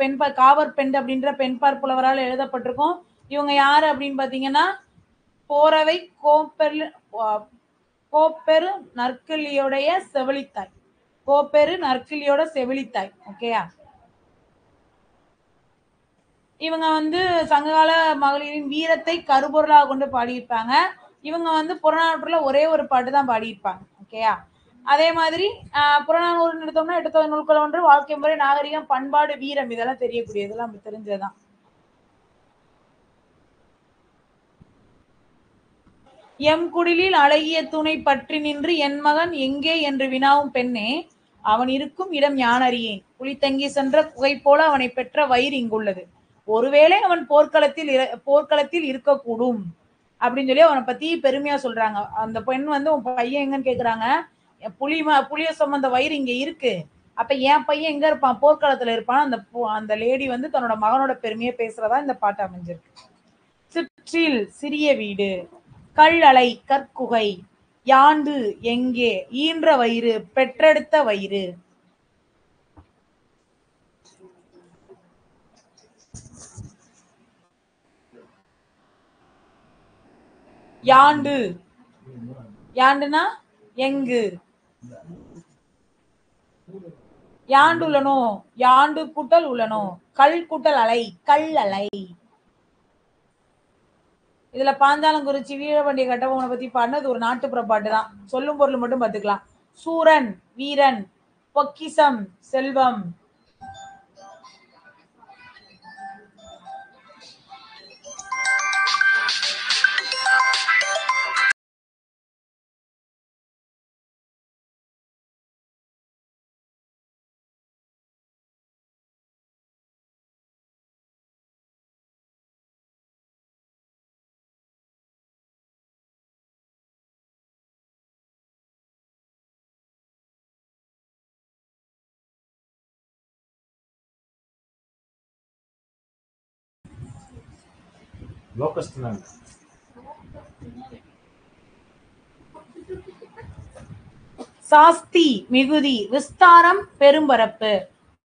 காவர் பெண் அப்படின்ற பெண்பார் புலவரால் எழுதப்பட்டிருக்கும். இவங்க யாரு அப்படின்னு பாத்தீங்கன்னா, போரவை கோப்பெரு நற்கிள்ளியோடைய செவிலித்தாய். கோப்பெரு நற்கிள்ளியோட செவிலித்தாய். ஓகேயா? இவங்க வந்து சங்ககால மகளிரின் வீரத்தை கருப்பொருளாக கொண்டு பாடியிருப்பாங்க. இவங்க புறநானூற்றுல ஒரே ஒரு பாட்டு தான் பாடியிருப்பாங்க. ஓகேயா? அதே மாதிரி புறநானூறு எடுத்தோம்னா எடுத்த நூல்கள் ஒன்று, வாழ்க்கை முறை, நாகரிகம், பண்பாடு, வீரம், இதெல்லாம் தெரியக்கூடிய இதெல்லாம் நமக்கு தெரிஞ்சதுதான். எம் குடிலில் அழகிய துணை பற்றி நின்று என் மகன் எங்கே என்று வினாவும் பெண்ணே, அவன் இருக்கும் இடம் யான் அறியேன். புலி தங்கி சென்ற குகை போல அவனை பெற்ற வயிறு இங்குள்ளது. ஒருவேளை அவன் போர்க்களத்தில் இருக்கக்கூடும் அப்படின்னு சொல்லி அவனை பத்தி பெருமையா சொல்றாங்க. அந்த பெண் உன் பையன் எங்கன்னு கேக்குறாங்க. புலிய சம்பந்த வயிறு இங்க இருக்கு, அப்ப என் பையன் எங்க இருப்பான்? போர்க்களத்துல இருப்பான். அந்த லேடி தன்னோட மகனோட பெருமையை பேசுறதா இந்த பாட்டு அமைஞ்சிருக்கு. சிற்றில் சிறிய வீடு, கல் அலை கற்குகை, யாண்டு எங்கே, ஈன்ற வயிறு, பெற்றெடுத்த வயிறு. யாண்டு, யாண்டுனா எங்கு, யாண்டு உள்ளனோ, யாண்டு கூட்டல் உள்ளனோ, கல் கூட்டல் அலை, கல் அலை. இதுல பாஞ்சாலங்குறிச்சி வீரபாண்டிய கட்டபொம்மனை பத்தி பாடினது ஒரு நாட்டுப்புற பாட்டு தான். சொல்லும் பொருள் மட்டும் பார்த்துக்கலாம். சூரன் வீரன், பொக்கிசம் செல்வம், சாஸ்தி மிகுதி, விஸ்தாரம் பெரும்பரப்பு,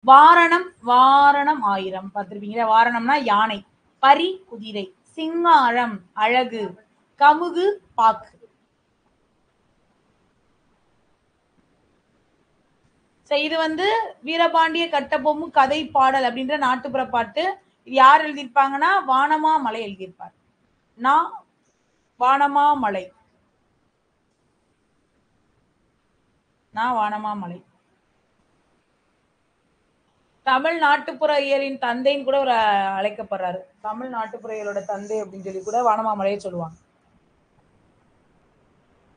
வாரணம் வாரணம் ஆயிரம். பார்த்திருப்பீங்களா? வாரணம்னா யானை, பரி குதிரை, சிங்காரம் அழகு, கமுகு பாக்கு. இது வீரபாண்டிய கட்டபொம்மு கதை பாடல் அப்படின்ற நாட்டுப்புற பாட்டு. இது யார் எழுதியிருப்பாங்கன்னா, வானமாமலை எழுதியிருப்பார். வானமாமலை, வானமாமலை. தமிழ் நாட்டுப்புற இயலின் தந்தைன்னு கூட ஒரு அழைக்கப்படுறாரு. தமிழ் நாட்டுப்புற இயலோட தந்தை அப்படின்னு சொல்லி கூட வானமாமலையை சொல்லுவாங்க.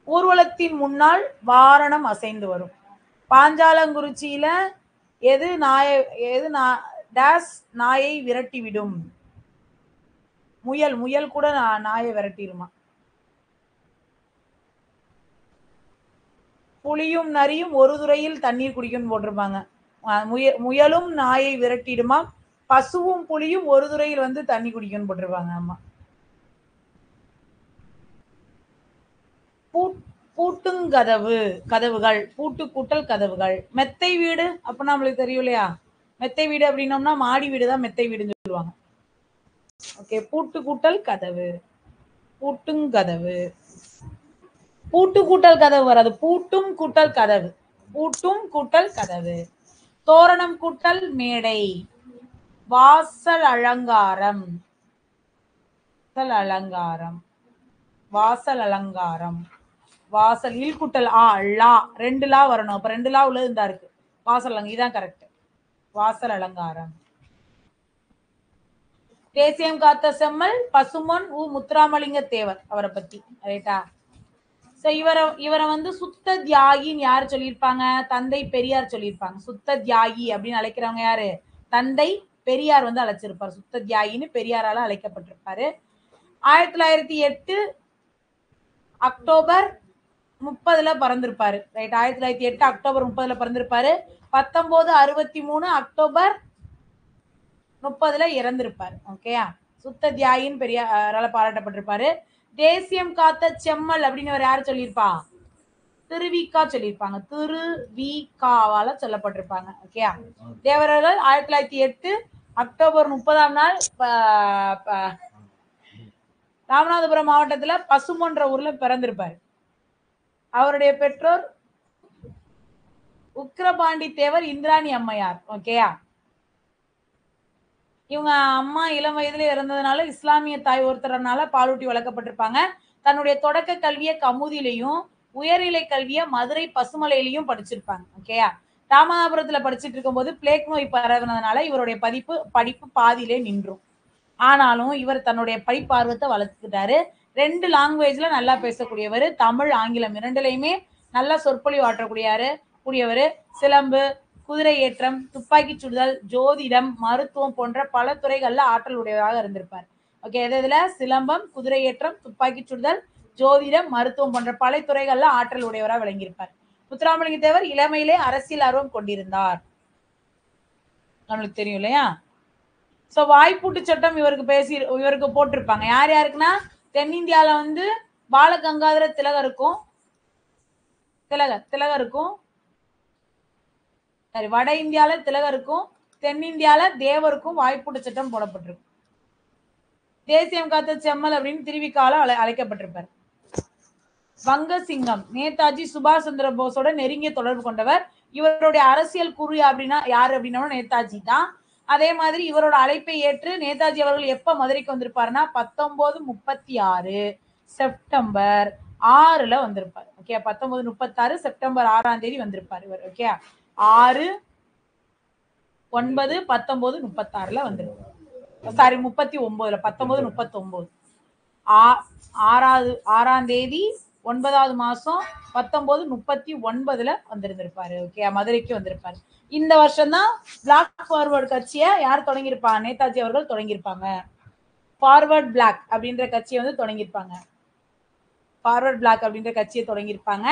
ஊர்வலத்தின் முன்னால் வாரணம் அசைந்து வரும். பாஞ்சாலங்குறிச்சியில எது நாயை விரட்டிவிடும்? முயல் கூட நாயை விரட்டிடுமா? புலியும் நரியும் ஒரு துறையில் தண்ணீர் குடிக்கும் போட்டிருப்பாங்க. முயலும் நாயை விரட்டிடுமா, பசுவும் புலியும் ஒரு துறையில் தண்ணி குடிக்கும் போட்டிருப்பாங்க. ஆமா. பூட்டுங்கதவு, கதவுகள், பூட்டு கூட்டல் கதவுகள். மெத்தை வீடு அப்படின்னா நம்மளுக்கு தெரியும் இல்லையா? மெத்தை வீடு அப்படின்னோம்னா மாடி வீடுதான் மெத்தை வீடுன்னு சொல்லுவாங்க. ஓகே. பூட்டு கூட்டல் கதவு, பூட்டுங்கதவு. பூட்டு கூட்டல் கதவு வராது, பூட்டும் கூட்டல் கதவு, பூட்டும் கூட்டல் கதவு. தோரணம் கூட்டல் மேடை, வாசல் அலங்காரம், அலங்காரம், வாசல் அலங்காரம். வாசல் இல்குட்டல் லா, 2 லா வரணும். அப்ப 2 லா உள்ளது இந்த இருக்கு. வாசல் இதான் கரெக்ட். வாசல் அலங்காரம். தேசியம் காத்த செம்மல் பசுமன் உ முத்துராமலிங்க தேவர், அவரை பத்தி ரைட்டா. சோ இவரை வந்து சுத்த தியாகின்னு யாரு சொல்லியிருப்பாங்க? தந்தை பெரியார் சொல்லியிருப்பாங்க. சுத்த தியாகி அப்படின்னு அழைக்கிறவங்க யாரு? தந்தை பெரியார் வந்து அழைச்சிருப்பார். சுத்த தியாகின்னு பெரியாரால அழைக்கப்பட்டிருப்பாரு. 1908 அக்டோபர் 30 பிறந்திருப்பாரு. ரைட். 1908 அக்டோபர் 30 பிறந்திருப்பாரு. 1963 அக்டோபர் 30 இறந்திருப்பாரு. ஓகேயா? சுத்த தியாகின்னு பெரியாரால பாராட்டப்பட்டிருப்பாரு. தேசியம் காத்த செம்மல் அப்படின்னு யாரு சொல்லியிருப்பா? திருவிக்கா சொல்லியிருப்பாங்க. திருவிக்காவால சொல்லப்பட்டிருப்பாங்க. ஓகேயா? தேவரர்கள் 1908 அக்டோபர் 30 நாள் ராமநாதபுரம் மாவட்டத்துல பசுமன்ற ஊர்ல பிறந்திருப்பாரு. அவருடைய பெற்றோர் உக்கிரபாண்டி தேவர், இந்திராணி அம்மையார். ஓகேயா? இவங்க அம்மா இளம் வயதுல இறந்ததுனால இஸ்லாமிய தாய் ஒருத்தரனால பாலூட்டி வளர்க்கப்பட்டிருப்பாங்க. தன்னுடைய தொடக்க கல்வியை கமுதியிலையும் உயர்நிலை கல்வியை மதுரை பசுமலையிலையும் படிச்சிருப்பாங்க. ஓகேயா? ராமநாதபுரத்துல படிச்சுட்டு இருக்கும்போது பிளேக் நோய் பரவுனதுனால இவருடைய படிப்பு பாதியிலே நின்றும். ஆனாலும் இவர் தன்னுடைய படிப்பார்வத்தை வளர்த்துக்கிட்டாரு. 2 லாங்குவேஜ்ல நல்லா பேசக்கூடியவர். தமிழ், ஆங்கிலம் இரண்டுலையுமே நல்லா சொற்பொழிவு ஆற்றக்கூடியவர். சிலம்பு, குதிரை ஏற்றம், துப்பாக்கி சுடுதல், ஜோதிடம், மருத்துவம் போன்ற பல துறைகள்ல ஆற்றல் உடையவராக இருந்திருப்பார். ஓகே. இதுல சிலம்பம், குதிரை ஏற்றம், துப்பாக்கி சுடுதல், ஜோதிடம், மருத்துவம் போன்ற பல துறைகள்ல ஆற்றல் உடையவராக விளங்கியிருப்பார். முத்துராமலிங்க தேவர் இளமையிலே அரசியல் ஆர்வம் கொண்டிருந்தார். நம்மளுக்கு தெரியும் இல்லையா? சோ வாய்ப்பூட்டு சட்டம் இவருக்கு போட்டிருப்பாங்க. யார் யாருக்குன்னா தென்னிந்தியால வந்து பாலகங்காதர திலகருக்கும் சரி, வட இந்தியால திலகருக்கும் தென்னிந்தியால தேவருக்கும் வாய்ப்பூட்டு சட்டம் போடப்பட்டிருக்கும். தேசியம் காத்த செம்மல் அப்படின்னு திருவிக்கால அழைக்கப்பட்டிருப்பார். வங்கசிங்கம் நேதாஜி சுபாஷ் சந்திர போஸோட நெருங்கிய தொடர்பு கொண்டவர். இவருடைய அரசியல் குரு அப்படின்னா யாரு அப்படின்னா நேதாஜி தான். அதே மாதிரி இவரோட அழைப்பை ஏற்று நேதாஜி அவர்கள் எப்ப மதுரைக்கு வந்திருப்பாருன்னா 1936 செப்டம்பர் 6 வந்திருப்பாரு. ஓகே. 1936 செப்டம்பர் 6 வந்திருப்பாரு இவர். ஓகே. 6 9 1936 வந்திருப்பாரு. சாரி 39 1939 6ஆம் தேதி 9வது மாசம் 1939 வந்திருந்திருப்பாரு. ஓகே. மதுரைக்கு வந்திருப்பாரு. இந்த வருஷம் தான் பிளாக் ஃபார்வர்ட் கட்சியை யார் தொடங்கியிருப்பாங்க? நேதாஜி அவர்கள் தொடங்கியிருப்பாங்க. ஃபார்வர்ட் பிளாக் அப்படின்ற கட்சியை வந்து தொடங்கியிருப்பாங்க. ஃபார்வர்ட் பிளாக் அப்படின்ற கட்சியை தொடங்கியிருப்பாங்க.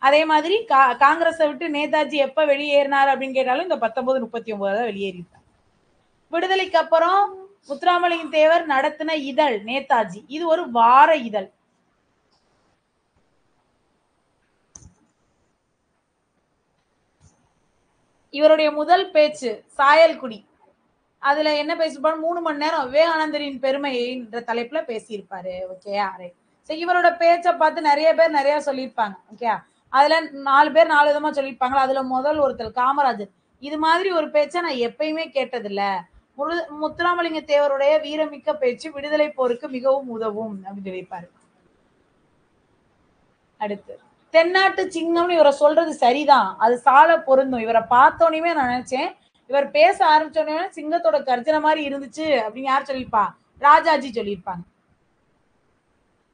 அதே மாதிரி காங்கிரஸை விட்டு நேதாஜி எப்ப வெளியேறினார் அப்படின்னு கேட்டாலும் இந்த 1939 தான் வெளியேறிட்டார். விடுதலைக்கு அப்புறம் முத்துராமலிங்க தேவர் நடத்தின இதழ் நேதாஜி. இது ஒரு வார இதழ். இவருடைய முதல் பேச்சு சாயல்குடி. அதுல என்ன பேசிருப்பாரு? 3 மணி நேரம் விவேகானந்தரின் பெருமைன்ற தலைப்புல பேசியிருப்பாரு. ஓகே. இவரோட பேச்சை பார்த்து நிறைய பேர் நிறைய சொல்லியிருப்பாங்க. ஓகே. அதுல 4 பேர் 4 விதமா சொல்லியிருப்பாங்க. அதுல முதல் ஒருத்தர் காமராஜர். இது மாதிரி ஒரு பேச்சை நான் எப்பயுமே கேட்டதில்ல. முத்துராமலிங்க தேவருடைய வீரமிக்க பேச்சு விடுதலை போருக்கு மிகவும் உதவும் அப்படின்னு சொல்லியிருப்பாரு. அடுத்து தென்னாட்டு சிங்கம்னு இவரை சொல்றது சரிதான். அது சால பொருந்தும். இவரை பார்த்தோன்னே நான் நினைச்சேன், இவர் பேச ஆரம்பிச்சோடனே சிங்கத்தோட கர்ஜனை மாதிரி இருந்துச்சு அப்படின்னு யார் சொல்லியிருப்பா? ராஜாஜி சொல்லியிருப்பாங்க.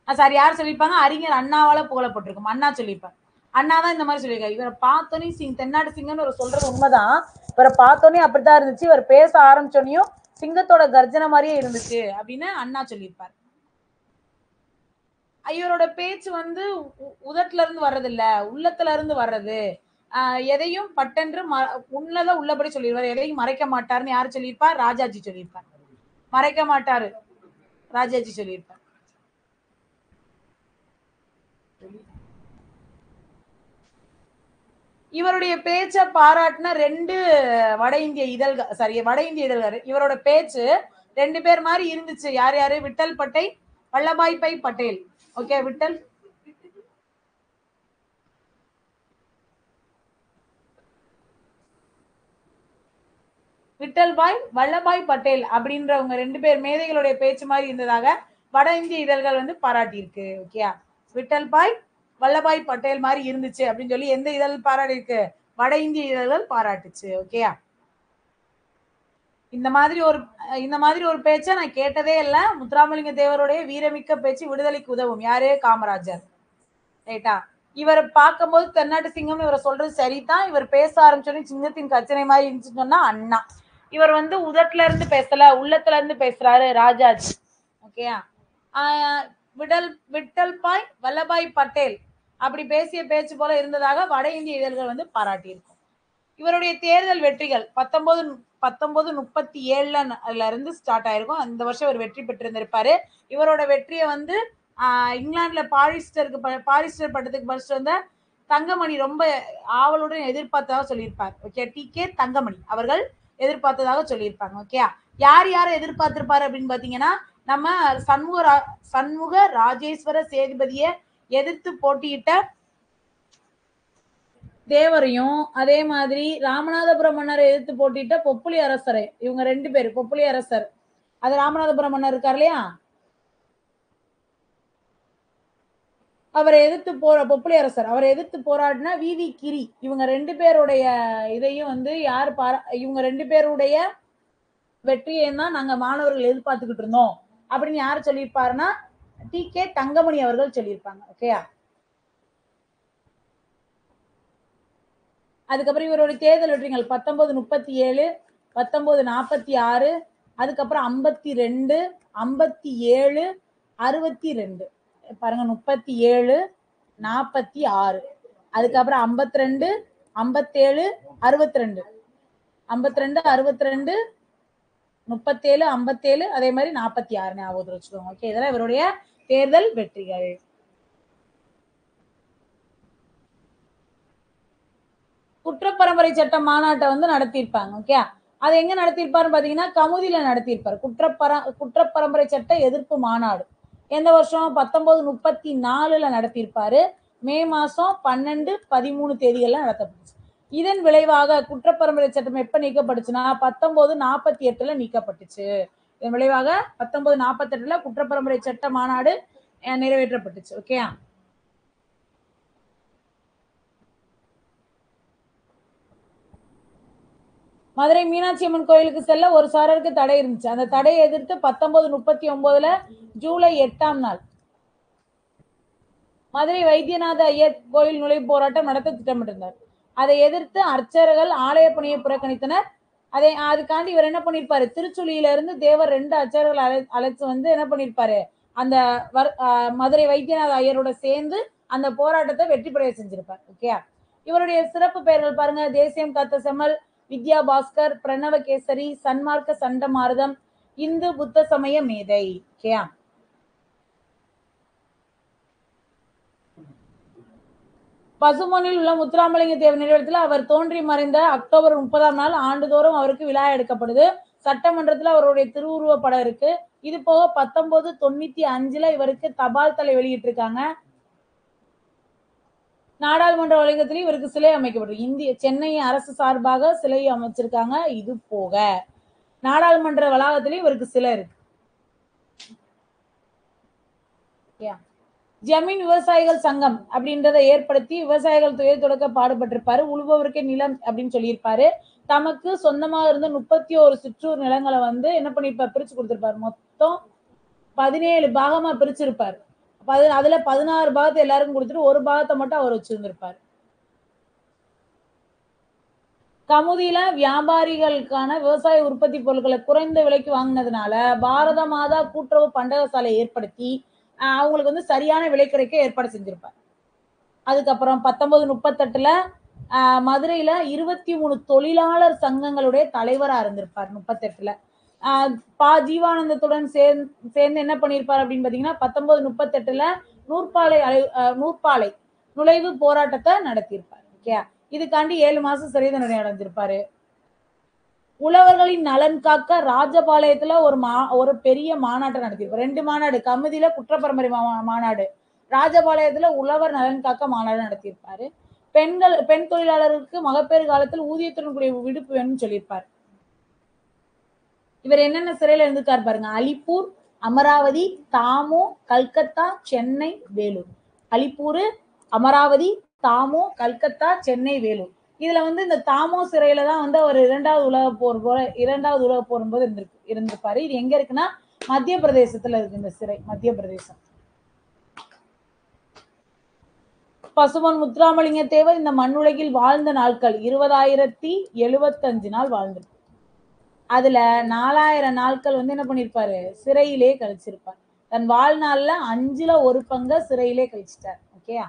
சாரி, யார் சொல்லியிருப்பாங்க? அறிஞர் அண்ணாவால புகழப்பட்டிருக்கும். அண்ணா சொல்லியிருப்பாங்க. அண்ணா தான் இந்த மாதிரி சொல்லியிருக்காரு. இவரை பார்த்தோன்னே தென்னாட்டு சிங்கம்னு இவர் சொல்றது உண்மைதான். இவரை பார்த்தோன்னே அப்படித்தான் இருந்துச்சு. இவர் பேச ஆரம்பிச்சோன்னையும் சிங்கத்தோட கர்ஜனை மாதிரியே இருந்துச்சு அப்படின்னு அண்ணா சொல்லியிருப்பார். இவரோட பேச்சு வந்து உதட்டுல இருந்து வர்றது இல்ல, உள்ளத்துல இருந்து வர்றது. எதையும் பட்டென்று உன்னத உள்ளபடி சொல்லிடுவார். எதையும் மறைக்க மாட்டாருன்னு யாரு சொல்லியிருப்பார்? ராஜாஜி சொல்லியிருப்பார். மறைக்க மாட்டாரு, ராஜாஜி சொல்லியிருப்பார். இவருடைய பேச்சை பாராட்டின 2 வட இந்திய இதழ்கள். இவரோட பேச்சு 2 பேர் மாதிரி இருந்துச்சு. யார் யாரு? விட்டல் பட்டேல், வல்லபாய் பை பட்டேல். ஓகே. விட்டல்பாய், வல்லபாய் பட்டேல் அப்படின்றவங்க 2 பேர் மேதைகளுடைய பேச்சு மாதிரி இருந்ததாக வட இந்திய இதழ்கள் வந்து பாராட்டியிருக்கு. ஓகே. விட்டல்பாய், வல்லபாய் பட்டேல் மாதிரி இருந்துச்சு அப்படின்னு சொல்லி எந்த இதழ் பாராட்டியிருக்கு? வட இந்திய இதழ்கள் பாராட்டுச்சு. ஓகே. இந்த மாதிரி ஒரு பேச்சை நான் கேட்டதே இல்லை. முத்துராமலிங்க தேவருடைய வீரமிக்க பேச்சு விடுதலைக்கு உதவும். யாரு? காமராஜர். ரைட்டா. இவரை பார்க்கும்போது தென்னாட்டு சிங்கம்னு இவரை சொல்றது சரிதான். இவர் பேச ஆரம்பிச்சோடனே சிங்கத்தின் கச்சனை மாதிரி இருந்துச்சுன்னு சொன்னா அண்ணா. இவர் வந்து உதட்டுல இருந்து பேசல, உள்ளத்துல இருந்து பேசுறாரு ராஜாஜி. ஓகேயா. விட்டல்பாய் வல்லபாய் பட்டேல் அப்படி பேசிய பேச்சு போல இருந்ததாக வட இந்திய இதழ்கள் வந்து பாராட்டியிருக்கும். இவருடைய தேர்தல் வெற்றிகள் 1937 இருந்து ஸ்டார்ட் ஆயிருக்கும். அந்த வருஷம் இவர் வெற்றி பெற்றிருந்திருப்பாரு. இவரோட வெற்றியை வந்து இங்கிலாந்துல பாரிஸ்டர் பட்டத்துக்கு படிச்சுட்டு வந்த தங்கமணி ரொம்ப ஆவலுடன் எதிர்பார்த்ததாக சொல்லியிருப்பார். Okay, DK. தங்கமணி அவர்கள் எதிர்பார்த்ததாக சொல்லியிருப்பாங்க. ஓகே, யார் யாரை எதிர்பார்த்திருப்பாரு அப்படின்னு பாத்தீங்கன்னா, நம்ம சண்முக ராஜேஸ்வர சேதுபதியை எதிர்த்து போட்டியிட்ட தேவரையும், அதே மாதிரி ராமநாதபுரம் மன்னரை எதிர்த்து போட்டிட்ட பொப்புளி அரசரை, இவங்க 2 பேர். பொப்புளி அரசர் அது ராமநாதபுரம் மன்னர் இருக்கார் இல்லையா, அவரை எதிர்த்து பொப்புளி அரசர் அவரை எதிர்த்து போராடினா வி.வி. கிரி. இவங்க 2 பேருடைய இதையும் வந்து யார் இவங்க 2 பேருடைய வெற்றியையும் தான் நாங்க மாணவர்கள் எதிர்பார்த்துக்கிட்டு இருந்தோம் அப்படின்னு யாரு சொல்லியிருப்பாருன்னா டி.கே. தங்கமணி அவர்கள் சொல்லியிருப்பாங்க. ஓகேயா. அதுக்கப்புறம் இவருடைய தேர்தல் வெற்றிகள் 1937, 1946, அதுக்கப்புறம் 52, 57, 62. பாருங்க, 37, 46, அதுக்கப்புறம் 52, 57, 62, 52, 62, 37, 57, அதே மாதிரி 46 ஞாபகத்தில் வச்சுக்கோங்க. ஓகே, இதெல்லாம் இவருடைய தேர்தல் வெற்றிகள். குற்றப்பரம்பரை சட்ட மாநாட்டை வந்து நடத்தியிருப்பாங்க. ஓகே, அது எங்க நடத்தியிருப்பாருன்னு பாத்தீங்கன்னா கமுதியில நடத்தியிருப்பாரு. குற்றப்பரம்பரை சட்ட எதிர்ப்பு மாநாடு எந்த வருஷம் 1934 நடத்தியிருப்பாரு. மே மாசம் 12, 13 தேதிகள்ல நடத்தப்பட்டுச்சு. இதன் விளைவாக குற்றப்பரம்பரை சட்டம் எப்ப நீக்கப்பட்டுச்சுன்னா 1948 நீக்கப்பட்டுச்சு. இதன் விளைவாக 1948 குற்றப்பரம்பரை சட்ட மாநாடு நிறைவேற்றப்பட்டுச்சு. ஓகே, மதுரை மீனாட்சி அம்மன் கோயிலுக்கு செல்ல ஒரு சாரருக்கு தடை இருந்துச்சு. அந்த தடையை எதிர்த்து 1939 ஜூலை 8ஆம் நாள் மதுரை வைத்தியநாத ஐயர் கோயில் நுழைவு போராட்டம் நடத்த திட்டமிட்டிருந்தார். அதை எதிர்த்து அர்ச்சகர்கள் ஆலய பணியை புறக்கணித்தனர். அதுக்காண்டி இவர் என்ன பண்ணிருப்பாரு, திருச்சுழியில இருந்து தேவர் 2 அர்ச்சகர்கள் அழைச்சு வந்து என்ன பண்ணிருப்பாரு, அந்த மதுரை வைத்தியநாத ஐயரோட சேர்ந்து அந்த போராட்டத்தை வெற்றி பெற செஞ்சிருப்பார். ஓகே, இவருடைய சிறப்பு பெயர்கள் பாருங்க: தேசியம் காத்த செம்மல், வித்யா பாஸ்கர், பிரணவ கேசரி, சன்மார்க்க சண்டமாரதம், இந்து புத்த சமய மேதை. ஓகே, பசுமனில் உள்ள முத்துராமலிங்க தேவர் நிறுவனத்தில் அவர் தோன்றி மறைந்த அக்டோபர் 30ஆம் நாள் ஆண்டுதோறும் அவருக்கு விழா எடுக்கப்படுது. சட்டமன்றத்தில் அவருடைய திருவுருவ படம் இருக்கு. இது போக 1995 இவருக்கு தபால் தலை வெளியிட்டிருக்காங்க. நாடாளுமன்ற வளாகத்திலும் இவருக்கு சிலை அமைக்கப்படும். சென்னை அரசு சார்பாக சிலை அமைச்சிருக்காங்க. இது போக நாடாளுமன்ற வளாகத்திலும் இவருக்கு சிலை இருக்கு. ஜமீன் விவசாயிகள் சங்கம் அப்படின்றத ஏற்படுத்தி விவசாயிகள் துயர் தொடக்க பாடுபட்டிருப்பாரு. உழுபவருக்கே நிலம் அப்படின்னு சொல்லியிருப்பாரு. தமக்கு சொந்தமாக இருந்த 31 சிற்றூர் நிலங்களை வந்து என்ன பண்ணிருப்பாரு, பிரிச்சு கொடுத்திருப்பாரு. மொத்தம் 17 பாகமா பிரிச்சிருப்பாரு. அதுல 16 பாகத்தை எல்லாருக்கும் கொடுத்துட்டு ஒரு பாகத்தை மட்டும் அவர் வச்சிருந்திருப்பாரு. கமுதியில வியாபாரிகளுக்கான விவசாய உற்பத்தி பொருட்களை குறைந்த விலைக்கு வாங்கினதுனால பாரத மாதா கூட்டுறவு பண்டகசாலை ஏற்படுத்தி அவங்களுக்கு வந்து சரியான விலை கிடைக்க ஏற்பாடு செஞ்சிருப்பார். அதுக்கப்புறம் 1938 மதுரையில 23 தொழிலாளர் சங்கங்களுடைய தலைவரா இருந்திருப்பார். 38 ஜீவானந்தத்துடன் சேர்ந்து என்ன பண்ணிருப்பார் அப்படின்னு பாத்தீங்கன்னா 1938 நூற்பாலை நுழைவு போராட்டத்தை நடத்தியிருப்பார். ஓகே, இதுக்காண்டி 7 மாசம் சிறை தண்டனை அடைஞ்சிருப்பாரு. உழவர்களின் நலன் காக்க ராஜபாளையத்துல ஒரு பெரிய மாநாட்டை நடத்தியிருப்பார். 2 மாநாடு, கமுதியில குற்றப்பரம்பரை மாநாடு, ராஜபாளையத்துல உழவர் நலன் காக்க மாநாடு நடத்தியிருப்பாரு. பெண் தொழிலாளருக்கு மகப்பேறு காலத்தில் ஊதியத்துடன் கூடிய விடுப்பு வேணும்னு சொல்லியிருப்பார். இவர் என்னென்ன சிறையில இருந்திருக்காரு பாருங்க: அலிப்பூர், அமராவதி, தாமோ, கல்கத்தா, சென்னை, வேலூர். அலிப்பூர், அமராவதி, தாமோ, கல்கத்தா, சென்னை, வேலூர். இதுல வந்து இந்த தாமோ சிறையில தான் வந்து அவர் இரண்டாவது உலக போர் போது இருந்திருப்பாரு. இது எங்க இருக்குன்னா மத்திய பிரதேசத்துல இருக்கு இந்த சிறை, மத்திய பிரதேசம். பசுமன் முத்துராமலிங்க தேவர் இந்த மண்ணுலகில் வாழ்ந்த நாட்கள் 20,075 நாள் வாழ்ந்து, அதுல 4000 நாட்கள் வந்து என்ன பண்ணிருப்பாரு, சிறையிலே கழிச்சிருப்பார். தன் வாழ்நாள்ல 5ல் 1 பங்க சிறையிலே கழிச்சிட்டார். ஓகேயா.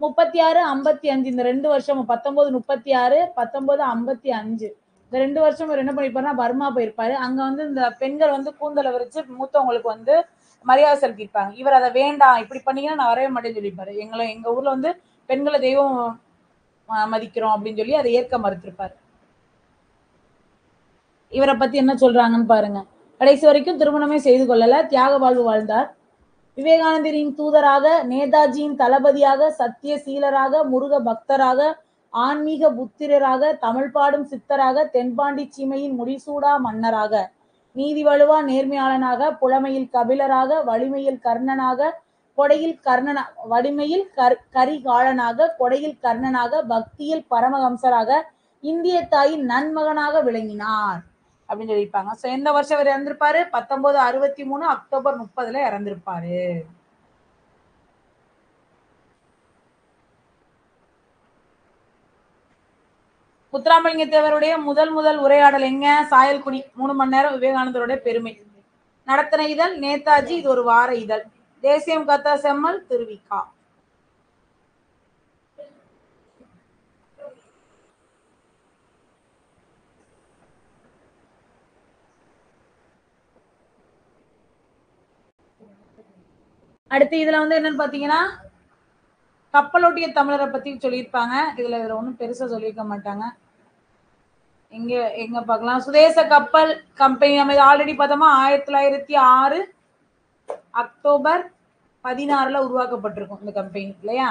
36, 55 இந்த 2 வருஷம் 19, 36, 19, 55 இந்த 2 வருஷம் இவர் என்ன பண்ணிருப்பாருன்னா பர்மா போயிருப்பாரு. அங்க வந்து இந்த பெண்கள் வந்து கூந்தலை விரிச்சு மூத்தவங்களுக்கு வந்து மரியாதை செலுத்திருப்பாங்க. இவர் அதை வேண்டாம், இப்படி பண்ணீங்கன்னா நான் வரவே மாட்டேன்னு சொல்லியிருப்பாரு. எங்க ஊர்ல வந்து பெண்களை தெய்வம் மதிக்கிறோம் அப்படின்னு சொல்லி அதை ஏற்க மறுத்திருப்பாரு. இவரை பத்தி என்ன சொல்றாங்கன்னு பாருங்க. கடைசி வரைக்கும் திருமணமே செய்து கொள்ளல, தியாக வாழ்வு வாழ்ந்தார். விவேகானந்தரின் தூதராக, நேதாஜியின் தளபதியாக, சத்தியசீலராக, முருக பக்தராக, ஆன்மீக புத்திரராக, தமிழ் பாடும் சித்தராக, தென்பாண்டி சீமையின் முடிசூடா மன்னராக, நீதி வலுவா நேர்மையாளனாக, புலமையில் கபிலராக, வலிமையில் கர்ணனாக, கொடையில் கர்ணனா வலிமையில் கரிகாலனாக, கொடையில் கர்ணனாக, பக்தியில் பரமஹம்சராக, இந்திய தாயின் நன்மகனாக விளங்கினார் அப்படின்னு சொல்லியிருப்பாங்க. ஸோ எந்த வருஷம் இவர் இறந்திருப்பாரு? 1963 அக்டோபர் 30 இறந்திருப்பாரு. முத்துராமலிங்க தேவருடைய முதல் உரையாடல் எங்க? சாயல்குடி. 3 மணி நேரம். விவேகானந்தருடைய பெருமை. நடத்தின இதழ் நேதாஜி, இது ஒரு வார இதழ். தேசியம் கத்தா செம்மல் திருவிக்கா. அடுத்து இதுல வந்து என்னன்னு பாத்தீங்கன்னா கப்பலோட்டிய தமிழரை பத்தி சொல்லியிருப்பாங்க. இதுல ஒன்றும் பெருசா சொல்லியிருக்க மாட்டாங்க. எங்க எங்க பார்க்கலாம், சுதேச கப்பல் கம்பெனி நம்ம ஆல்ரெடி பார்த்தோமா 1906 அக்டோபர் 16 உருவாக்கப்பட்டிருக்கும் இந்த கம்பெனி இல்லையா.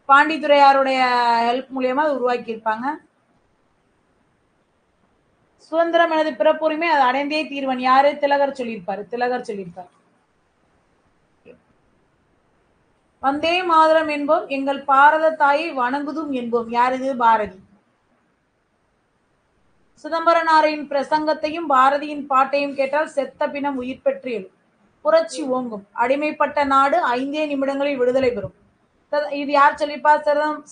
பாண்டித்துறையாருடைய ஹெல்ப் மூலியமா உருவாக்கி இருப்பாங்க. சுதந்திரம் எனது பிறப்புரிமை, அது அடைந்தே தீர்வன். யாரு? திலகர் சொல்லியிருப்பார். வந்தே மாதரம் என்போம், எங்கள் பாரத தாயை வணங்குதும் என்போம். யார் இது? பாரதி. சிதம்பரனாரின் பிரசங்கத்தையும் பாரதியின் பாட்டையும் கேட்டால் செத்த பிணம் உயிர் பெற்று எழும், புரட்சி ஓங்கும், அடிமைப்பட்ட நாடு 5 நிமிடங்களில் விடுதலை பெறும். இது யார் சொல்லிப்பா?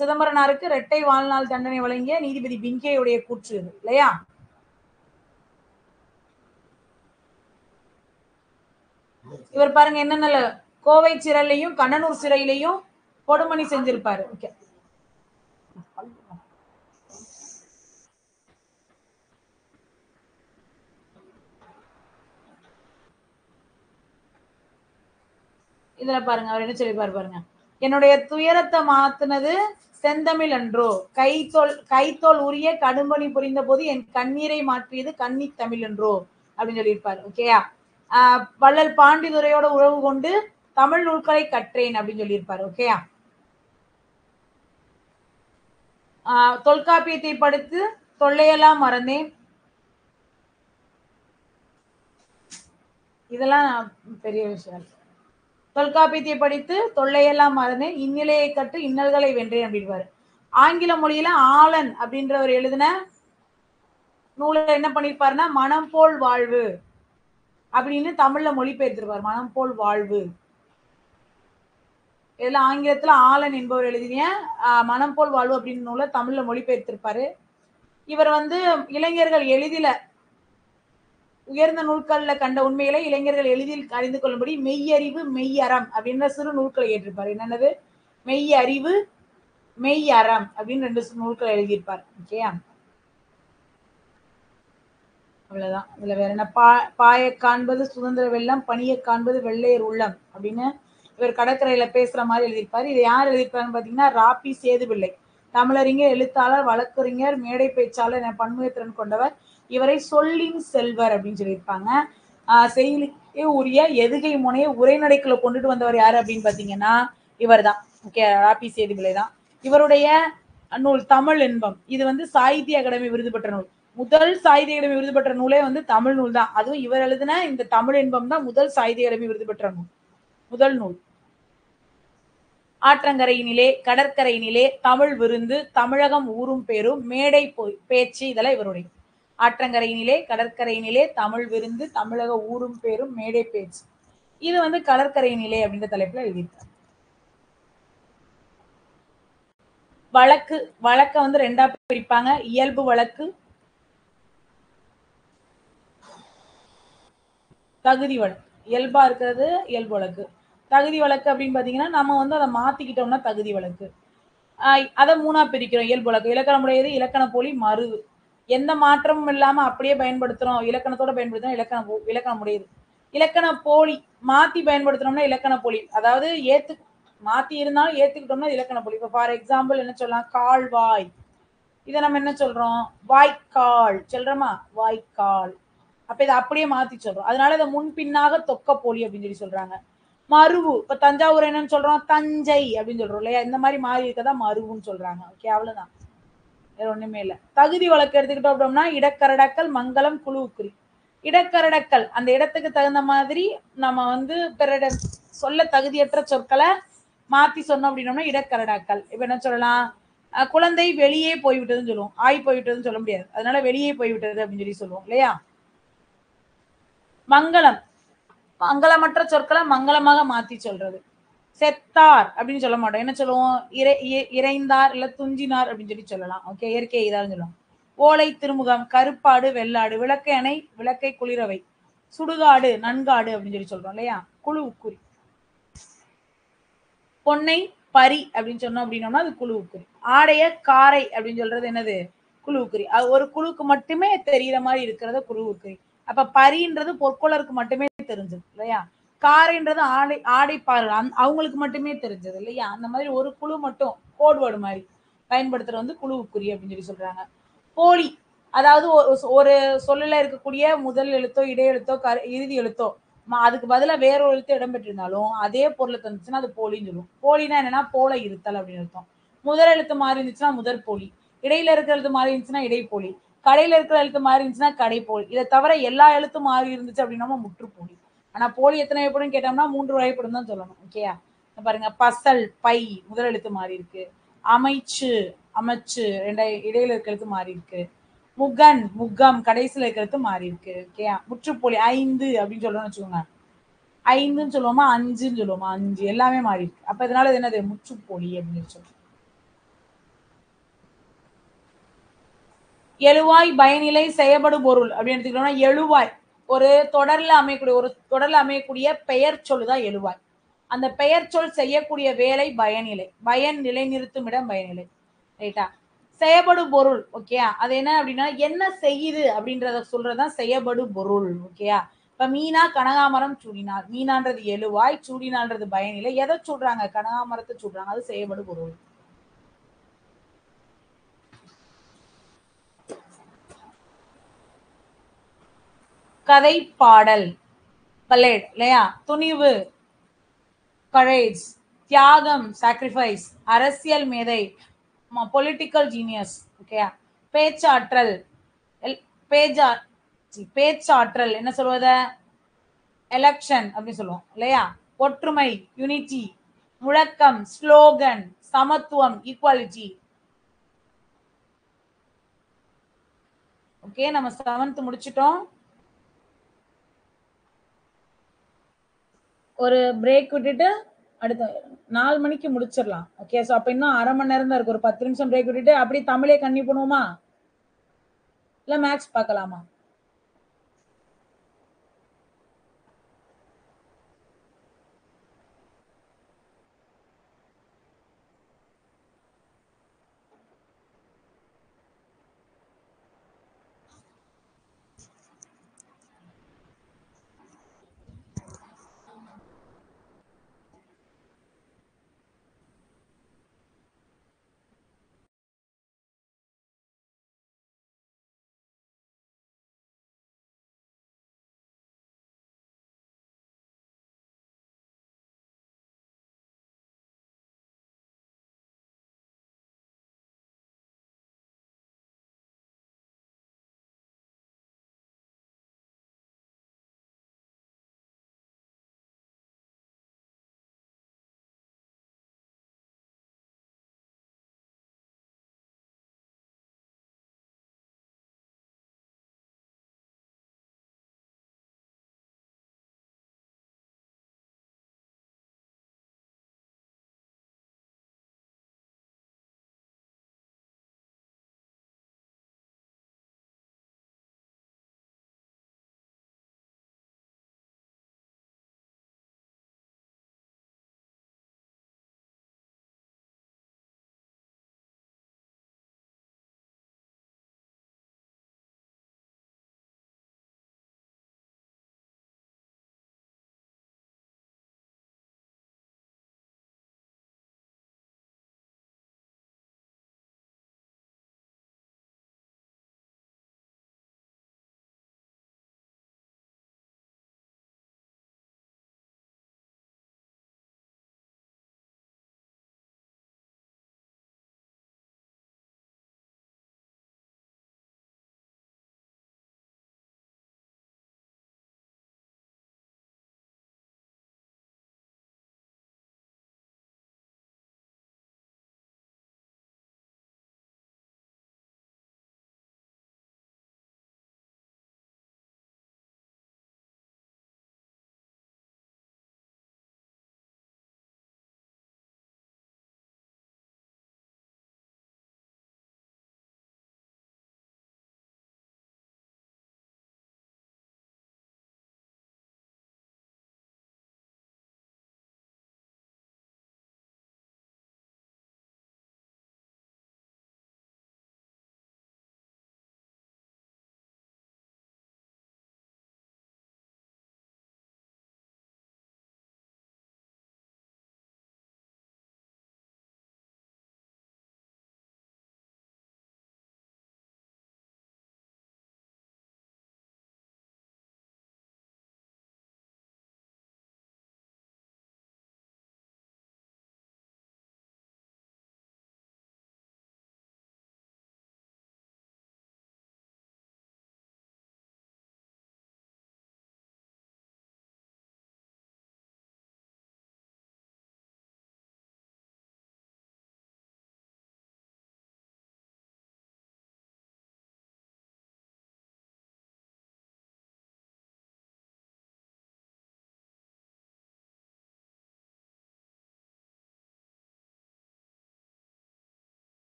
சிதம்பரனாருக்கு இரட்டை வாழ்நாள் தண்டனை வழங்கிய நீதிபதி பிங்கேயுடைய கூற்று இது இல்லையா. இவர் பாருங்க என்னென்ன கோவை சிறையிலையும் கண்ணனூர் சிறையிலையும் கொடுமணி செஞ்சிருப்பாரு. இதுல பாருங்க அவர் என்ன சொல்லிப்பாரு பாருங்க. என்னுடைய துயரத்தை மாத்துனது செந்தமிழ் அன்றோ, கைத்தோல் உரிய கடும்பணி புரிந்த போது என் கண்ணீரை மாற்றியது கன்னி தமிழ் என்றோ அப்படின்னு சொல்லியிருப்பாரு. ஓகேயா. வள்ளல் பாண்டிதுரையோட உறவு கொண்டு தமிழ் நூல்களை கற்றேன் அப்படின்னு சொல்லியிருப்பாரு. ஓகேயா. தொல்காப்பியத்தை படித்து தொல்லையெல்லாம் மறந்தேன். இதெல்லாம் பெரிய விஷயம். தொல்காப்பியத்தை படித்து தொல்லையெல்லாம் மறந்தேன், இந்நிலையை கற்று இன்னல்களை வென்றேன் அப்படின்பாரு. ஆங்கில மொழியில ஆலன் அப்படின்றவர் எழுதின நூலை என்ன பண்ணிருப்பாருன்னா மனம் போல் வாழ்வு அப்படின்னு தமிழ்ல மொழிபெயர்த்திருப்பார். மனம் போல் வாழ்வு. இதுல ஆங்கிலத்துல ஆலன் என்பவர் எழுதிய மனம் போல் வாழ்வு அப்படின்னு நூலை தமிழ்ல மொழிபெயர்த்திருப்பாரு. இவர் வந்து இளைஞர்கள் எளிதில உயர்ந்த நூல்கள்ல கண்ட உண்மைகளை இளைஞர்கள் எளிதில் அறிந்து கொள்ளும்படி மெய்யறிவு மெய்யறம் அப்படின்ற சிறு நூல்களை ஏற்றிருப்பார். என்னென்னது? மெய்யறிவு மெய்யறம் அப்படின்னு 2 நூல்களை எழுதியிருப்பார். ஓகேயா. அவ்வளவுதான். இதுல வேற என்ன? பாய காண்பது சுதந்திர வெள்ளம், பணிய காண்பது வெள்ளையர் உள்ளம் அப்படின்னு இவர் கடற்கரையில பேசுற மாதிரி எழுதியிருப்பாரு. இதை யார் எழுதியிருப்பாருன்னு பாத்தீங்கன்னா ராபி சேதுபிள்ளை. தமிழறிஞர், எழுத்தாளர், வழக்கறிஞர், மேடை பேச்சாளர் என பன்முக திறன் கொண்டவர். இவரை சொல்லின் செல்வர் அப்படின்னு சொல்லியிருப்பாங்க. செயலுக்கே உரிய எதுகை முனையை உரைநடைக்குள்ள கொண்டுட்டு வந்தவர் யாரு அப்படின்னு பாத்தீங்கன்னா இவர் தான். ஓகே, ராபி சேதுபிள்ளை தான். இவருடைய நூல் தமிழ் இன்பம், இது வந்து சாகித்ய அகாடமி விருது பெற்ற நூல். முதல் சாகித்ய அகாடமி விருது பெற்ற நூலே வந்து தமிழ் நூல் தான். அதுவும் இவர் எழுதின இந்த தமிழ் இன்பம் தான் முதல் சாகித்ய அகாடமி விருது பெற்ற நூல், முதல் நூல். ஆற்றங்கரையினிலே கடற்கரையினிலே தமிழ் விருந்து, தமிழகம் ஊரும் பேரும், மேடை பேச்சு, இதெல்லாம் இவருடைய. ஆற்றங்கரையினிலே கடற்கரையினிலே தமிழ் விருந்து, தமிழக ஊரும் பேரும், மேடை பேச்சு. இது வந்து கடற்கரையினிலே அப்படின்ற தலைப்புல எழுதியிருக்காரு. வழக்கு வழக்க வந்து ரெண்டா பிரிப்பாங்க. இயல்பு வழக்கு, தகுதி வழக்கு. இயல்பா இருக்கிறது இயல்பு வழக்கு. தகுதி வழக்கு அப்படின்னு பாத்தீங்கன்னா நம்ம வந்து அதை மாத்திக்கிட்டோம்னா தகுதி வழக்கு. அதை மூணா பிரிக்கிறோம். இயல்பு வழக்கு, இலக்கணமுடையது, இலக்கண போலி, மருவு. எந்த மாற்றமும் இல்லாம அப்படியே பயன்படுத்துறோம், இலக்கணத்தோட பயன்படுத்துறோம், இலக்கணமுடையது. இலக்கண போலி மாத்தி பயன்படுத்துறோம்னா இலக்கண போலி. அதாவது மாத்தி இருந்தாலும் ஏத்துக்கிட்டோம்னா இலக்கண போலி. இப்போ ஃபார் எக்ஸாம்பிள் என்ன சொல்லலாம், கால்வாய். இதை நம்ம என்ன சொல்றோம், வாய்க்கால் சொல்றோமா, வாய்க்கால். அப்ப இதை அப்படியே மாத்தி சொல்றோம். அதனால இதை முன்பின்னாக தொக்க போலி அப்படின்னு சொல்லி சொல்றாங்க. மருவு, இப்ப தஞ்சாவூர் என்னன்னு சொல்றோம், தஞ்சை அப்படின்னு சொல்றோம் இல்லையா. இந்த மாதிரி மாறி இருக்கதான் மருவுன்னு சொல்றாங்க. ஓகே, அவ்வளவுதான், வேற ஒண்ணுமே இல்ல. தகுதி வழக்கு எடுத்துக்கிட்டோம் அப்படின்னா இடக்கரடக்கல், மங்களம், குழுவுக்குறி. இடக்கரடக்கல் அந்த இடத்துக்கு தகுந்த மாதிரி நம்ம வந்து பிற சொல்ல தகுதியற்ற சொற்களை மாத்தி சொன்னோம் அப்படின்னோம்னா இடக்கரடாக்கல். இப்ப என்ன சொல்லலாம், குழந்தை வெளியே போய்விட்டதுன்னு சொல்லுவோம், ஆய் போய்விட்டதுன்னு சொல்ல முடியாது, அதனால வெளியே போய்விட்டது அப்படின்னு சொல்லி சொல்லுவோம் இல்லையா. மங்களம், மங்களமற்ற சொற்களை மங்களமாக மாத்தி சொல்றது. செத்தார் அப்படின்னு சொல்ல மாட்டோம், என்ன சொல்லுவோம், இறைந்தார் இல்ல துஞ்சினார் அப்படின்னு சொல்லி சொல்லலாம். ஓகே, இயற்கை இதான்னு சொல்லுவோம். ஓலை திருமுகம், கருப்பாடு, வெள்ளாடு, விளக்கை அணை, விளக்கை குளிரவை, சுடுகாடு, நன்காடு அப்படின்னு சொல்லி சொல்றோம் இல்லையா. குழு உக்குறி. பொன்னை பரி அப்படின்னு சொன்னோம் அப்படின்னோம்னா அது குழு உக்குறி. ஆடைய காரை அப்படின்னு சொல்றது என்னது, குழு உக்குறி. அது ஒரு குழுக்கு மட்டுமே தெரிகிற மாதிரி இருக்கிறத குழு உக்குறி. அப்ப பரின்றது பொற்கொளருக்கு மட்டுமே தெரிஞ்சது இல்லையா. காரைன்றது ஆடைப்பார்கள் அவங்களுக்கு மட்டுமே தெரிஞ்சது இல்லையா. அந்த மாதிரி ஒரு குழு மட்டும் கோட்வேர்டு மாதிரி பயன்படுத்துறது வந்து குழுவுக்குறி அப்படின்னு சொல்லி சொல்றாங்க. போலி, அதாவது ஒரு சொல்லுல இருக்கக்கூடிய முதல் எழுத்தோ இடையெழுத்தோ இறுதி எழுத்தோ அதுக்கு பதிலா வேற ஒரு எழுத்து இடம்பெற்றிருந்தாலும் அதே பொருளை தந்துச்சுன்னா அது போலின்னு சொல்லுவோம். போலினா என்னன்னா போல இருத்தல் அப்படின்னு அர்த்தம். முதல் எழுத்து மாறி இருந்துச்சுன்னா முதற் போலி, இடையில இருக்கிற எழுத்து மாறி இருந்துச்சுன்னா இடைப்போலி, கடையில இருக்கிற எழுத்து மாறி இருந்துச்சுன்னா கடைப்போலி. இதை தவிர எல்லா எழுத்தும் மாறி இருந்துச்சு அப்படின்னா முற்றுப்போலி. ஆனா போலி எத்தனை வகைப்படும் கேட்டோம்னா 3 வகைப்படும் தான் சொல்லணும். ஓகேயா, பாருங்க, பசல் பை முதல் எழுத்து மாறி இருக்கு, அமைச்சு அமைச்சு இடையில இருக்க எழுத்து மாறி இருக்கு, முகன் முகம் கடைசியில இருக்கிறது மாறி இருக்கு. ஓகேயா, முற்றுப்போலி ஐந்து அப்படின்னு சொல்லணும்னு வச்சுக்கோங்க, ஐந்துன்னு சொல்லுவோமா அஞ்சுன்னு சொல்லுவோமா, அஞ்சு எல்லாமே மாறி இருக்கு. அப்ப இதனால இது என்னது, முற்றுப்போலி அப்படின்னு சொல்லுவோம். எழுவாய் பயனிலை செயபடு பொருள் அப்படின்னு எடுத்துக்கிட்டோம்னா எழுவாய் ஒரு தொடர்ல அமையக்கூடிய பெயர் சொல்லுதான் எழுவாய். அந்த பெயர் சொல் செய்யக்கூடிய வேலை பயனிலை, பயன் நிலை நிறுத்தும் இடம் பயனிலை. ரைட்டா. செயபடு பொருள், ஓகேயா, அது என்ன அப்படின்னா என்ன செய்யுது அப்படின்றத சொல்றதுதான் செயபடு பொருள். ஓகேயா, இப்ப மீனா கனகாமரம் சூடினார், மீனான்றது எழுவாய், சூடினான்றது பயனிலை. எதை சொல்றாங்க, கனகாமரத்தை சொல்றாங்க, அது செயபடு பொருள். கதை பாடல், பலேட் இல்லையா. துணிவு, கரேஜ். தியாகம், சாக்ரிஃபைஸ். அரசியல் மேதை, பொலிட்டிக்கல் ஜீனியஸ். ஓகேயா. பேச்சாற்றல், பேஜா பேச்சாற்றல் என்ன சொல்வத, எலெக்ஷன் அப்படின்னு சொல்லுவோம் இல்லையா. ஒற்றுமை, யூனிட்டி. முழக்கம், ஸ்லோகன். சமத்துவம், ஈக்குவாலிட்டி. ஓகே, நம்ம 7th முடிச்சிட்டோம். ஒரு பிரேக் விட்டுட்டு அடுத்த 4 மணிக்கு முடிச்சிடலாம். ஓகே, ஸோ அப்ப இன்னும் அரை மணி நேரம் தான் இருக்கு. ஒரு 10 நிமிஷம் பிரேக் விட்டுட்டு அப்படி தமிழே கன்டினியூ பண்ணுவோமா, இல்ல மேக்ஸ் பார்க்கலாமா?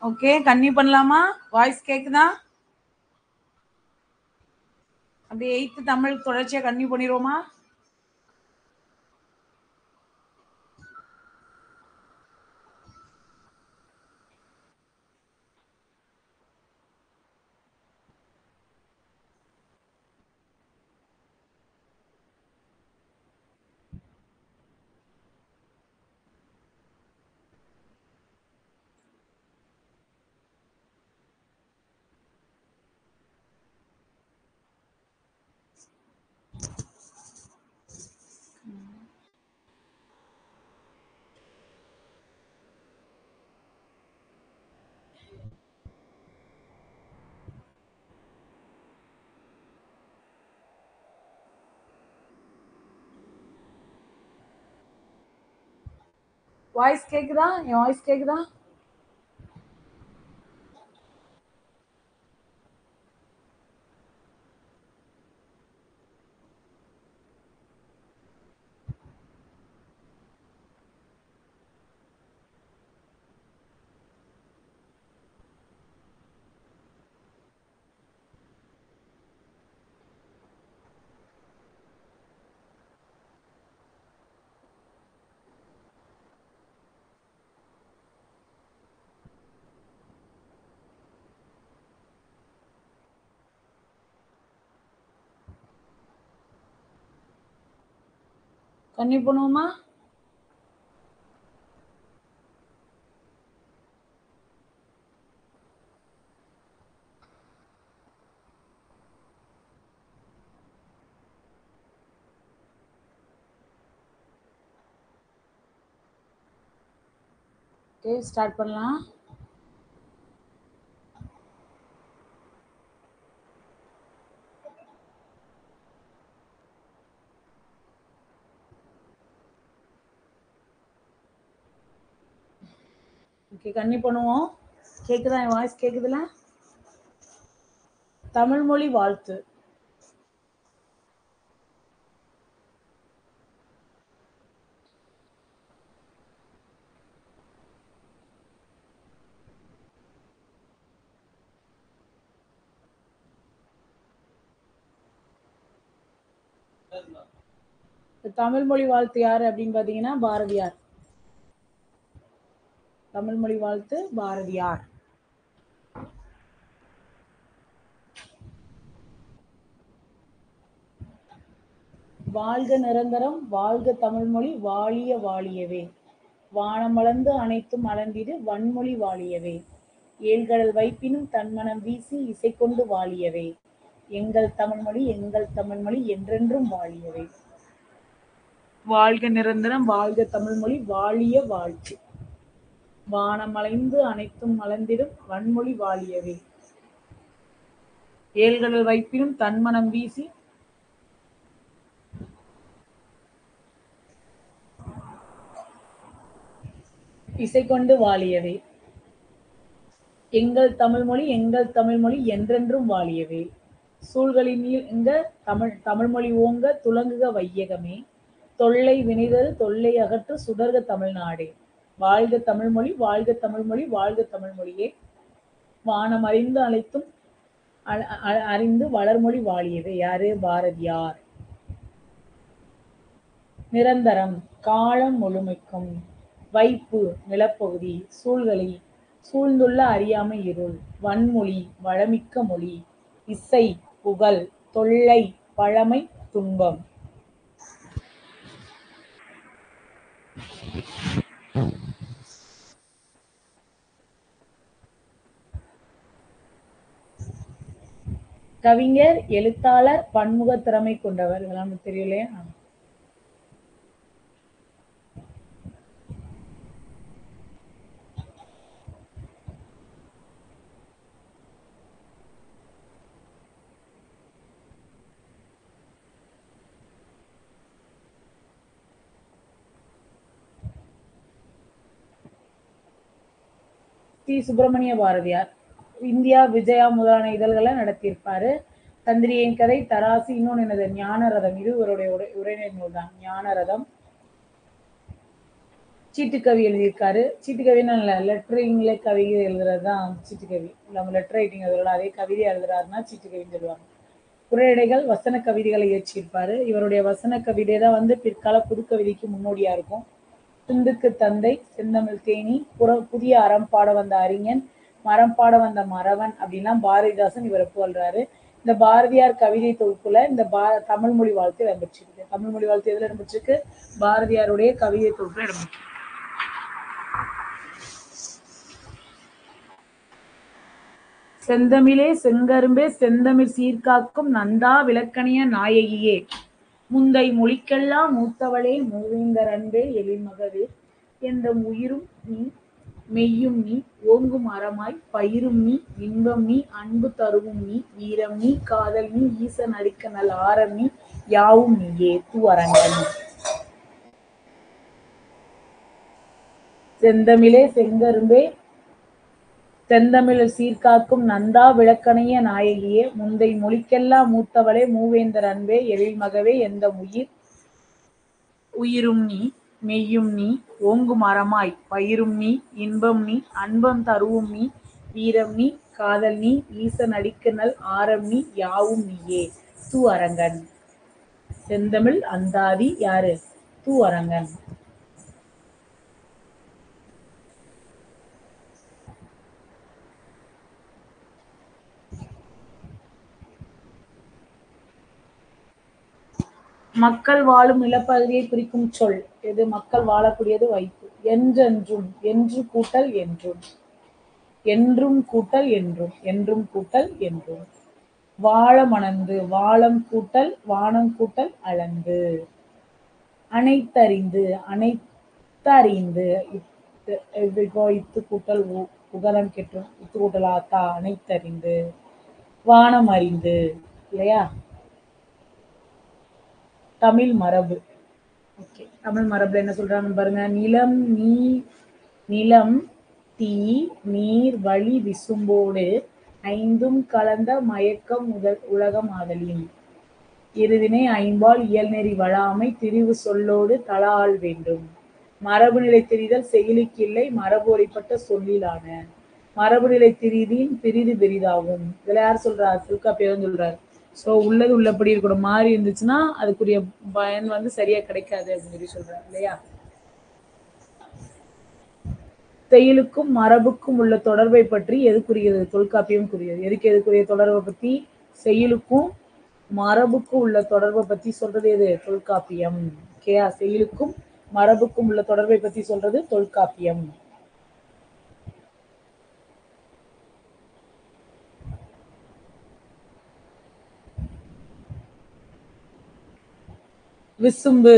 ஓகே, கன்னியூ பண்ணலாமா? வாய்ஸ் கேக்குதா? அப்படியே 8th தமிழ் தொடர்ச்சியா கன்னியூ பண்ணிடுவோமா? வாய்ஸ் கேக்குதா? என் வாய்ஸ் கேக்குதா? கன்னியூ பண்ணுவோமா? ஓகே, ஸ்டார்ட் பண்ணலாம். ஓகே, கன்னியூ பண்ணுவோம். கேக்குதா? என் வாய்ஸ் கேக்குதுல? தமிழ் மொழி வாழ்த்து. தமிழ் மொழி வாழ்த்து யாரு அப்படின்னு பாத்தீங்கன்னா பாரதியார். தமிழ் மொழி வாழ்த்து பாரதியார். வாழ்க நிரந்தரம், வாழ்க தமிழ்மொழி, வாழிய வாழியவே. வானமளந்து அனைத்தும் அளந்திடு, வன்மொழி வாழியவே. ஏழ்கடல் வைப்பினும் தன்மனம் வீசி, இசைக்கொண்டு வாழியவே. எங்கள் தமிழ்மொழி, எங்கள் தமிழ்மொழி என்றென்றும் வாழியவே. வாழ்க நிரந்தரம், வாழ்க தமிழ்மொழி, வாழிய வாழ்ச்சி. வானமளைந்து அனைத்தும் மலர்ந்திடும், வன்மொழி வாழியவே. ஏழ்கடல் வைப்பினும் தன்மனம் வீசி, இசைக்கொண்டு வாழியவே. எங்கள் தமிழ்மொழி, எங்கள் தமிழ்மொழி என்றென்றும் வாழியவே. சூழ்களின் நீங்க தமிழ்மொழி ஓங்க துலங்குக வையகமே. தொல்லை வினைதரு தொல்லை அகற்று சுடர்க தமிழ்நாடே. வாழ்க தமிழ்மொழி, வாழ்க தமிழ்மொழி, வாழ்க தமிழ்மொழியே. வானம் அறிந்து அனைத்தும் அறிந்து வளர்மொழி வாழியவே. யாரு? பாரதியார். நிரந்தரம் காலம் முழுமைக்கும். வைப்பு நிலப்பகுதி. சூழ்களி சூழ்ந்துள்ள அறியாமை இருள். வன்மொழி வளமிக்க மொழி. இசை புகழ். தொல்லை பழமை துன்பம். கவிஞர், எழுத்தாளர், பன்முக திறமை கொண்டவர். இதெல்லாம் நமக்கு தெரியலையா? தி. சுப்பிரமணிய பாரதியார். இந்தியா விஜயா முதலான இதழ்களை நடத்தியிருப்பாரு. தந்திரியின் கதை, தராசு, இன்னொன்னு என்னது, ஞான ரதம். இது இவருடைய உரைநடை நூல் தான், ஞான ரதம். சீட்டுக்கவி எழுதியிருக்காரு. சீட்டுக்கவின்னு இல்லை, லெட்டரிங்ல கவிதை எழுதுறது தான் சீட்டுக்கவி. நம்ம லெட்டர் ரைட்டிங் எழுதுறோம், அதே கவிதை எழுதுறாருன்னா சீட்டுக்கவின்னு சொல்லுவாங்க. புரையடைகள் வசன கவிதைகளை இயற்றியிருப்பாரு. இவருடைய வசன கவிதை தான் வந்து பிற்கால புதுக்கவிதைக்கு முன்னோடியா இருக்கும். சிந்துக்கு தந்தை, செந்தமிழ் தேனி, புதிய அறம் பாட வந்த அறிஞன், மரம் பாட வந்த மறவன் அப்படின்லாம் பாரதிதாசன் இவரை புகழ்றாரு. இந்த பாரதியார் கவிதை தொகுப்புல இந்த தமிழ் மொழி வாழ்த்து இடம்பெற்றிருக்கு. தமிழ் மொழி வாழ்த்து எதுல இடம்பெற்றிருக்கு? பாரதியாருடைய கவிதை தொகுப்புல இடம்பெற்றிருக்கு. செந்தமிழே செங்கரும்பே செந்தமிழ் சீர்காக்கும் நந்தா விளக்கணிய நாயகியே, முந்தை மொழிக்கெல்லாம் மூத்தவளே மூவேந்தர் அன்பே எழில்மகவே, எந்தம் உயிரும் நீ மெய்யும் நீ ஓங்கும் அறமாய் பயிரும் நீ இன்பம் நீ அன்பு தருவும் நீ வீரம் நீ காதல் நீ ஈசன் அடிக்க நல் ஆரம் நீ யாவும் நீயே தூவரங்கன். செந்தமிழே செங்கரும்பே செந்தமிழ் சீர்காக்கும் நந்தா விளக்கணைய நாயகியே, முந்தை மொழிக்கெல்லாம் மூத்தவளே மூவேந்தர் அன்பே எழில்மகவே, எந்த உயிரும் நீ மெய்யும் நீ ஓங்கும் அறமாய் பயிரும் நீ இன்பம் நீ அன்பம் தருவும் நீ வீரம் நீ காதல் நீ ஈசன் அடிக்க நல் ஆரம் நீ யாவும் நீயே தூ அரங்கன். செந்தமிழ் அந்தாதி யாரு? தூ அரங்கன். மக்கள் வாழும் நிலப்பகுதியை குறிக்கும் சொல் எது? மக்கள் வாழக்கூடியது வைப்பு. என்றென்றும், என்று கூட்டல் என்றும், என்றும் கூட்டல் என்றும், என்றும் கூட்டல் என்றும். வாழ மணந்து, வாழம் கூட்டல் வானம் கூட்டல் அளந்து. அனைத்தறிந்து, அனைத்தறிந்து, இப்போ இத்து கூட்டல் உகரம் கெட்டும், இத்து கூட்டல் ஆத்தா, அனைத்தறிந்து. வானம் அறிந்து இல்லையா? தமிழ் மரபு. ஓகே, தமிழ் மரபுல என்ன சொல்றாங்க பாருங்க. நிலம் தீ நீர் வழி விசும்போடு ஐந்தும் கலந்த மயக்கம் உலகம் ஆதலின். இருதினை ஐம்பால் இயல்நெறி வழாமை திரிவு சொல்லோடு தலால் வேண்டும். மரபு நிலை திரிதல் செயலுக்கு இல்லை மரபு வழிபட்ட சொல்லிலான. மரபு நிலை திரிதின் பிரிது பெரிதாகும். இதுல யார் சொல்றாரு? தொல்காப்பியர் சொல்றாரு. ஸோ உள்ளது உள்ளபடி இருக்கணும், மாறி இருந்துச்சுன்னா அதுக்குரிய பயன் வந்து சரியா கிடைக்காது அப்படின்னு சொல்லி சொல்றாரு இல்லையா? செயலுக்கும் மரபுக்கும் உள்ள தொடர்பை பற்றி எதுக்குரியது? தொல்காப்பியம் கூறியது. எதுக்கு எதுக்குரிய தொடர்பை பத்தி? செயலுக்கும் மரபுக்கும் உள்ள தொடர்பை பத்தி சொல்றது எது? தொல்காப்பியம். ஓகேயா? செயலுக்கும் மரபுக்கும் உள்ள தொடர்பை பத்தி சொல்றது தொல்காப்பியம். விசும்பு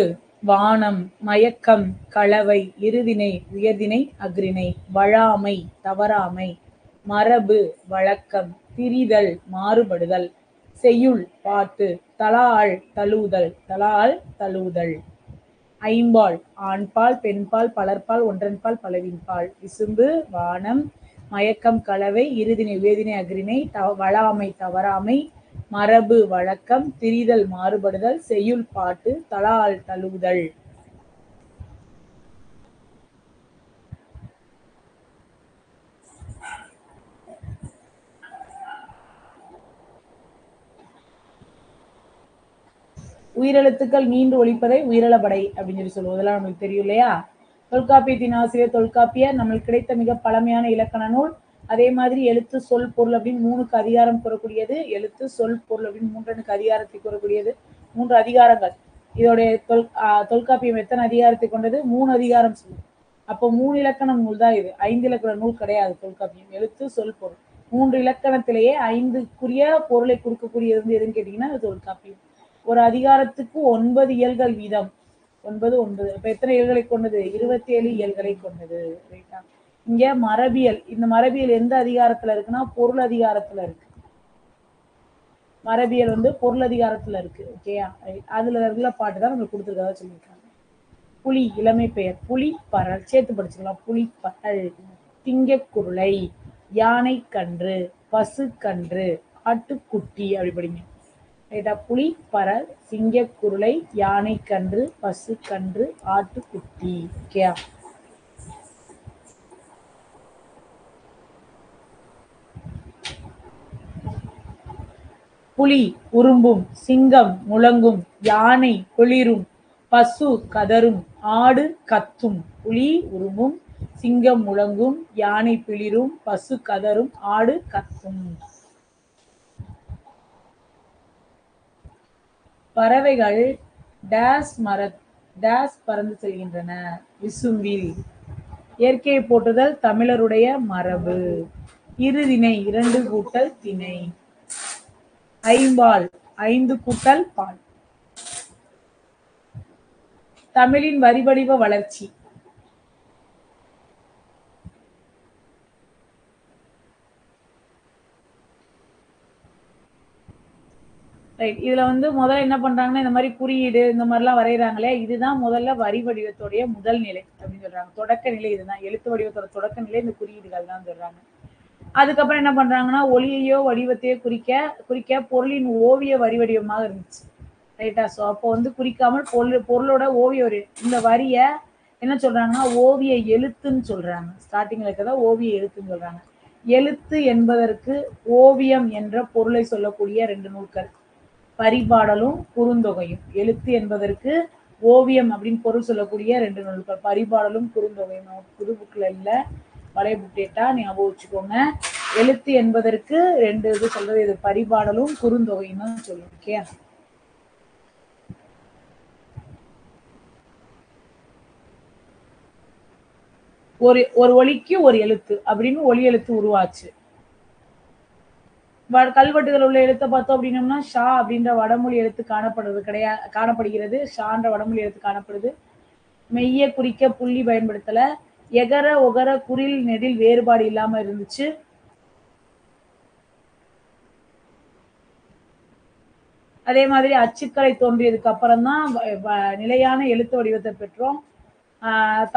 வானம், மயக்கம் களவை, இருதினை உயர்தினை அஃறிணை, வழாமை தவறாமை, மரபு வழக்கம், திரிதல் மாறுபடுதல், செய்யுள் பாட்டு, தலாஅல் தழுவுதல், தலாஅல் தழுவுதல். ஐம்பால் ஆண்பால் பெண்பால் பலர்பால் ஒன்றன்பால் பலவின்பால். விசும்பு வானம், மயக்கம் களவை, இருதினை உயர்தினை அஃறிணை, வழாமை தவறாமை, மரபு வழக்கம், திரிதல் மாறுபடுதல், செய்யுள் பாட்டு, தலாஅல் தழுவுதல். உயிரெழுத்துக்கள் நீண்டு ஒழிப்பதை உயிரிழபடை அப்படின்னு சொல்லி சொல்லுவோம். இதெல்லாம் நம்மளுக்கு தெரியும் இல்லையா? தொல்காப்பியத்தின் ஆசிரியர் தொல்காப்பியர் நம்மளுக்கு கிடைத்த மிக பழமையான இலக்கண நூல். அதே மாதிரி எழுத்து சொல் பொருள் அப்படின்னு 3க்கு அதிகாரம் கூறக்கூடியது. எழுத்து சொல் பொருள் அப்படின்னு 3 அதிகாரத்தை கூறக்கூடியது. 3 அதிகாரங்கள். இதோடைய தொல்காப்பியம் எத்தனை அதிகாரத்தை கொண்டது? 3 அதிகாரம் சொல்லுது. அப்போ 3 இலக்கண நூல் தான் இது. 5 இலக்கண நூல் கிடையாது தொல்காப்பியம். எழுத்து சொல் பொருள் 3 இலக்கணத்திலேயே 5க்குரிய பொருளை கொடுக்கக்கூடியது எதுன்னு கேட்டீங்கன்னா அது தொல்காப்பியம். ஒரு அதிகாரத்துக்கு 9 இயல்கள் வீதம். 9 இப்ப எத்தனை இயல்களை கொண்டது? 27 இயல்களை கொண்டது. ரைட்டா? இங்க மரபியல். இந்த மரபியல் எந்த அதிகாரத்துல இருக்குன்னா பொருள் அதிகாரத்துல இருக்கு. மரபியல் வந்து பொருள் அதிகாரத்துல இருக்கு. ஓகேயா? அதுல இருக்கிற பாட்டு தான் நம்ம கொடுத்துருக்கதா சொல்லியிருக்காங்க. புலி இளமை பெயர். புலி பரல் சேர்த்து படிச்சுக்கலாம். புலி பரல், திங்கக்குருளை, யானை கன்று, பசு கன்று, ஆட்டுக்குட்டி அப்படி படிங்க. ரைட்டா? புலி பரல், சிங்கக்குருளை, யானை கன்று, பசு கன்று, ஆட்டுக்குட்டி. ஓகேயா? புலி உரும்பும், சிங்கம் முழங்கும், யானை குளிரும், பசு கதரும், ஆடு கத்தும். புலி உருமும், சிங்கம் முழங்கும், யானை பிளிரும், பசு கதரும், ஆடு கத்தும். பறவைகள் டேஸ் பறந்து செல்கின்றன. விசும்பில். இயற்கையை போற்றுதல் தமிழருடைய மரபு. இருதிணை 2 கூட்டல் திணை. ஐம்பால் 5 கூட்டல் பால். தமிழின் வரிவடிவ வளர்ச்சி. ரைட். இதுல வந்து முதல்ல என்ன பண்றாங்கன்னா, இந்த மாதிரி குறியீடு இந்த மாதிரிலாம் வரைகிறாங்களே, இதுதான் முதல்ல வரி வடிவத்துடைய முதல் நிலை அப்படின்னு சொல்றாங்க. தொடக்க நிலை இதுதான். எழுத்து வடிவத்தோட தொடக்க நிலை இந்த குறியீடுகள் தான் சொல்றாங்க. அதுக்கப்புறம் என்ன பண்றாங்கன்னா, ஒளியையோ வடிவத்தையோ குறிக்க பொருளின் ஓவிய வரி வடிவமாக இருந்துச்சு. ரைட்டா? ஸோ அப்போ வந்து குறிக்காமல் பொருளோட ஓவிய வரி. இந்த வரிய என்ன சொல்றாங்கன்னா, ஓவிய எழுத்துன்னு சொல்றாங்க. ஸ்டார்டிங்ல இருக்கிறதா ஓவிய எழுத்துன்னு சொல்றாங்க. எழுத்து என்பதற்கு ஓவியம் என்ற பொருளை சொல்லக்கூடிய 2 நூல்கள், பரிபாடலும் குறுந்தொகையும். எழுத்து என்பதற்கு ஓவியம் அப்படின்னு பொருள் சொல்லக்கூடிய 2 நூல்கள், பரிபாடலும் குறுந்தொகையும். புது புக்ல இல்ல, பழைய புக் டேட்டா ஞாபகம் வச்சுக்கோங்க. எழுத்து என்பதற்கு 2 இது சொல்றது, இது பரிபாடலும் குறுந்தொகையும் தான் சொல்லும். ஓகே. ஒரு ஒலிக்கு ஒரு எழுத்து அப்படின்னு ஒலி எழுத்து உருவாச்சு. கல்வெட்டுகள் உள்ள எழுத்தை பார்த்தோம் அப்படின்னோம்னா ஷா அப்படின்ற வடமொழி எழுத்து காணப்படுகிறது. ஷான்ற வடமொழி எழுத்து காணப்படுது. மெய்ய குறிக்க புள்ளி பயன்படுத்தல. எகர ஒகர குறில் நெடில் வேறுபாடு இல்லாம இருந்துச்சு. அதே மாதிரி அச்சுக்கலை தோன்றியதுக்கு அப்புறம் தான் நிலையான எழுத்து வடிவத்தை பெற்றோம்.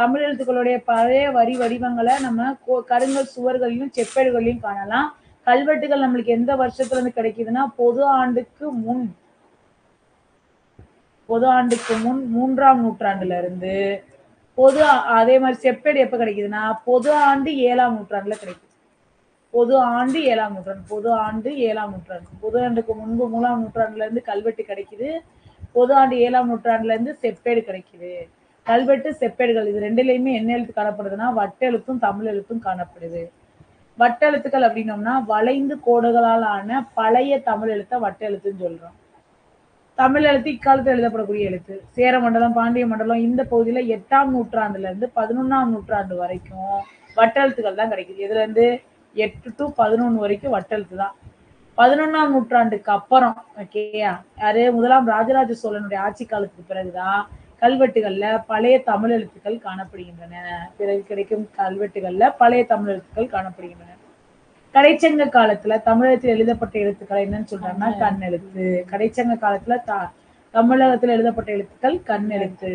தமிழ் எழுத்துக்களுடைய பழைய வரி வடிவங்களை நம்ம கருங்கல் சுவர்களையும் செப்பேடுகளையும் காணலாம். கல்வெட்டுகள் நம்மளுக்கு எந்த வருஷத்துல இருந்து கிடைக்குதுன்னா பொது ஆண்டுக்கு முன் 3ஆம் நூற்றாண்டுல இருந்து அதே மாதிரி செப்பேடு எப்ப கிடைக்குதுன்னா பொது ஆண்டு 7ஆம் நூற்றாண்டுல கிடைக்குது. பொது ஆண்டு 7ஆம் நூற்றாண்டு. பொது ஆண்டுக்கு முன்பு 3ஆம் நூற்றாண்டுல இருந்து கல்வெட்டு கிடைக்குது. பொது ஆண்டு 7ஆம் நூற்றாண்டுல இருந்து செப்பேடு கிடைக்குது. கல்வெட்டு செப்பேடுகள் இது ரெண்டுலயுமே என்ன எழுத்து காணப்படுதுன்னா வட்டெழுத்தும் தமிழ் எழுத்தும் காணப்படுது. வட்டெழுத்துக்கள் அப்படின்னோம்னா வளைந்து கோடுகளால் ஆன பழைய தமிழ் எழுத்த வட்டெழுத்துன்னு சொல்றோம். தமிழ் எழுத்து இக்காலத்தில் எழுதப்படக்கூடிய எழுத்து. சேர மண்டலம், பாண்டிய மண்டலம் இந்த பகுதியில 8ஆம் நூற்றாண்டுல இருந்து 11ஆம் நூற்றாண்டு வரைக்கும் வட்டெழுத்துக்கள் தான் கிடைக்குது. இதுல இருந்து 8 to 11 வரைக்கும் வட்டெழுத்து தான். 11ஆம் நூற்றாண்டுக்கு அப்புறம் ஓகேயா, யாரு முதலாம் ராஜராஜ சோழனுடைய ஆட்சி காலத்துக்கு பிறகுதான் கல்வெட்டுகள்ல பழைய தமிழ் எழுத்துக்கள் காணப்படுகின்றன. பிறகு கிடைக்கும் கல்வெட்டுகள்ல பழைய தமிழ் எழுத்துக்கள் காணப்படுகின்றன. கடைச்சங்க காலத்துல தமிழகத்தில் எழுதப்பட்ட எழுத்துக்களை என்னன்னு சொல்றாங்கன்னா கண்ணெழுத்து. கடைச்சங்க காலத்துல தமிழகத்தில் எழுதப்பட்ட எழுத்துக்கள் கண்ணெழுத்து.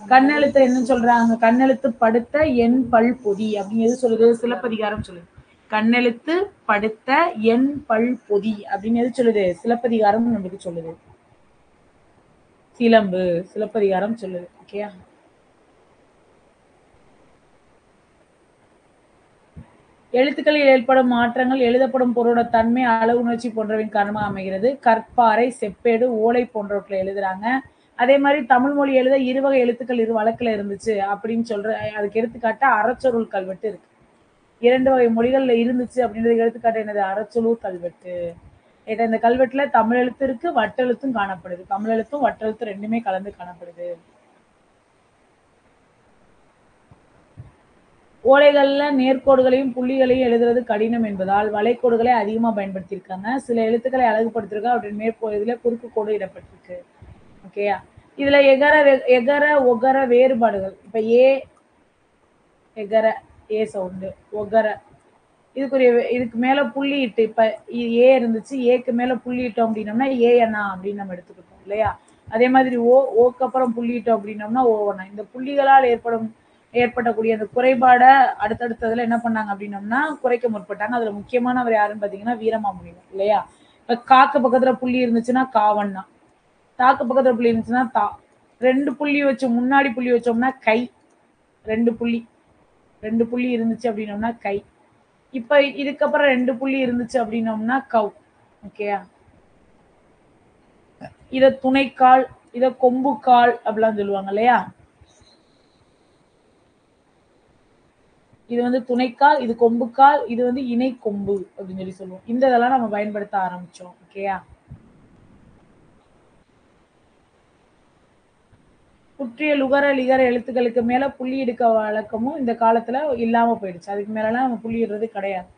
கண்ணெழுத்து என்ன சொல்றாங்க? கண்ணெழுத்து படுத்த எண் பல் பொதி அப்படின்னு சொல்லுது? சிலப்பதிகாரம் சொல்லுது. கண்ணெழுத்து படுத்த எண் பல் பொதி அப்படின்னு எது சொல்லுது? சிலப்பதிகாரம் நமக்கு சொல்லுது. சிலப்பதிகாரம் சொல்லுது. ஓகேயா? எழுத்துக்களில் ஏற்படும் மாற்றங்கள் எழுதப்படும் பொருளோட தன்மை, அளவு, உணர்ச்சி போன்றவின் காரணமாக அமைகிறது. கற்பாறை, செப்பேடு, ஓலை போன்றவற்றை எழுதுறாங்க. அதே மாதிரி தமிழ் மொழி எழுத இருவகை எழுத்துக்கள் வழக்குல இருந்துச்சு அப்படின்னு அதுக்கு எடுத்துக்காட்ட அறச்சொருள் கல்வெட்டு இருக்கு. 2 வகை மொழிகள்ல இருந்துச்சு அப்படின்றது எடுத்துக்காட்டு என்னது? அறச்சொருள் கல்வெட்டு. இந்த கல்வெட்டுல தமிழ் எழுத்து இருக்கு, வட்டெழுத்தும் காணப்படுது. தமிழ் எழுத்தும் வட்டெழுத்து ரெண்டுமே கலந்து காணப்படுது. ஓலைகள்ல நேர்கோடுகளையும் புள்ளிகளையும் எழுதுறது கடினம் என்பதால் வளைகோடுகளை அதிகமா பயன்படுத்தியிருக்காங்க. சில எழுத்துக்களை அழகுபடுத்திருக்காங்க. அவற்றின் மேற்பகுதியில குறுக்கு கோடு இடப்பட்டிருக்கு. ஓகேயா? இதுல எகர ஒகர வேறுபாடுகள். இப்ப எகர சவுண்டு, ஒகர இதுக்கு மேல புள்ளி இட்டு, இப்ப ஏ இருந்துச்சு, ஏக்கு மேல புள்ளி இட்டோம் அப்படின்னோம்னா ஏஎண்ணா அப்படின்னு நம்ம எடுத்துக்கிட்டோம் இல்லையா? அதே மாதிரி ஓக்கு அப்புறம் புள்ளி இட்டோம் அப்படின்னோம்னா ஓவண்ணா. இந்த புள்ளிகளால் ஏற்படக்கூடிய அந்த குறைபாடை அடுத்தடுத்ததுல என்ன பண்ணாங்க அப்படின்னோம்னா குறைக்க முற்பட்டாங்க. அதுல முக்கியமானவர் யாருன்னு பாத்தீங்கன்னா வீரமாமுனிவர் இல்லையா? இப்ப காக்கு பக்கத்துல புள்ளி இருந்துச்சுன்னா காவண்ணா, தாக்கு பக்கத்துல புள்ளி இருந்துச்சுன்னா தா. 2 புள்ளி வச்சு முன்னாடி புள்ளி வச்சோம்னா கை. 2 புள்ளி இருந்துச்சு அப்படின்னோம்னா கை. இப்ப இதுக்கப்புறம் 2 புள்ளி இருந்துச்சு அப்படின்னோம்னா கவ். ஓகேயா? இத துணைக்கால், இத கொம்புக்கால் அப்படிலாம் சொல்லுவாங்க இல்லையா? இது வந்து துணைக்கால், இது கொம்புக்கால், இது வந்து இணை கொம்பு அப்படின்னு சொல்லி சொல்லுவோம். இந்த இதெல்லாம் நம்ம பயன்படுத்த ஆரம்பிச்சோம். ஓகேயா? குற்றிய லுகர லிகர எழுத்துக்களுக்கு மேல புள்ளி எடுக்க வழக்கமும் இந்த காலத்துல இல்லாம போயிடுச்சு. அதுக்கு மேலலாம் நம்ம புள்ளி இடுறது கிடையாது.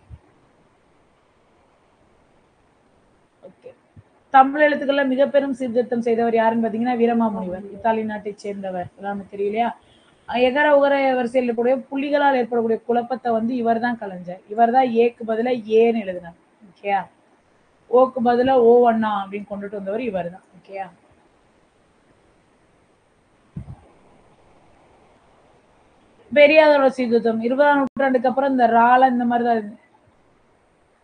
ஓகே. தமிழ் எழுத்துக்கள்ல மிக பெரும் சீர்திருத்தம் செய்தவர் யாருன்னு பாத்தீங்கன்னா வீரமாமுனிவர். இத்தாலி நாட்டை சேர்ந்தவர். நமக்கு தெரியலையா? எகர உகர வரிசையில் கூடிய புள்ளிகளால் ஏற்படக்கூடிய குழப்பத்தை வந்து இவர் தான் கலைஞ்சார். இவர் தான் ஏக்கு பதிலா ஏன்னு எழுதினார். ஓகேயா? ஓக்கு பதிலா ஓ அண்ணா அப்படின்னு கொண்டுட்டு வந்தவர் இவர் தான். ஓகேயா? பெரியாரோட சீர்திருத்தம் 20ஆம் நூற்றாண்டுக்கு அப்புறம் இந்த ரால இந்த மாதிரி தான்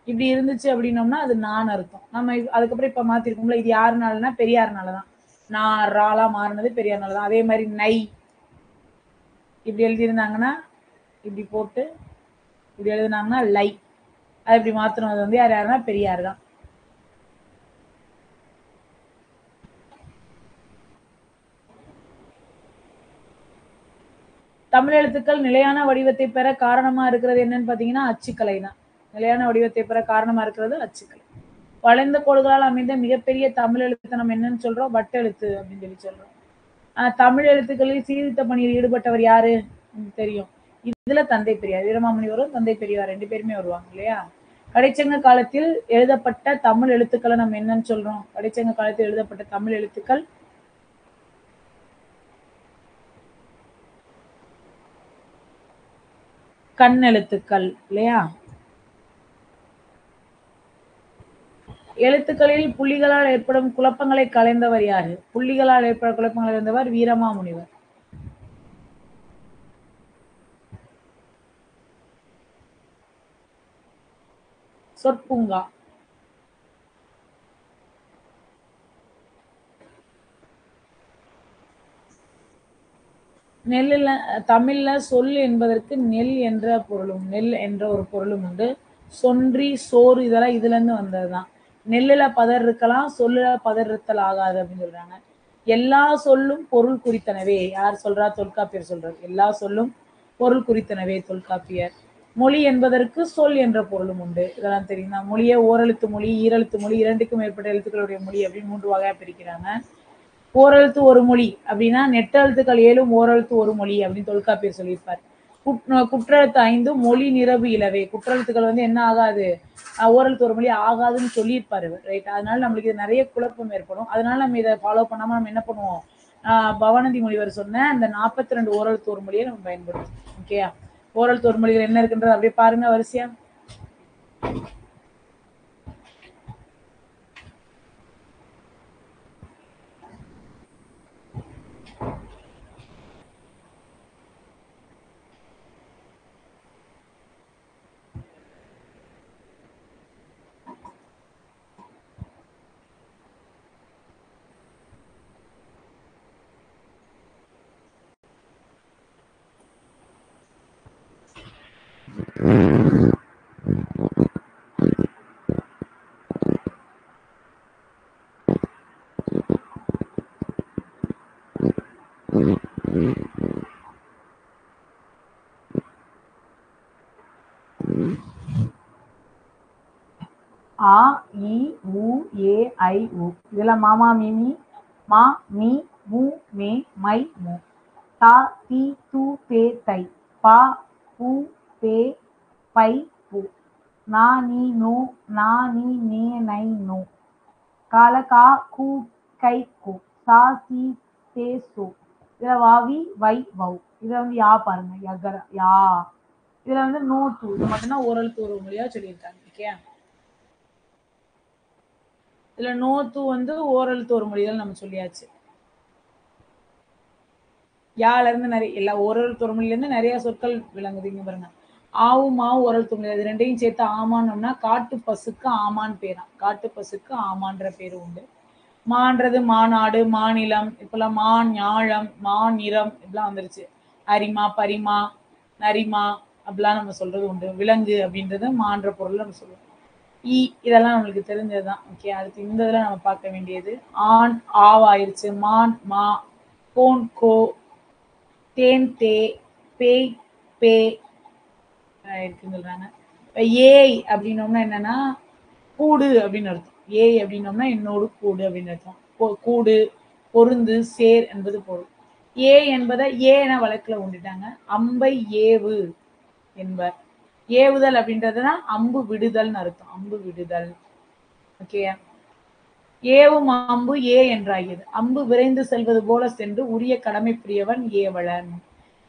இப்படி இருந்துச்சு அப்படின்னோம்னா அது நான் அர்த்தம். நம்ம அதுக்கப்புறம் இப்ப மாத்திருக்கோம்ல, இது யாருனாலனா பெரியாருனாலதான். நான் ராலா மாறினது பெரியாருனாலதான். அதே மாதிரி நை இப்படி எழுதியிருந்தாங்கன்னா இப்படி போட்டு இப்படி எழுதினாங்கன்னா லை, அது இப்படி மாத்தினது வந்து யாருன்னா பெரியார் தான். தமிழ் எழுத்துக்கள் நிலையான வடிவத்தை பெற காரணமா இருக்கிறது என்னன்னு பாத்தீங்கன்னா அச்சுக்கலை தான். நிலையான வடிவத்தை பெற காரணமா இருக்கிறது அச்சுக்கலை. வளைந்த கோடுகளால் அமைந்த மிகப்பெரிய தமிழ் எழுத்து நம்ம என்னன்னு சொல்றோம்? வட்டெழுத்து அப்படின்னு சொல்லி சொல்றோம். தமிழ் எழுத்துக்களில் சீர்திருத்த பணியில் ஈடுபட்டவர் யாரு? தெரியும். இதுல தந்தை பெரியார், வீரமாமுனிவரும் தந்தை பெரியார் 2 பேருமே வருவாங்க இல்லையா? கடைச்சங்க காலத்தில் எழுதப்பட்ட தமிழ் எழுத்துக்களை நம்ம என்னன்னு சொல்றோம்? கடைச்சங்க காலத்தில் எழுதப்பட்ட தமிழ் எழுத்துக்கள் கண் எழுத்துக்கள் இல்லையா? எழுத்துக்களில் புள்ளிகளால் ஏற்படும் குழப்பங்களை கலைந்தவர் யாரு? புள்ளிகளால் ஏற்படும் குழப்பங்களை கலைந்தவர் வீரமாமுனிவர். சொற்பூங்கா. நெல்லுல தமிழ்ல சொல் என்பதற்கு நெல் என்ற பொருளும் நெல் என்ற ஒரு பொருளும் உண்டு. சொன்றி சோறு இதெல்லாம் இதுல இருந்து வந்ததுதான். நெல்லுல பதர் இருக்கலாம், சொல்லுல பதர் இருத்தல் ஆகாது அப்படின்னு சொல்றாங்க. எல்லா சொல்லும் பொருள் குறித்தனவே. யார் சொல்றா? தொல்காப்பியர் சொல்றார். எல்லா சொல்லும் பொருள் குறித்தனவே தொல்காப்பியர். மொழி என்பதற்கு சொல் என்ற பொருளும் உண்டு. இதெல்லாம் தெரியுமா? மொழியை ஓரெழுத்து மொழி, ஈரெழுத்து மொழி, 2க்கும் மேற்பட்ட எழுத்துக்களுடைய மொழி அப்படின்னு 3 வகையா பிரிக்கிறாங்க. ஓரெழுத்து ஒரு மொழி அப்படின்னா நெட்டெழுத்துக்கள் 7ம் ஓரெழுத்து ஒரு மொழி அப்படின்னு தொல்காப்பியர் சொல்லியிருப்பார். குற்றெழுத்து 5 மொழி நிரபு இலவே. குற்றெழுத்துக்கள் வந்து என்ன ஆகாது? ஓரெழுத்து ஒரு மொழி ஆகாதுன்னு சொல்லியிருப்பாரு. ரைட்? அதனால நம்மளுக்கு இது நிறைய குழப்பம் ஏற்படும். அதனால நம்ம இதை ஃபாலோ பண்ணாம நம்ம என்ன பண்ணுவோம்? பவானந்தி முனிவர் சொன்ன அந்த 42 ஓரெழுத்து ஒரு மொழியை நம்ம பயன்படுத்தும். ஓகேயா? ஓரெழுத்து ஒரு மொழிகள் என்ன இருக்குன்றது அப்படியே பாருங்க வரிசையா. ஆ இ உ ஏ ஐ உ. இதுல மாமா மீமி மா மீ மூ மே மை மு. தா தி து பே தை. பா பூ பே பை பூ. நா நீ நோ நா நீ நே நை நோ. கால கா கூ கை கூ. சா சி தே சோ. இதுல வாவி வை வௌ. இதுல வந்து யா பாருங்க, யகர யா. இதுல வந்து நோ டூ. இது மட்டும்தான் ஓரெழுத்து ஒரு மொழியா சொல்லியிருக்காங்க. ஓகே. இதுல நோ டூ வந்து ஓரெழுத்து ஒரு மொழிகள் நம்ம சொல்லியாச்சு. யால இருந்து நிறைய எல்லா ஓரெழுத்து ஒரு மொழியில இருந்து நிறைய சொற்கள் விளங்குது. இங்க பாருங்க. ஆவும் மாவும் ஓரெழுத்து மொழி. அது ரெண்டையும் சேர்த்து ஆமான்னோம்னா காட்டு பசுக்கு ஆமான் பேராம். காட்டு பசுக்கு ஆமான்ற பேரு உண்டு. மான்றது மாநாடு, மாநிலம், இப்பெல்லாம் மான், ஞாழம், மாநிறம் இப்படிலாம் வந்துருச்சு. அரிமா, பரிமா, நரிமா அப்படிலாம் நம்ம சொல்றது உண்டு. விலங்கு அப்படின்றது மான்ற பொருள் நம்ம சொல்லுவோம். இதெல்லாம் நம்மளுக்கு தெரிஞ்சதுதான். ஓகே, அடுத்து இந்த இதில் நம்ம பார்க்க வேண்டியது ஆண் ஆவாயிருச்சு, மான் மா, கோன் கோ, தேன் தே, பேய் பே இருக்குன்னு சொல்றாங்க. ஏய் அப்படின்னோம்னா என்னன்னா கூடு அப்படின்னு அர்த்தம். ஏய் அப்படின்னோம்னா என்னோடு கூடு அப்படின்னு அர்த்தம். கூடு, பொருந்து, சேர் என்பது பொருள். ஏ என்பதை ஏ என வழக்குல உண்டுட்டாங்க. அம்பை ஏவு என்பர். ஏவுதல் அப்படின்றதுனா அம்பு விடுதல்னு அர்த்தம். அம்பு விடுதல். ஓகே, ஏவும் அம்பு ஏ என்றாகியது. அம்பு விரைந்து செல்வது போல சென்று உரிய கடமை புரியவன் ஏவலன்.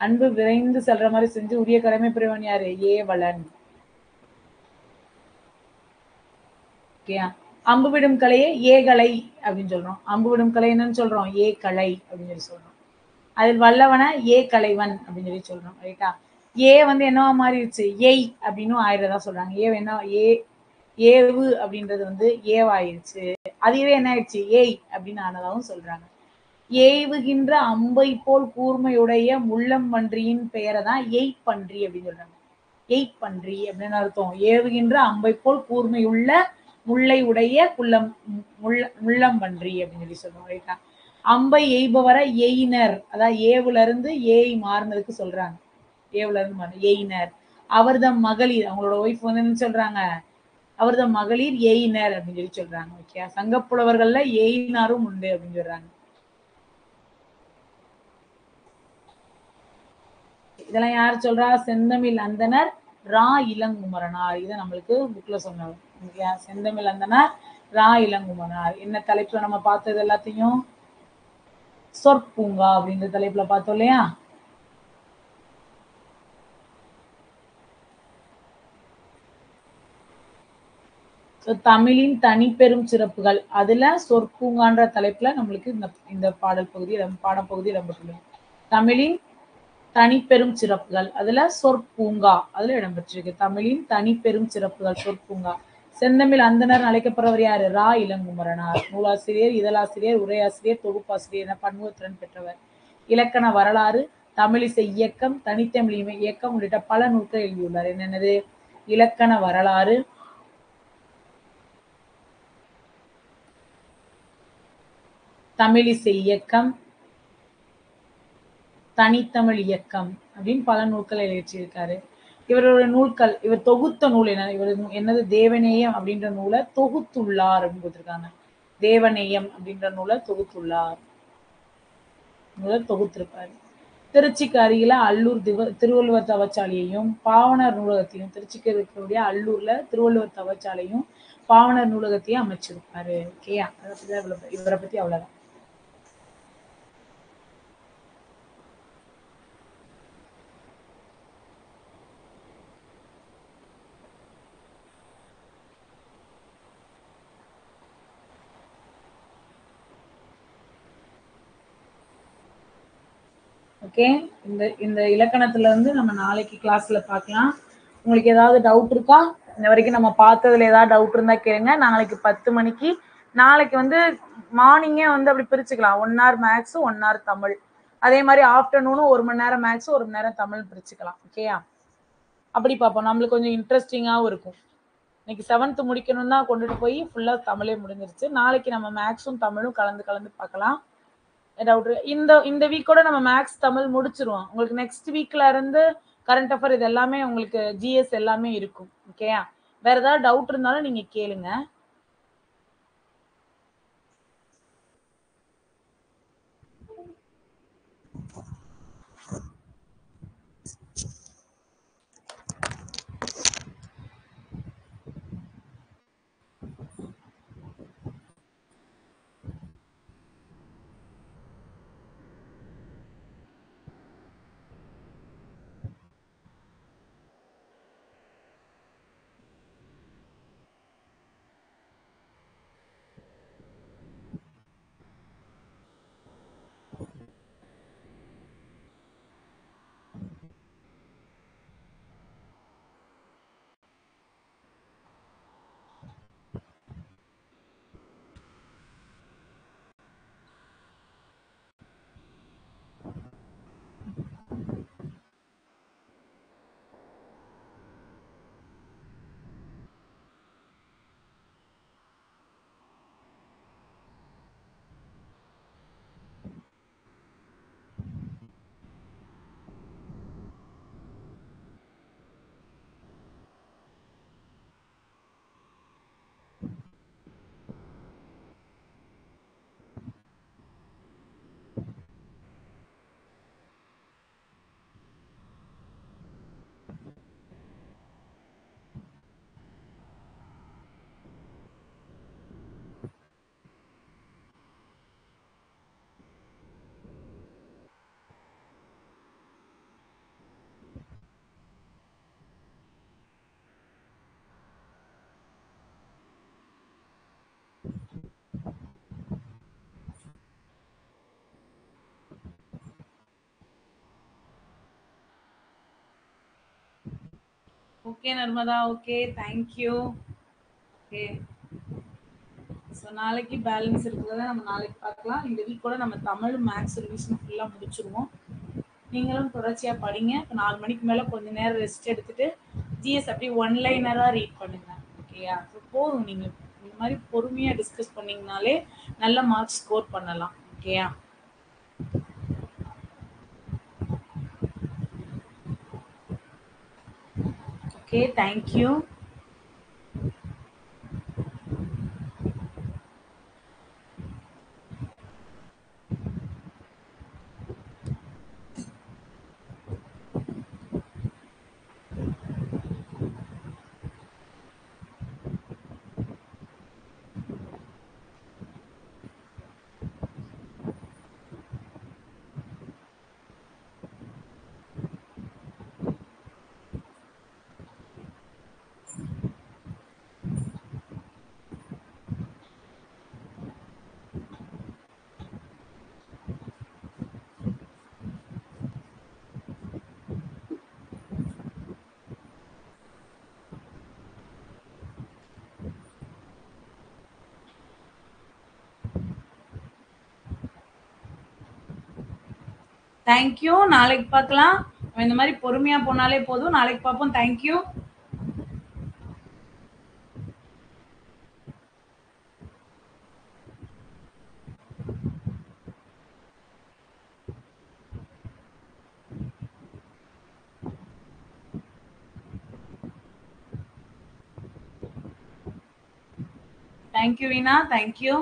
அன்பு விரைந்து செல்ற மாதிரி செஞ்சு உரிய கடமை புரியவன் யாரு? ஏவலன். ஓகேயா, அம்பு விடும் கலையே ஏகலை அப்படின்னு சொல்றோம். அம்பு விடும் கலை என்னன்னு சொல்றோம்? ஏ கலை அப்படின்னு சொல்லி சொல்றோம். அதில் வல்லவன ஏ கலைவன் அப்படின்னு சொல்லி சொல்றோம். ரைட்டா? ஏ வந்து என்னவா மாறிடுச்சு? ஏய் அப்படின்னு ஆயிரதா சொல்றாங்க. ஏ என்ன ஏ ஏவு அப்படின்றது வந்து ஏவாயிருச்சு. அதுவே என்ன ஆயிடுச்சு? ஏய் அப்படின்னு ஆனதாகவும் சொல்றாங்க. ஏவுகின்ற அம்பை போல் கூர்மையுடைய முள்ளம் பன்றியின் பெயரை தான் எய்ப்பன்றி அப்படின்னு சொல்றாங்க. எய்ப்பன்றி அப்படின்னு அர்த்தம். ஏவுகின்ற அம்பை போல் கூர்மையுள்ள முல்லை உடைய முள்ளம்பன்றி அப்படின்னு சொல்லி சொல்றோம். ரைட்டா? அம்பை எய்பவரை எய்னர், அதாவது ஏவுல இருந்து ஏய் மாறினதுக்கு சொல்றாங்க. ஏவுல இருந்து மாறின எய்னர். அவர்தம் மகளிர், அவங்களோட ஒய்ஃப் வந்து என்ன சொல்றாங்க? அவர்தம் மகளிர் எய்னர் அப்படின்னு சொல்லி சொல்றாங்க. ஓகே, சங்கப்புலவர்கள்ல எய்னாரும் உண்டு அப்படின்னு சொல்றாங்க. இதெல்லாம் யார் சொல்றா? செந்தமிழ் அந்தனர் ரா இளங்குமரனார். இதை நம்மளுக்கு புக்ல சொன்னாங்க. செந்தமிழ் அந்தனர் ரா இளங்குமரனார். என்ன தலைப்புல நம்ம பார்த்தது எல்லாத்தையும்? சொற்பூங்கா அப்படிங்கிற தலைப்புல பார்த்தோம் இல்லையா? தமிழின் தனிப்பெரும் சிறப்புகள், அதுல சொற்பூங்கான்ற தலைப்புல நம்மளுக்கு இந்த பாடல் பகுதி பாடப்பகுதி இடம்பெற்றுள்ளது. தமிழின் தனிப்பெரும் சிறப்புகள், அதுல சொற்பூங்கா அதுல இடம்பெற்றிருக்கு. தமிழின் தனிப்பெரும் சிறப்புகள் சொற்பூங்கா. செந்தமிழ் அந்தனர் அழைக்கப்படுறவர் யாரு? ரா இளங்குமரனார். நூலாசிரியர், இதழாசிரியர், உரையாசிரியர், தொகுப்பாசிரியர் என பன்முகத்திறன் பெற்றவர். இலக்கண வரலாறு, தமிழிசை இயக்கம், தனித்தமிழ் இயக்கம் உள்ளிட்ட பல நூல்கள் எழுதியுள்ளார். என்னென்னது? இலக்கண வரலாறு, தமிழிசை இயக்கம், தனித்தமிழ் இயக்கம் அப்படின்னு பல நூல்களை எழுதியிருக்காரு. இவரோட நூல்கள், இவர் தொகுத்த நூல் என்ன? இவர் என்னது? தேவநேயம் அப்படின்ற நூலை தொகுத்துள்ளார் அப்படின்னு கொடுத்திருக்காங்க. தேவநேயம் அப்படின்ற நூலை தொகுத்துள்ளார். நூலை தொகுத்திருப்பாரு. திருச்சிக்கு அருகில அல்லூர் திருவள்ளுவர் தவச்சாலையையும் பாவனர் நூலகத்தையும், திருச்சிக்கு இருக்கக்கூடிய அல்லூர்ல திருவள்ளுவர் தவச்சாலையும் பாவனர் நூலகத்தையும் அமைச்சிருப்பாரு. ஓகேயா? இவரை பத்தி அவ்வளவுதான். ஓகே, இந்த இந்த இலக்கணத்துல இருந்து நம்ம நாளைக்கு கிளாஸ்ல பார்க்கலாம். உங்களுக்கு ஏதாவது டவுட் இருக்கா? இந்த வரைக்கும் நம்ம பார்த்ததுல ஏதாவது டவுட் இருந்தா கேளுங்க. நாளைக்கு 10 மணிக்கு, நாளைக்கு வந்து மார்னிங்கே வந்து அப்படி பிரிச்சுக்கலாம். 1 hour மேக்ஸ், 1 hour தமிழ். அதே மாதிரி ஆஃப்டர்நூனும் 1 மணி நேரம் மேக்ஸ், 1 மணி நேரம் தமிழ் பிரிச்சுக்கலாம். ஓகேயா? அப்படி பார்ப்போம். நம்மளுக்கு கொஞ்சம் இன்ட்ரெஸ்டிங்காகவும் இருக்கும். இன்னைக்கு 7th முடிக்கணும் தான் கொண்டுட்டு போய் ஃபுல்லா தமிழே முடிஞ்சிருச்சு. நாளைக்கு நம்ம மேக்ஸும் தமிழும் கலந்து கலந்து பார்க்கலாம். டவுட் இந்த இந்த வீக்கோட நம்ம மேக்ஸ் தமிழ் முடிச்சிருவோம். உங்களுக்கு நெக்ஸ்ட் வீக்ல இருந்து கரண்ட் அஃபேர் இது எல்லாமே உங்களுக்கு ஜிஎஸ் எல்லாமே இருக்கும். ஓகேயா? வேற ஏதாவது டவுட் இருந்தாலும் நீங்க கேளுங்க. Okay Narmada. Okay. Thank you. Okay. So நாளைக்கு பேலன்ஸ் இருக்கிறத நம்ம நாளைக்கு பார்க்கலாம். இந்த வீக் கூட நம்ம தமிழ், மேத்ஸ் ரிவிஷன் ஃபுல்லா முடிச்சுருவோம். நீங்களும் தொடர்ச்சியா படிங்க. இப்ப 4 மணிக்கு மேல கொஞ்ச நேரம் ரெஸ்ட் எடுத்துட்டு, ஜிஎஸ் அப்படியே ஒன் லைனரா ரீட் பண்ணுங்க. ஓகேயா? ஸோ போதும் நீங்க இந்த மாரி பொறுமையா டிஸ்கஸ் பண்ணீங்கனாலே நல்ல மார்க்ஸ் ஸ்கோர் பண்ணலாம். ஓகேயா? Okay. Thank you. Thank you. நாளைக்கு பார்க்கலாம். இந்த மாரி பொறுமையா போனாலே போதும். நாளைக்கு பார்ப்போம். Thank you. Thank you Veena. Thank you.